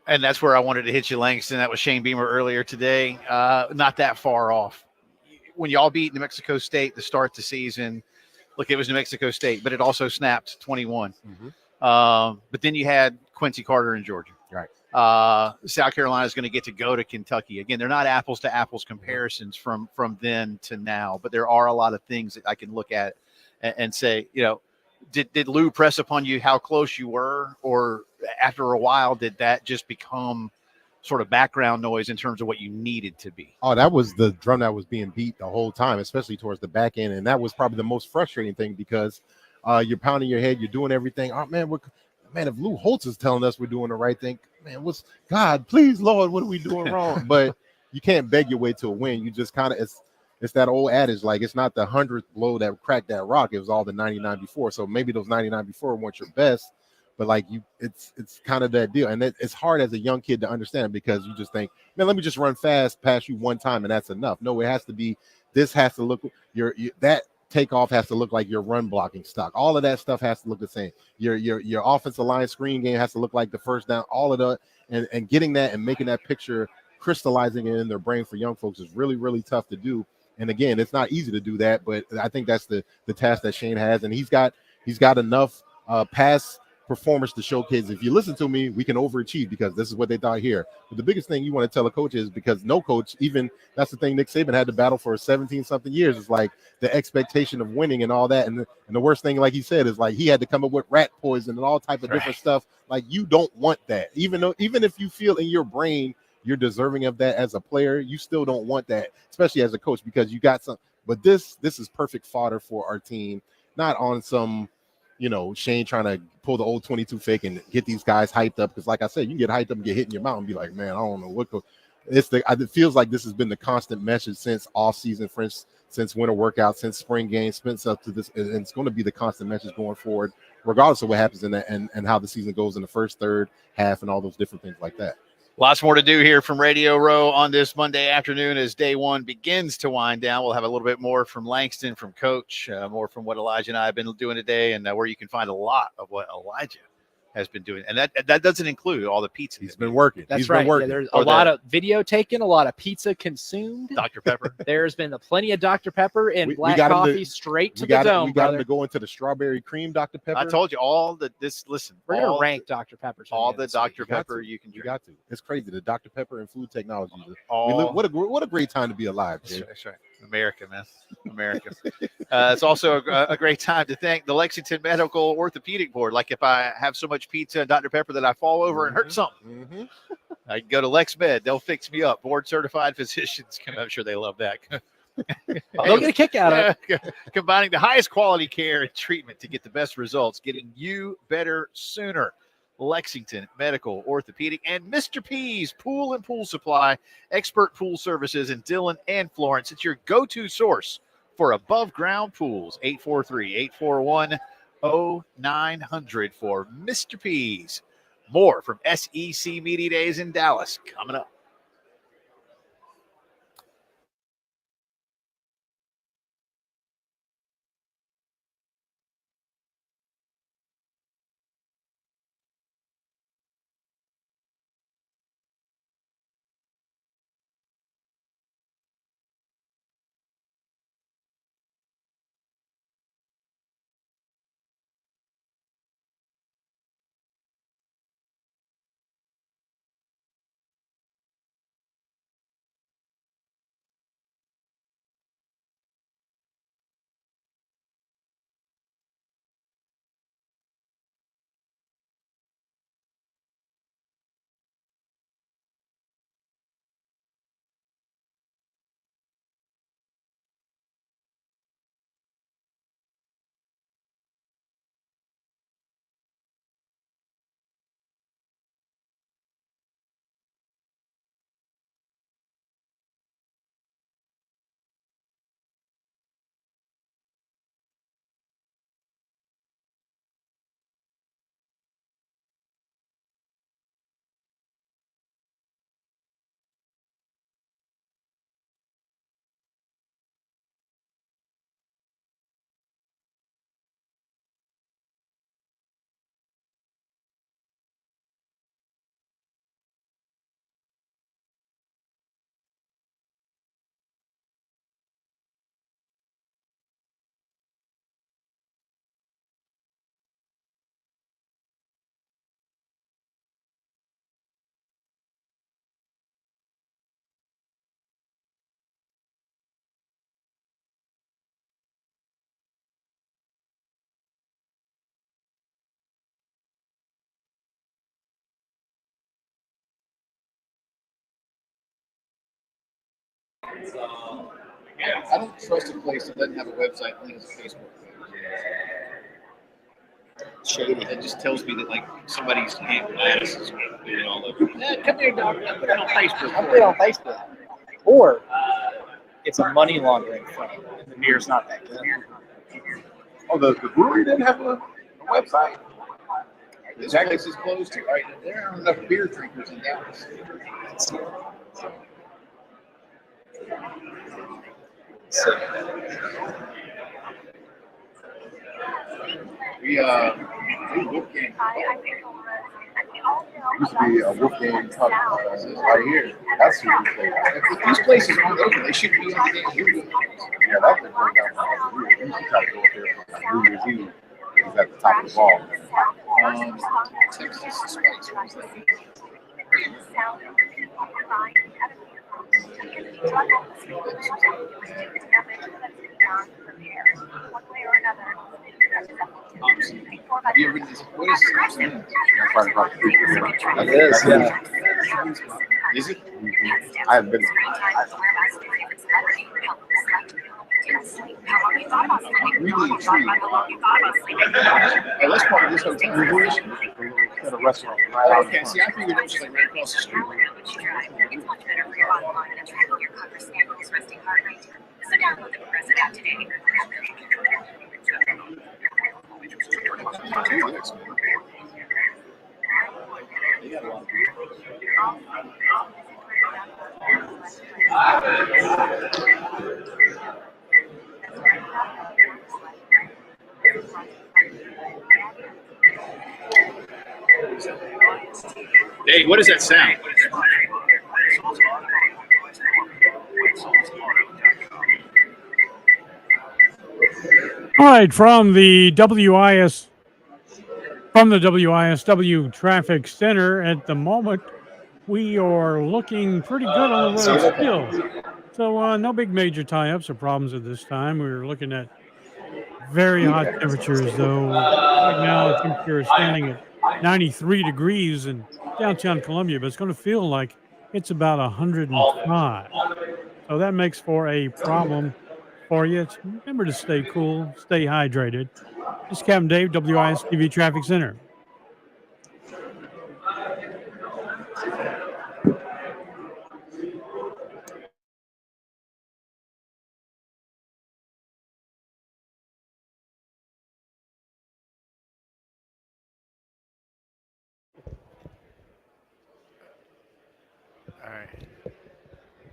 [SPEAKER 2] And that's where I wanted to hit you, Langston. That was Shane Beamer earlier today. Not that far off. When y'all beat New Mexico State to start the season, look, it was New Mexico State, but it also snapped 21. But then you had Quincy Carter in Georgia.
[SPEAKER 3] Right.
[SPEAKER 2] South Carolina is going to get to go to Kentucky. Again, they're not apples to apples comparisons from then to now, but there are a lot of things that I can look at and say, did Lou press upon you how close you were, or after a while did that just become sort of background noise in terms of what you needed to be?
[SPEAKER 3] Oh, that was the drum that was being beat the whole time, especially towards the back end, and that was probably the most frustrating thing because you're pounding your head, you're doing everything. Oh man, if Lou Holtz is telling us we're doing the right thing, man, God, please, Lord, what are we doing wrong? But you can't beg your way to a win. You just kind of it's that old adage, like it's not the 100th blow that cracked that rock. It was all the 99 before. So maybe those 99 before weren't your best, but like it's kind of that deal. And it's hard as a young kid to understand because you just think, man, let me just run fast past you one time and that's enough. No, it has to be. This has to look that takeoff has to look like your run blocking stock. All of that stuff has to look the same. Your offensive line screen game has to look like the first down. All of that and getting that and making that picture, crystallizing it in their brain for young folks is really, really tough to do. And again, it's not easy to do that, but I think that's the task that Shane has, and he's got enough pass performance to show kids. If you listen to me, we can overachieve because this is what they thought here. But the biggest thing you want to tell a coach is because no coach, even that's the thing Nick Saban had to battle for 17 something years, is like the expectation of winning and all that. And the worst thing, like he said, is like he had to come up with rat poison and all type of different stuff. Like you don't want that, even if you feel in your brain you're deserving of that as a player, you still don't want that, especially as a coach, because you got some. But this is perfect fodder for our team, not on some, Shane trying to pull the old 22 fake and get these guys hyped up. Because like I said, you can get hyped up and get hit in your mouth and be like, man, I don't know what. It feels like this has been the constant message since off season, since winter workouts, since spring games, since up to this, and it's going to be the constant message going forward, regardless of what happens in that and how the season goes in the first, third, half, and all those different things like that.
[SPEAKER 2] Lots more to do here from Radio Row on this Monday afternoon as day one begins to wind down. We'll have a little bit more from Langston, from Coach, more from what Elijah and I have been doing today, and where you can find a lot of what Elijah has been doing. And that doesn't include all the pizza.
[SPEAKER 3] He's been working.
[SPEAKER 29] That's right. Yeah, there's a lot of video taken, a lot of pizza consumed.
[SPEAKER 2] Dr. Pepper.
[SPEAKER 29] There's been plenty of Dr. Pepper and black coffee straight to the dome.
[SPEAKER 3] We got him to go into the strawberry cream Dr. Pepper.
[SPEAKER 2] I told you listen.
[SPEAKER 29] We're going to rank Dr. Peppers.
[SPEAKER 2] All the Dr. Pepper you can drink.
[SPEAKER 3] You got to. It's crazy. The Dr. Pepper and food technology. What a great time to be alive, dude.
[SPEAKER 2] That's right. America, man. America. It's also a great time to thank the Lexington Medical Orthopedic Board. Like if I have so much pizza and Dr. Pepper that I fall over and hurt something, I can go to LexMed. They'll fix me up. Board certified physicians. I'm sure they love that.
[SPEAKER 29] They'll get a kick out of
[SPEAKER 2] it. Combining the highest quality care and treatment to get the best results, getting you better sooner. Lexington Medical Orthopedic and Mr. P's Pool and Pool Supply, expert pool services in Dillon and Florence. It's your go-to source for above ground pools. 843-841-0900 for Mr. P's. More from SEC Media Days in Dallas coming up. I don't trust a place that doesn't have a website and has a Facebook page. Shady. It just tells me that like somebody's Aunt Gladys is doing all of it. Come here, dog. Put it on Facebook.
[SPEAKER 29] I'll put it on Facebook. Or it's a money laundering firm, and the beer's not that good.
[SPEAKER 3] Oh, the brewery didn't have a website?
[SPEAKER 2] This place is closed too. Right? There aren't enough beer drinkers in Dallas. We Wolfgang.
[SPEAKER 3] Used to be a Wolfgang Cup right here. That's who we played.
[SPEAKER 2] If these places aren't open, they shouldn't be on the damn beer.
[SPEAKER 3] Yeah, that's been going down for New Year's. We used to try to go up there for New Year's Eve. It was at the top of the ball.
[SPEAKER 2] Texas Spice. Have you ever been to this? What is this?
[SPEAKER 3] It is, yeah.
[SPEAKER 2] Is it?
[SPEAKER 3] I haven't been.
[SPEAKER 2] Really intrigued. Oh, that's part of this hotel.
[SPEAKER 3] At a restaurant right out
[SPEAKER 2] Okay, see, I figured it was just like right across the street.
[SPEAKER 23] It's much better for your bottom line and tracking your progress and pulse resting heart rate. So download the Progressive app today.
[SPEAKER 2] Hey, what is that sound?
[SPEAKER 1] All right, from the WISW Traffic Center at the moment, we are looking pretty good on the road still. So no big major tie-ups or problems at this time. We're looking at very hot temperatures, though. Right now, the temperature is standing at 93 degrees in downtown Columbia, but it's going to feel like it's about 105. So that makes for a problem for you. Remember to stay cool, stay hydrated. This is Captain Dave, WISTV Traffic Center.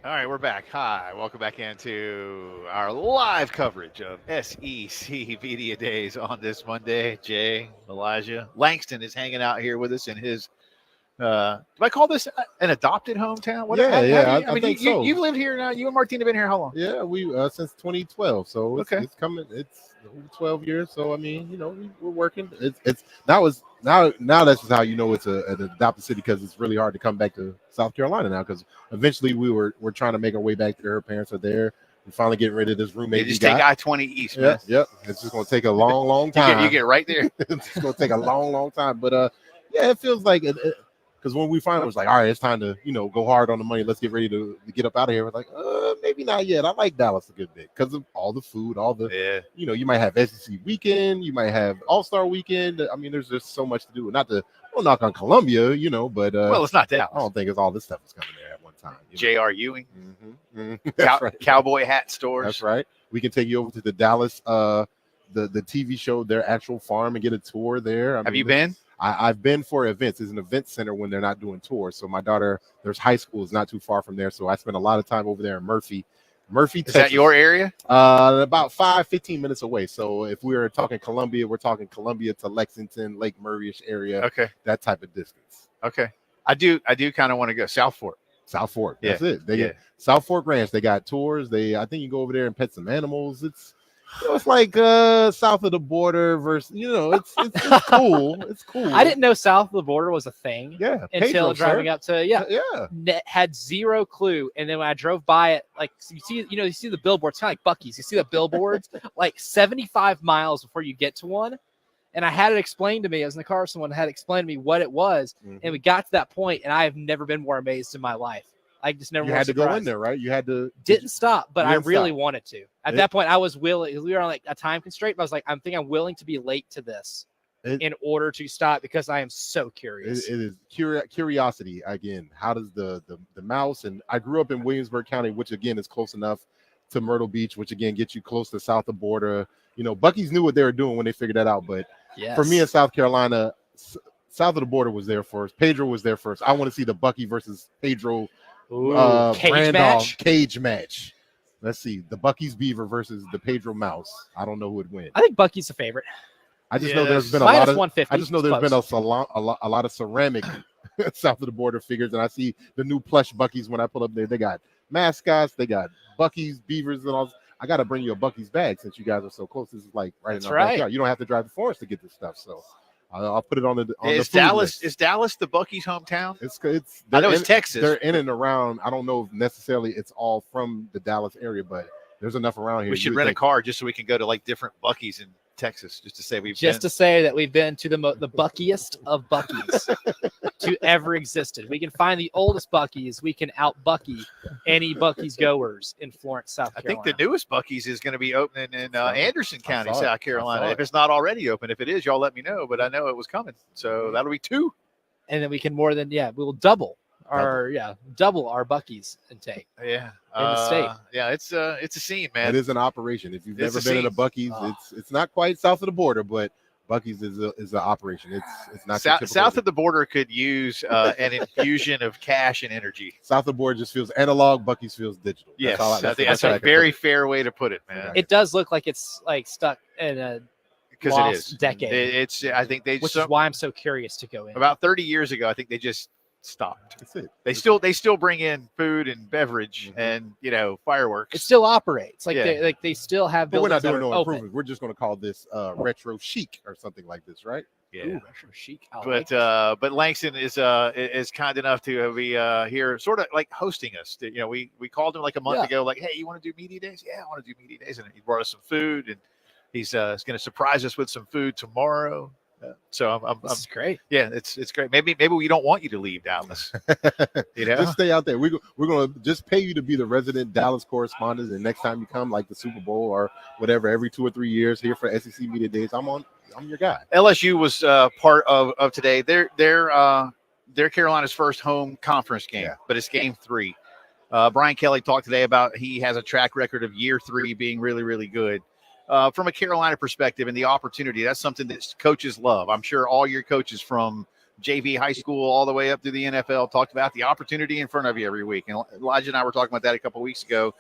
[SPEAKER 2] All right, we're back. Hi, welcome back into our live coverage of SEC Media Days on this Monday. Jay, Elijah, Langston is hanging out here with us in his. Do I call this an adopted hometown? What,
[SPEAKER 3] I think so.
[SPEAKER 2] You've lived here now. You and Martina have been here how long?
[SPEAKER 3] Yeah, we since 2012. So it's coming. It's over 12 years. So I mean, we're working. It's now that's just how you know it's an adopted city, because it's really hard to come back to South Carolina now, because eventually we're trying to make our way back there. Her parents are there. We're finally getting rid of this roommate.
[SPEAKER 2] You just take I-20 east, man.
[SPEAKER 3] Yep. It's just gonna take a long time.
[SPEAKER 2] You get right there.
[SPEAKER 3] It's gonna take a long time. But yeah, it feels like it. Because when we finally was like, all right, it's time to, go hard on the money. Let's get ready to get up out of here. We're like, maybe not yet. I like Dallas a good bit because of all the food, all the, you might have SEC weekend. You might have All-Star weekend. I mean, there's just so much to do. Not to knock on Columbia, but.
[SPEAKER 2] Well, it's not Dallas.
[SPEAKER 3] I don't think it's all this stuff is coming there at one time.
[SPEAKER 2] J.R. Ewing.
[SPEAKER 3] Mm-hmm. That's right.
[SPEAKER 2] Cowboy hat stores.
[SPEAKER 3] That's right. We can take you over to the Dallas, the TV show, their actual farm, and get a tour there.
[SPEAKER 2] Have you been?
[SPEAKER 3] I've been for events. It's an event center when they're not doing tours. So my daughter, there's high school is not too far from there. So I spend a lot of time over there in Murphy,
[SPEAKER 2] Is
[SPEAKER 3] Texas.
[SPEAKER 2] that your area?
[SPEAKER 3] About 15 minutes away. So if we were talking Columbia, we're talking Columbia to Lexington, Lake Murray-ish area.
[SPEAKER 2] Okay.
[SPEAKER 3] That type of distance.
[SPEAKER 2] Okay. I do kind of want to go South Fork.
[SPEAKER 3] South Fork. That's it. They get South Fork Ranch. They got tours. I think you go over there and pet some animals. It's like south of the border versus, it's cool. It's cool.
[SPEAKER 29] I didn't know south of the border was a thing.
[SPEAKER 3] Yeah.
[SPEAKER 29] Until driving up to had zero clue. And then when I drove by it, like you see the billboards, kind of like Buc-ee's. You see the billboards like 75 miles before you get to one. And I had it explained to me. I was in the car. Someone had explained to me what it was. Mm-hmm. And we got to that point, and I have never been more amazed in my life. I just never
[SPEAKER 3] You
[SPEAKER 29] was
[SPEAKER 3] had to go in
[SPEAKER 29] surprised.
[SPEAKER 3] there, right? You had to.
[SPEAKER 29] Didn't stop, but
[SPEAKER 3] You
[SPEAKER 29] I
[SPEAKER 3] didn't
[SPEAKER 29] really
[SPEAKER 3] stop.
[SPEAKER 29] wanted to. At
[SPEAKER 3] It-
[SPEAKER 29] that point, I was willing. We were on like a time constraint, but I was like, I'm willing to be late to this in order to stop because I am so curious.
[SPEAKER 3] It is curiosity again. How does the mouse, and I grew up in Williamsburg County, which again is close enough to Myrtle Beach, which again gets you close to south of the border. You know, Buc-ee's knew what they were doing when they figured that out. But for me in South Carolina, south of the border was there first. Pedro was there first. I want to see the Buc-ee versus Pedro cage match. Let's see, the Buc-ee's Beaver versus the Pedro Mouse. I don't know who would win.
[SPEAKER 29] I think Bucky's a favorite.
[SPEAKER 3] I just know there's been a lot of
[SPEAKER 29] 150.
[SPEAKER 3] I just know there's been a lot of ceramic south of the border figures, and I see the new plush Buc-ee's when I pull up there. They got mascots, they got Buc-ee's Beavers, and all. I got to bring you a Buc-ee's bag since you guys are so close. This is like right in our backyard. You don't have to drive the forest to get this stuff, so I'll put it on the.
[SPEAKER 2] Is Dallas the Buc-ee's hometown?
[SPEAKER 3] It's.
[SPEAKER 2] I know it's Texas.
[SPEAKER 3] They're in and around. I don't know if necessarily it's all from the Dallas area, but there's enough around here.
[SPEAKER 2] We should rent a car just so we can go to like different Buc-ee's in Texas, just to say
[SPEAKER 29] to say that we've been to the Buckiest of Buc-ee's to ever existed. We can find the oldest Buc-ee's. We can out Buc-ee any Buc-ee's goers in Florence, South Carolina.
[SPEAKER 2] I think the newest Buc-ee's is going to be opening in Anderson County, South Carolina. If it's not already open, if it is, y'all let me know. But I know it was coming, so that'll be 2.
[SPEAKER 29] And then we can we will double our Buc-ee's intake.
[SPEAKER 2] Yeah,
[SPEAKER 29] in the state.
[SPEAKER 2] Yeah, it's a scene, man.
[SPEAKER 3] It is an operation. If you've never been in a Buc-ee's, it's not quite south of the border, but Buc-ee's is an operation. It's not
[SPEAKER 2] south of the border could use an infusion of cash and energy.
[SPEAKER 3] South of the border just feels analog. Buc-ee's feels digital.
[SPEAKER 2] Yes, I think that's a very fair way to put it, man.
[SPEAKER 29] It does look like it's like stuck in a lost decade.
[SPEAKER 2] I think
[SPEAKER 29] which is why I'm so curious to go in.
[SPEAKER 2] About 30 years ago, I think they just stopped.
[SPEAKER 3] That's it.
[SPEAKER 2] They still bring in food and beverage and fireworks.
[SPEAKER 29] It still operates they still have.
[SPEAKER 3] But we're not
[SPEAKER 29] buildings
[SPEAKER 3] doing
[SPEAKER 29] that
[SPEAKER 3] no
[SPEAKER 29] are
[SPEAKER 3] improvements.
[SPEAKER 29] open.
[SPEAKER 3] We're just going to call this retro chic or something like this, right?
[SPEAKER 2] Yeah,
[SPEAKER 29] Ooh, retro chic.
[SPEAKER 2] But Langston is kind enough to be here, sort of like hosting us. We called him like a month ago, like, hey, you want to do media days? Yeah, I want to do media days, and he brought us some food, and he's going to surprise us with some food tomorrow. So
[SPEAKER 29] this is great.
[SPEAKER 2] Yeah, it's great. Maybe we don't want you to leave Dallas.
[SPEAKER 3] Just stay out there. We're going to just pay you to be the resident Dallas correspondent, and next time you come, like the Super Bowl or whatever, every 2 or 3 years here for SEC Media Days, I'm your guy.
[SPEAKER 2] LSU was part of today. They're Carolina's first home conference game, but it's game 3. Brian Kelly talked today about he has a track record of year 3 being really, really good. From a Carolina perspective and the opportunity, that's something that coaches love. I'm sure all your coaches from JV high school all the way up to the NFL talked about the opportunity in front of you every week. And Elijah and I were talking about that a couple of weeks ago.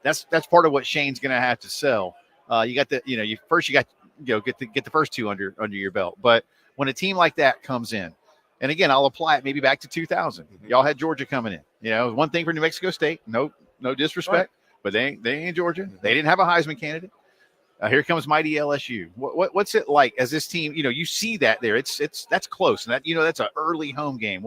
[SPEAKER 2] That's part of what Shane's going to have to sell. You got the get the first 2 under your belt. But when a team like that comes in, and again, I'll apply it maybe back to 2000. Y'all had Georgia coming in. One thing for New Mexico State. No disrespect, but they ain't Georgia. They didn't have a Heisman candidate. Here comes mighty LSU. What's it like as this team? You see that there. That's close, and that's an early home game.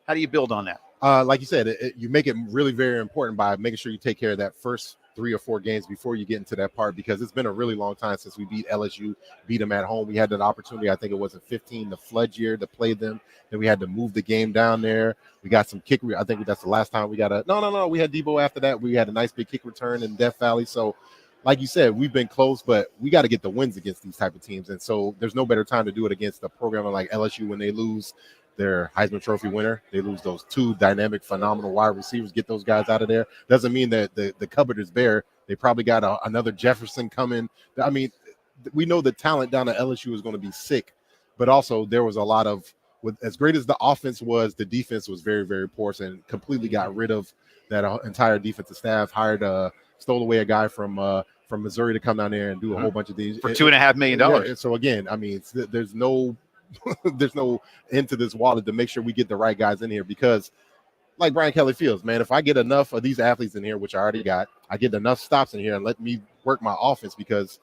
[SPEAKER 2] How do you build on that?
[SPEAKER 3] Like you said, you make it really very important by making sure you take care of that first 3 or 4 games before you get into that part, because it's been a really long time since we beat LSU, beat them at home. We had that opportunity. I think it was in 15, the flood year, to play them. Then we had to move the game down there. We got some kick. I think that's the last time we got no. We had Debo after that. We had a nice big kick return in Death Valley. So, like you said, we've been close, but we got to get the wins against these type of teams. And so there's no better time to do it against a program like LSU when they lose their Heisman Trophy winner. They lose those 2 dynamic, phenomenal wide receivers. Get those guys out of there. Doesn't mean that the cupboard is bare. They probably got another Jefferson coming. I mean, we know the talent down at LSU is going to be sick, but also there was a lot of, as great as the offense was, the defense was very, very porous and completely got rid of that entire defensive staff, stole away a guy from Missouri to come down there and do a whole bunch of these
[SPEAKER 2] for $2.5 million.
[SPEAKER 3] Yeah, so again, I mean, there's no end to this wallet to make sure we get the right guys in here, because like Brian Kelly feels, man, if I get enough of these athletes in here, which I already got, I get enough stops in here and let me work my offense, because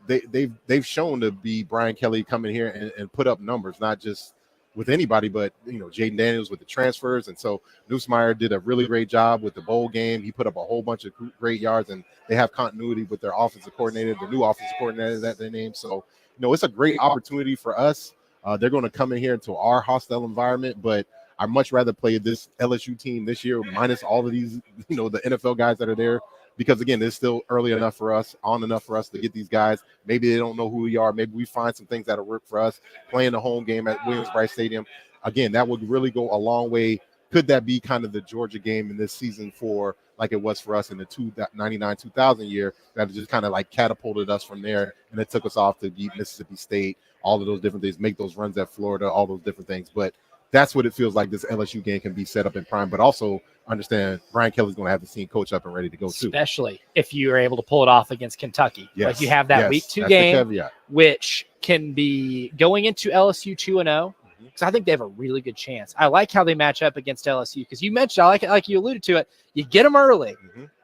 [SPEAKER 3] they've shown to be Brian Kelly coming here and put up numbers, not just with anybody, but Jaden Daniels with the transfers. And so Neusmeyer did a really great job with the bowl game. He put up a whole bunch of great yards, and they have continuity with their offensive coordinator, the new offensive coordinator that they named. So, it's a great opportunity for us. They're going to come in here into our hostile environment, but I'd much rather play this LSU team this year minus all of these, the NFL guys that are there. Because again, it's still early enough for us, on enough for us to get these guys. Maybe they don't know who we are. Maybe we find some things that'll work for us. Playing the home game at Williams-Brice Stadium, again, that would really go a long way. Could that be kind of the Georgia game in this season for like it was for us in the 99-2000 year that just kind of like catapulted us from there, and it took us off to beat Mississippi State, all of those different things, make those runs at Florida, all those different things. But that's what it feels like this LSU game can be set up in prime, but also understand Brian Kelly's going to have the team coach up and ready to go too.
[SPEAKER 29] Especially if you are able to pull it off against Kentucky.
[SPEAKER 3] Yes.
[SPEAKER 29] Like you have that week 2 game, which can be going into LSU 2-0. Because I think they have a really good chance. I like how they match up against LSU. Because you mentioned, I like it, like you alluded to it. You get them early,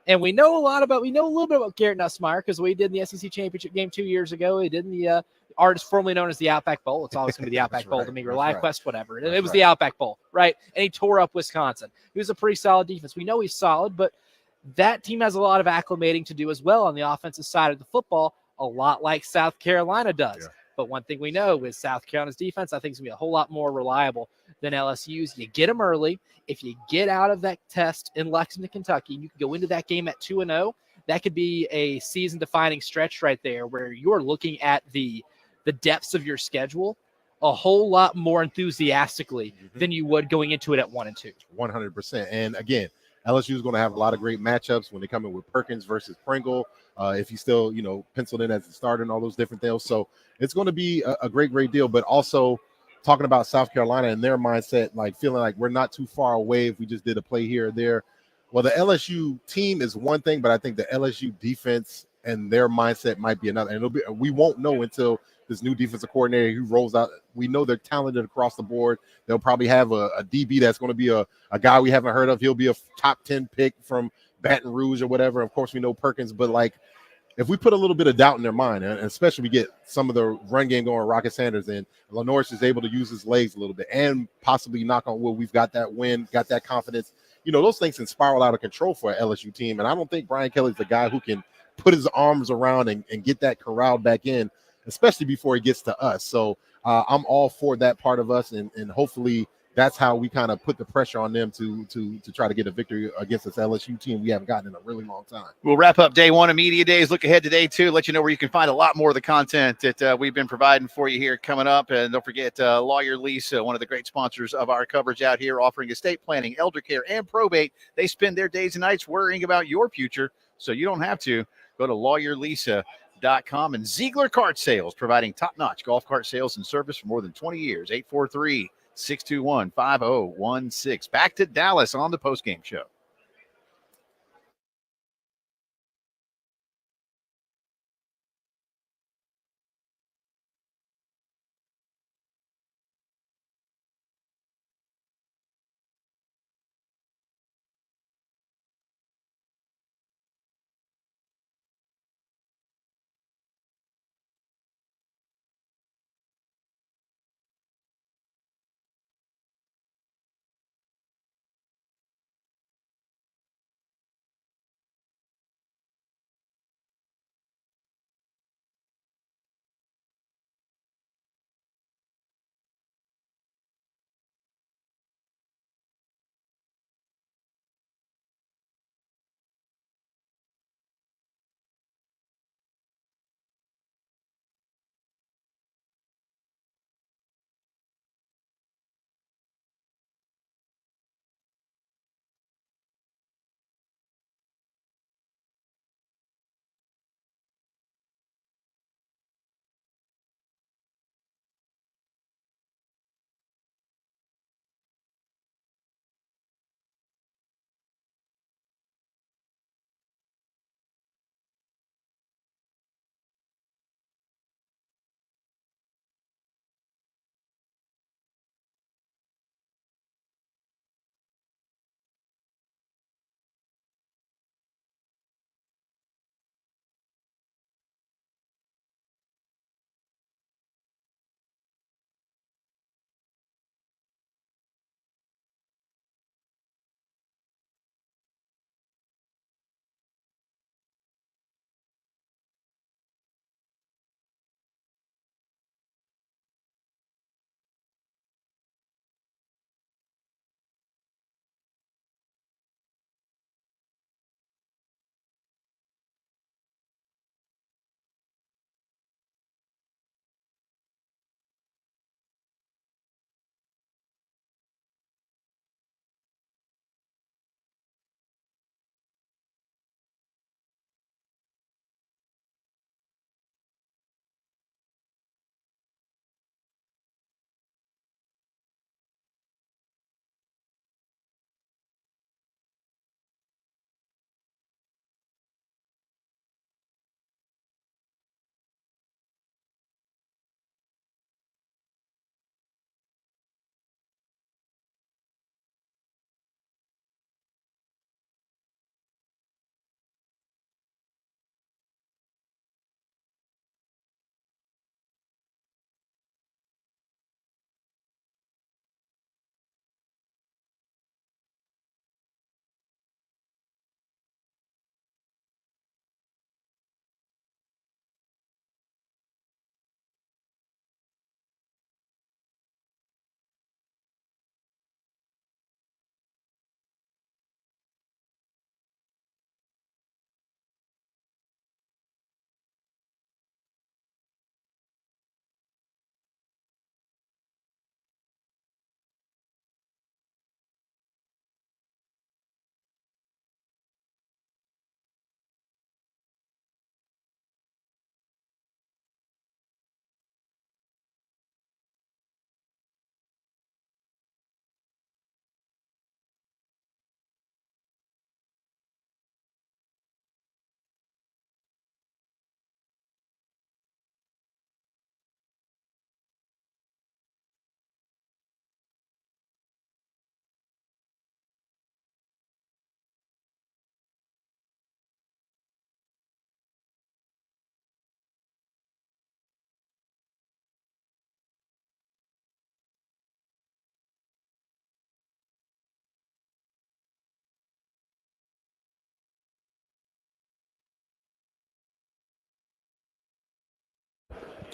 [SPEAKER 29] and we know a little bit about Garrett Nussmeier because we did in the SEC championship game 2 years ago. We did in the artist formerly known as the Outback Bowl. It's always going to be the Outback Bowl to me, or Live Quest, whatever. It was the Outback Bowl, right? And he tore up Wisconsin. He was a pretty solid defense. We know he's solid, but that team has a lot of acclimating to do as well on the offensive side of the football, a lot like South Carolina does. Yeah. But one thing we know is South Carolina's defense, I think, is going to be a whole lot more reliable than LSU's. You get them early. If you get out of that test in Lexington, Kentucky, you can go into that game at 2-0. That could be a season-defining stretch right there where you're looking at the depths of your schedule a whole lot more enthusiastically than you would going into it at 1-2.
[SPEAKER 3] 100%. And again, LSU is going to have a lot of great matchups when they come in with Perkins versus Pringle. If he's still, penciled in as the starter and all those different things. So it's going to be a great deal. But also talking about South Carolina and their mindset, like feeling like we're not too far away if we just did a play here or there. Well, the LSU team is one thing, but I think the LSU defense and their mindset might be another. And we won't know until this new defensive coordinator who rolls out. We know they're talented across the board. They'll probably have a DB that's going to be a guy we haven't heard of. He'll be a top 10 pick from Baton Rouge or whatever. Of course, we know Perkins, but like if we put a little bit of doubt in their mind, and especially we get some of the run game going, Rocket Sanders, and Lenoris is able to use his legs a little bit and possibly knock on wood, we've got that win, got that confidence. Those things can spiral out of control for an LSU team. And I don't think Brian Kelly's the guy who can put his arms around and get that corralled back in, especially before he gets to us. So I'm all for that part of us, and hopefully that's how we kind of put the pressure on them to try to get a victory against this LSU team we haven't gotten in a really long time.
[SPEAKER 2] We'll wrap up day one of Media Days. Look ahead to day two. Let you know where you can find a lot more of the content that we've been providing for you here coming up. And don't forget Lawyer Lisa, one of the great sponsors of our coverage out here, offering estate planning, elder care, and probate. They spend their days and nights worrying about your future, so you don't have to. Go to lawyerlisa.com. And Ziegler Kart Sales, providing top-notch golf cart sales and service for more than 20 years. 843-621-5016. Back to Dallas on the postgame show.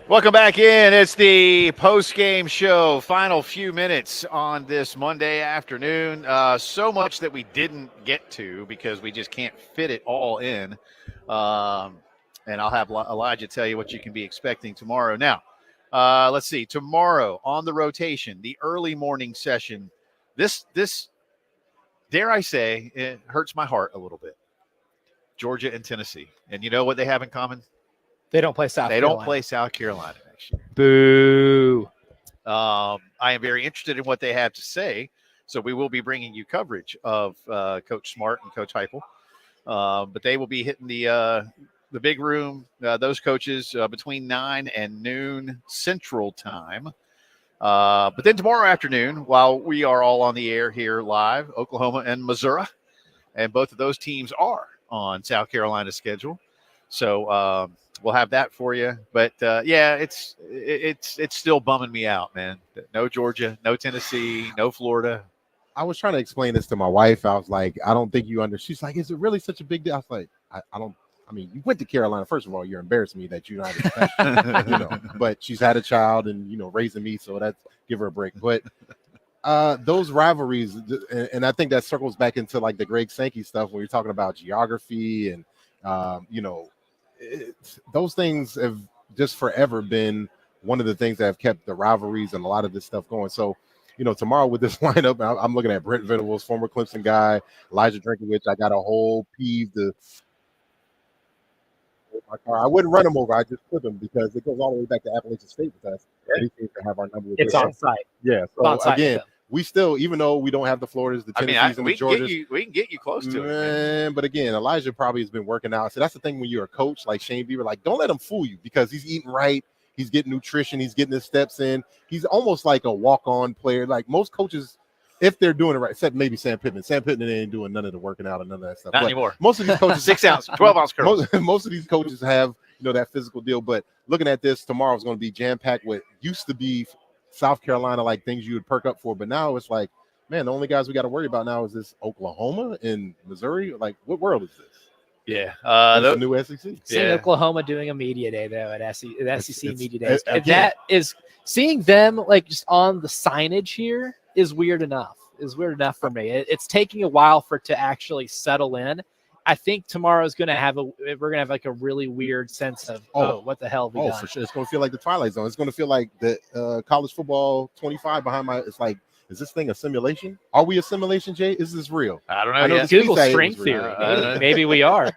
[SPEAKER 2] Welcome back in. It's the post-game show. Final few minutes on this Monday afternoon. So much that we didn't get to because we just can't fit it all in. And I'll have Elijah tell you what you can be expecting tomorrow. Now, let's see. Tomorrow on the rotation, the early morning session. This, dare I say, it hurts my heart a little bit. Georgia and Tennessee. And you know what they have in common?
[SPEAKER 29] They don't play South Carolina.
[SPEAKER 2] They don't play South Carolina next year.
[SPEAKER 29] Boo.
[SPEAKER 2] I am very interested in what they have to say. So we will be bringing you coverage of Coach Smart and Coach Heupel. But they will be hitting the big room, those coaches, between 9 and noon Central Time. But then tomorrow afternoon, while we are all on the air here live, Oklahoma and Missouri, and both of those teams are on South Carolina's schedule. So we'll have that for you. But, yeah, it's still bumming me out, man. No Georgia, no Tennessee, no Florida.
[SPEAKER 3] I was trying to explain this to my wife. I was like, I don't think you understand. She's like, is it really such a big deal? I was like, I mean, you went to Carolina. First of all, you're embarrassing me that you're not expecting, but she's had a child and, raising me. So that's give her a break. But those rivalries, and I think that circles back into like the Greg Sankey stuff when you're talking about geography and, those things have just forever been one of the things that have kept the rivalries and a lot of this stuff going. So, tomorrow with this lineup, I'm looking at Brent Venables, former Clemson guy, Elijah Drinkwitz. I got a whole peeve to my car. I wouldn't run him over. I just flip him because it goes all the way back to Appalachian State because he seems to have our number.
[SPEAKER 29] It's on site.
[SPEAKER 3] Yeah. So again, we still, even though we don't have the Floridas, the Tennessees, and the Georgias,
[SPEAKER 2] we can get you close to it.
[SPEAKER 3] Man, but again, Elijah probably has been working out. So that's the thing when you're a coach like Shane Beaver, like don't let him fool you because he's eating right. He's getting nutrition. He's getting his steps in. He's almost like a walk-on player. Like most coaches, if they're doing it right, except maybe Sam Pittman. Sam Pittman ain't doing none of the working out and none of that stuff.
[SPEAKER 2] Not anymore.
[SPEAKER 3] Most of these coaches,
[SPEAKER 2] 6 ounce, 12 ounce curls.
[SPEAKER 3] Most of these coaches have that physical deal. But looking at this, tomorrow is going to be jam-packed with used to be South Carolina, like things you would perk up for. But now it's like, man, the only guys we got to worry about now is this Oklahoma and Missouri. Like, what world is this?
[SPEAKER 2] Yeah,
[SPEAKER 3] the new SEC.
[SPEAKER 29] Seeing Oklahoma doing a media day though at SEC media days, that is seeing them like just on the signage here is weird enough. For me. It's taking a while for it to actually settle in. I think tomorrow's going to have we're going to have like a really weird sense of what the hell we done.
[SPEAKER 3] For sure, it's going to feel like the Twilight Zone. It's going to feel like the college football 25 behind my. It's like. Is this thing a simulation? Are we a simulation, Jay? Is this real?
[SPEAKER 2] I don't know.
[SPEAKER 29] Google string theory. Maybe we are.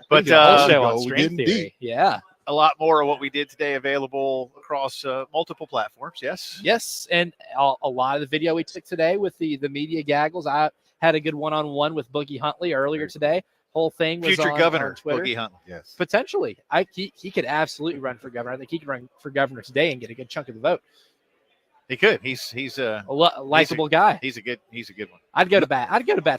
[SPEAKER 2] But
[SPEAKER 29] show on string theory.
[SPEAKER 3] Deep.
[SPEAKER 29] Yeah.
[SPEAKER 2] A lot more of what we did today available across multiple platforms. Yes.
[SPEAKER 29] Yes. And a lot of the video we took today with the media gaggles. I had a good one-on-one with Boogie Huntley earlier today. Whole thing was
[SPEAKER 2] future
[SPEAKER 29] on,
[SPEAKER 2] governor
[SPEAKER 29] on Twitter.
[SPEAKER 2] Boogie Huntley.
[SPEAKER 3] Yes.
[SPEAKER 29] Potentially. He could absolutely run for governor. I think he could run for governor today and get a good chunk of the vote.
[SPEAKER 2] He could. He's a
[SPEAKER 29] likable guy.
[SPEAKER 2] He's a good one.
[SPEAKER 29] I'd go to bat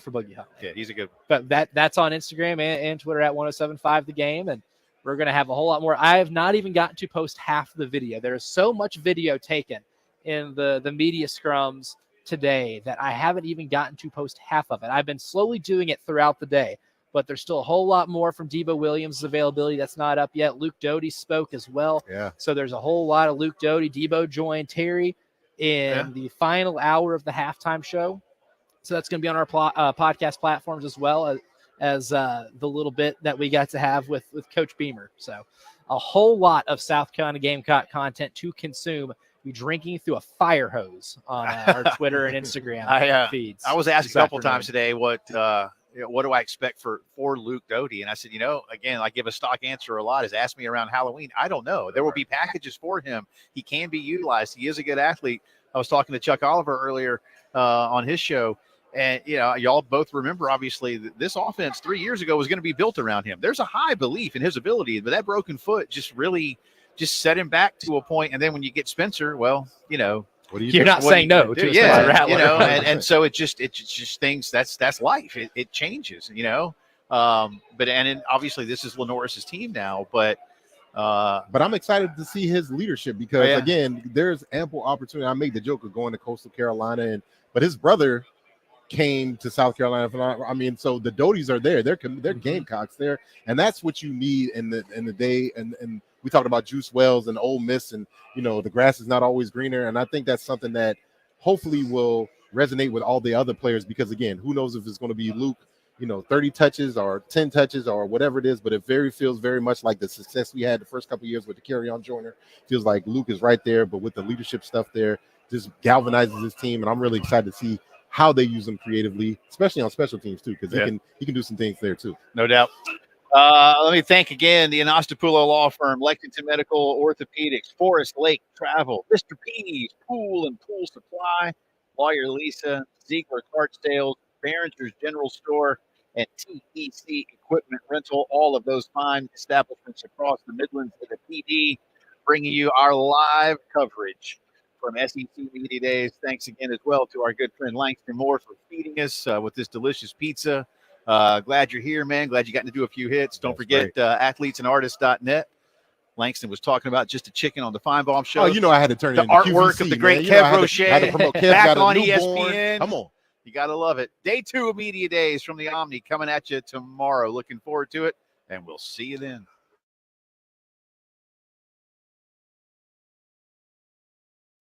[SPEAKER 29] for Boogie Huntley.
[SPEAKER 2] Yeah, he's a good one.
[SPEAKER 29] But that's on Instagram and Twitter at 1075 The Game, and we're gonna have a whole lot more. I have not even gotten to post half the video. There is so much video taken in the media scrums today that I haven't even gotten to post half of it. I've been slowly doing it throughout the day, but there's still a whole lot more from Debo Williams' availability that's not up yet. Luke Doty spoke as well.
[SPEAKER 3] Yeah.
[SPEAKER 29] So there's a whole lot of Luke Doty. Debo joined Terry in the final hour of the halftime show. So that's going to be on our podcast platforms as well as the little bit that we got to have with Coach Beamer. So a whole lot of South Carolina Gamecock content to consume. Be drinking through a fire hose on our Twitter and Instagram feeds.
[SPEAKER 2] I was asked a couple times today what do I expect for Luke Doty? And I said, again, I give a stock answer a lot. Is ask me around Halloween. I don't know. There will be packages for him. He can be utilized. He is a good athlete. I was talking to Chuck Oliver earlier on his show. And, y'all both remember, obviously, this offense 3 years ago was going to be built around him. There's a high belief in his ability, but that broken foot just really set him back to a point. And then when you get Spencer, well,
[SPEAKER 3] what do you
[SPEAKER 29] You're not saying no to Spencer Rattler.
[SPEAKER 2] And so it's just things that's life. It changes, but obviously this is Lenoris's team now, but
[SPEAKER 3] I'm excited to see his leadership because again, there's ample opportunity. I made the joke of going to Coastal Carolina, but his brother came to South Carolina. I mean, so the Doties are there. They're Gamecocks there, and that's what you need in the day and we talked about Juice Wells and Ole Miss, and the grass is not always greener. And I think that's something that hopefully will resonate with all the other players, because again, who knows if it's going to be Luke, 30 touches or 10 touches or whatever it is, but it feels very much like the success we had the first couple of years with the Kerryon Joyner. Feels like Luke is right there, but with the leadership stuff there, just galvanizes his team. And I'm really excited to see how they use him creatively, especially on special teams too, because he can do some things there too.
[SPEAKER 2] No doubt. Let me thank again the Anastapulo Law Firm, Lexington Medical Orthopedics, Forest Lake Travel, Mr. P's Pool and Pool Supply, Lawyer Lisa, Ziegler Cart Sales, Behringer's General Store, and TEC Equipment Rental. All of those fine establishments across the Midlands and the PD, bringing you our live coverage from SEC Media Days. Thanks again as well to our good friend Langston Moore for feeding us with this delicious pizza. Glad you're here, man. Glad you got to do a few hits. Don't forget athletesandartists.net. Langston was talking about Just a Chicken on the Feinbaum Show.
[SPEAKER 3] Oh, I had to turn
[SPEAKER 2] the
[SPEAKER 3] it into
[SPEAKER 2] artwork
[SPEAKER 3] QVC,
[SPEAKER 2] of the great Kev Roche back on ESPN.
[SPEAKER 3] Come on.
[SPEAKER 2] You got to love it. Day 2 of Media Days from the Omni coming at you tomorrow. Looking forward to it, and we'll see you then.